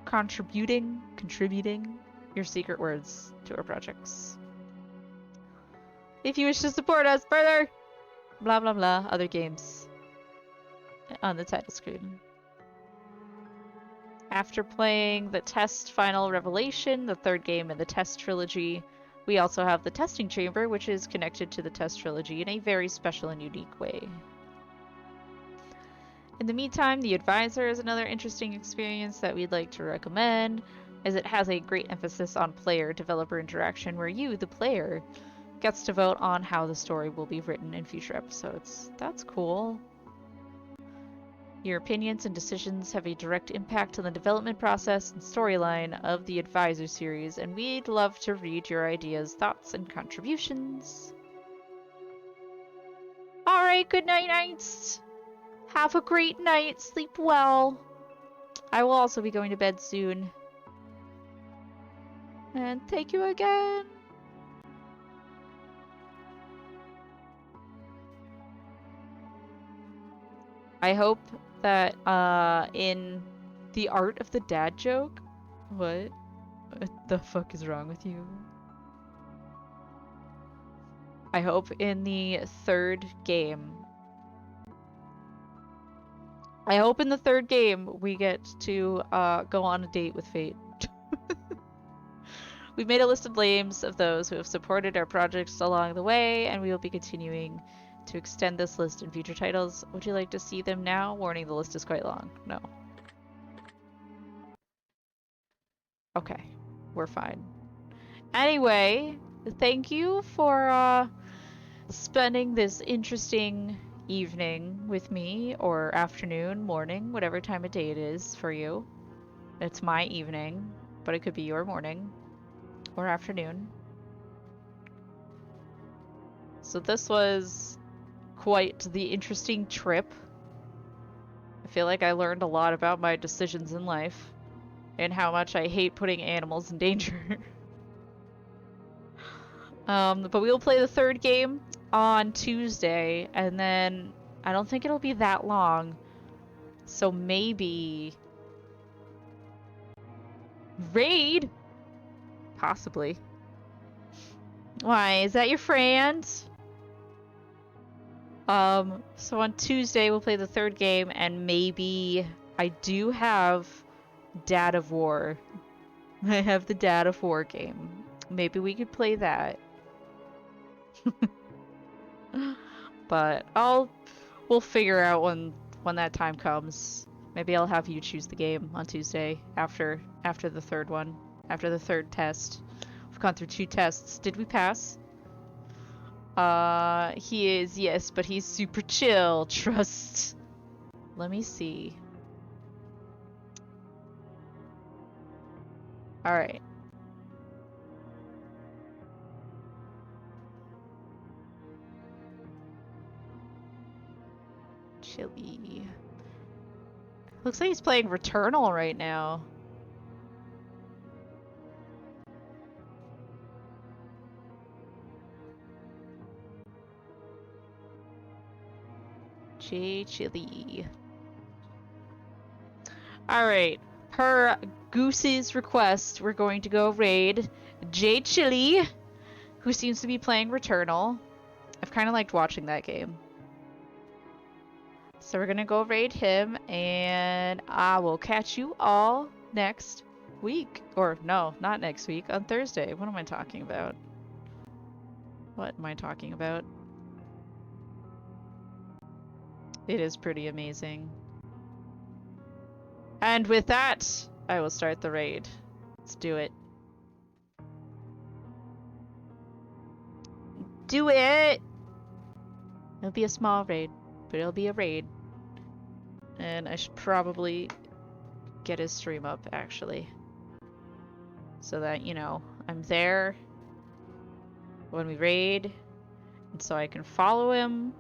Contributing your secret words to our projects. If you wish to support us further, blah blah blah, other games on the title screen. After playing the Test Final Revelation, the third game in the Test Trilogy, we also have the Testing Chamber, which is connected to the Test Trilogy in a very special and unique way. In the meantime, the Advisor is another interesting experience that we'd like to recommend, as it has a great emphasis on player-developer interaction where you, the player, gets to vote on how the story will be written in future episodes. That's cool. Your opinions and decisions have a direct impact on the development process and storyline of the Advisor series, and we'd love to read your ideas, thoughts, and contributions. Alright, good night, nights! Have a great night, sleep well. I will also be going to bed soon. And thank you again. I hope that in the art of the dad joke, what the fuck is wrong with you? I hope in the third game, we get to go on a date with Fate. We've made a list of names of those who have supported our projects along the way, and we will be continuing to extend this list in future titles. Would you like to see them now? Warning, the list is quite long. No. Okay, we're fine. Anyway, thank you for spending this interesting evening with me, or afternoon, morning, whatever time of day it is for you. It's my evening, but it could be your morning or afternoon. So this was quite the interesting trip. I feel like I learned a lot about my decisions in life and how much I hate putting animals in danger. But we will play the third game on Tuesday, and then I don't think it'll be that long. So maybe raid? Possibly. Why, is that your friend? So on Tuesday we'll play the third game, and maybe I do have Dad of War. I have the Dad of War game. Maybe we could play that. But we'll figure out when that time comes. Maybe I'll have you choose the game on Tuesday after the third one, after the third test. We've gone through 2 tests. Did we pass? He is, yes, but he's super chill. Trust. Let me see. All right. Chilly. Looks like he's playing Returnal right now. J Chili. Alright. Per Goose's request, we're going to go raid J Chili, who seems to be playing Returnal. I've kind of liked watching that game. So we're gonna go raid him, and I will catch you all next week. Or no, not next week, on Thursday. What am I talking about? What am I talking about? It is pretty amazing. And with that, I will start the raid. Let's do it. Do it! It'll be a small raid, but it'll be a raid. And I should probably get his stream up, actually. So that, you know, I'm there when we raid, and so I can follow him.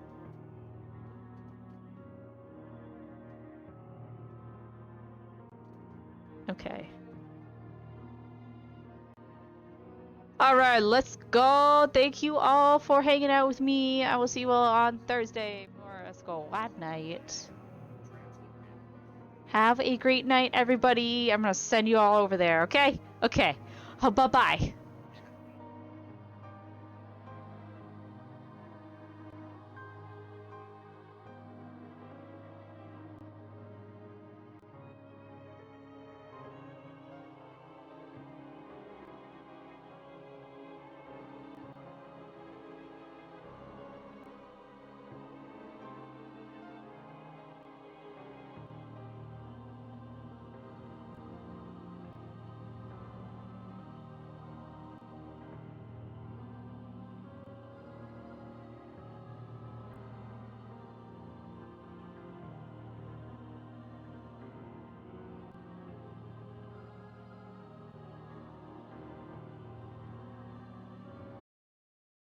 Okay. Alright, let's go. Thank you all for hanging out with me. I will see you all on Thursday for a squad night. Have a great night, everybody. I'm gonna send you all over there, okay? Okay. Oh, bye-bye.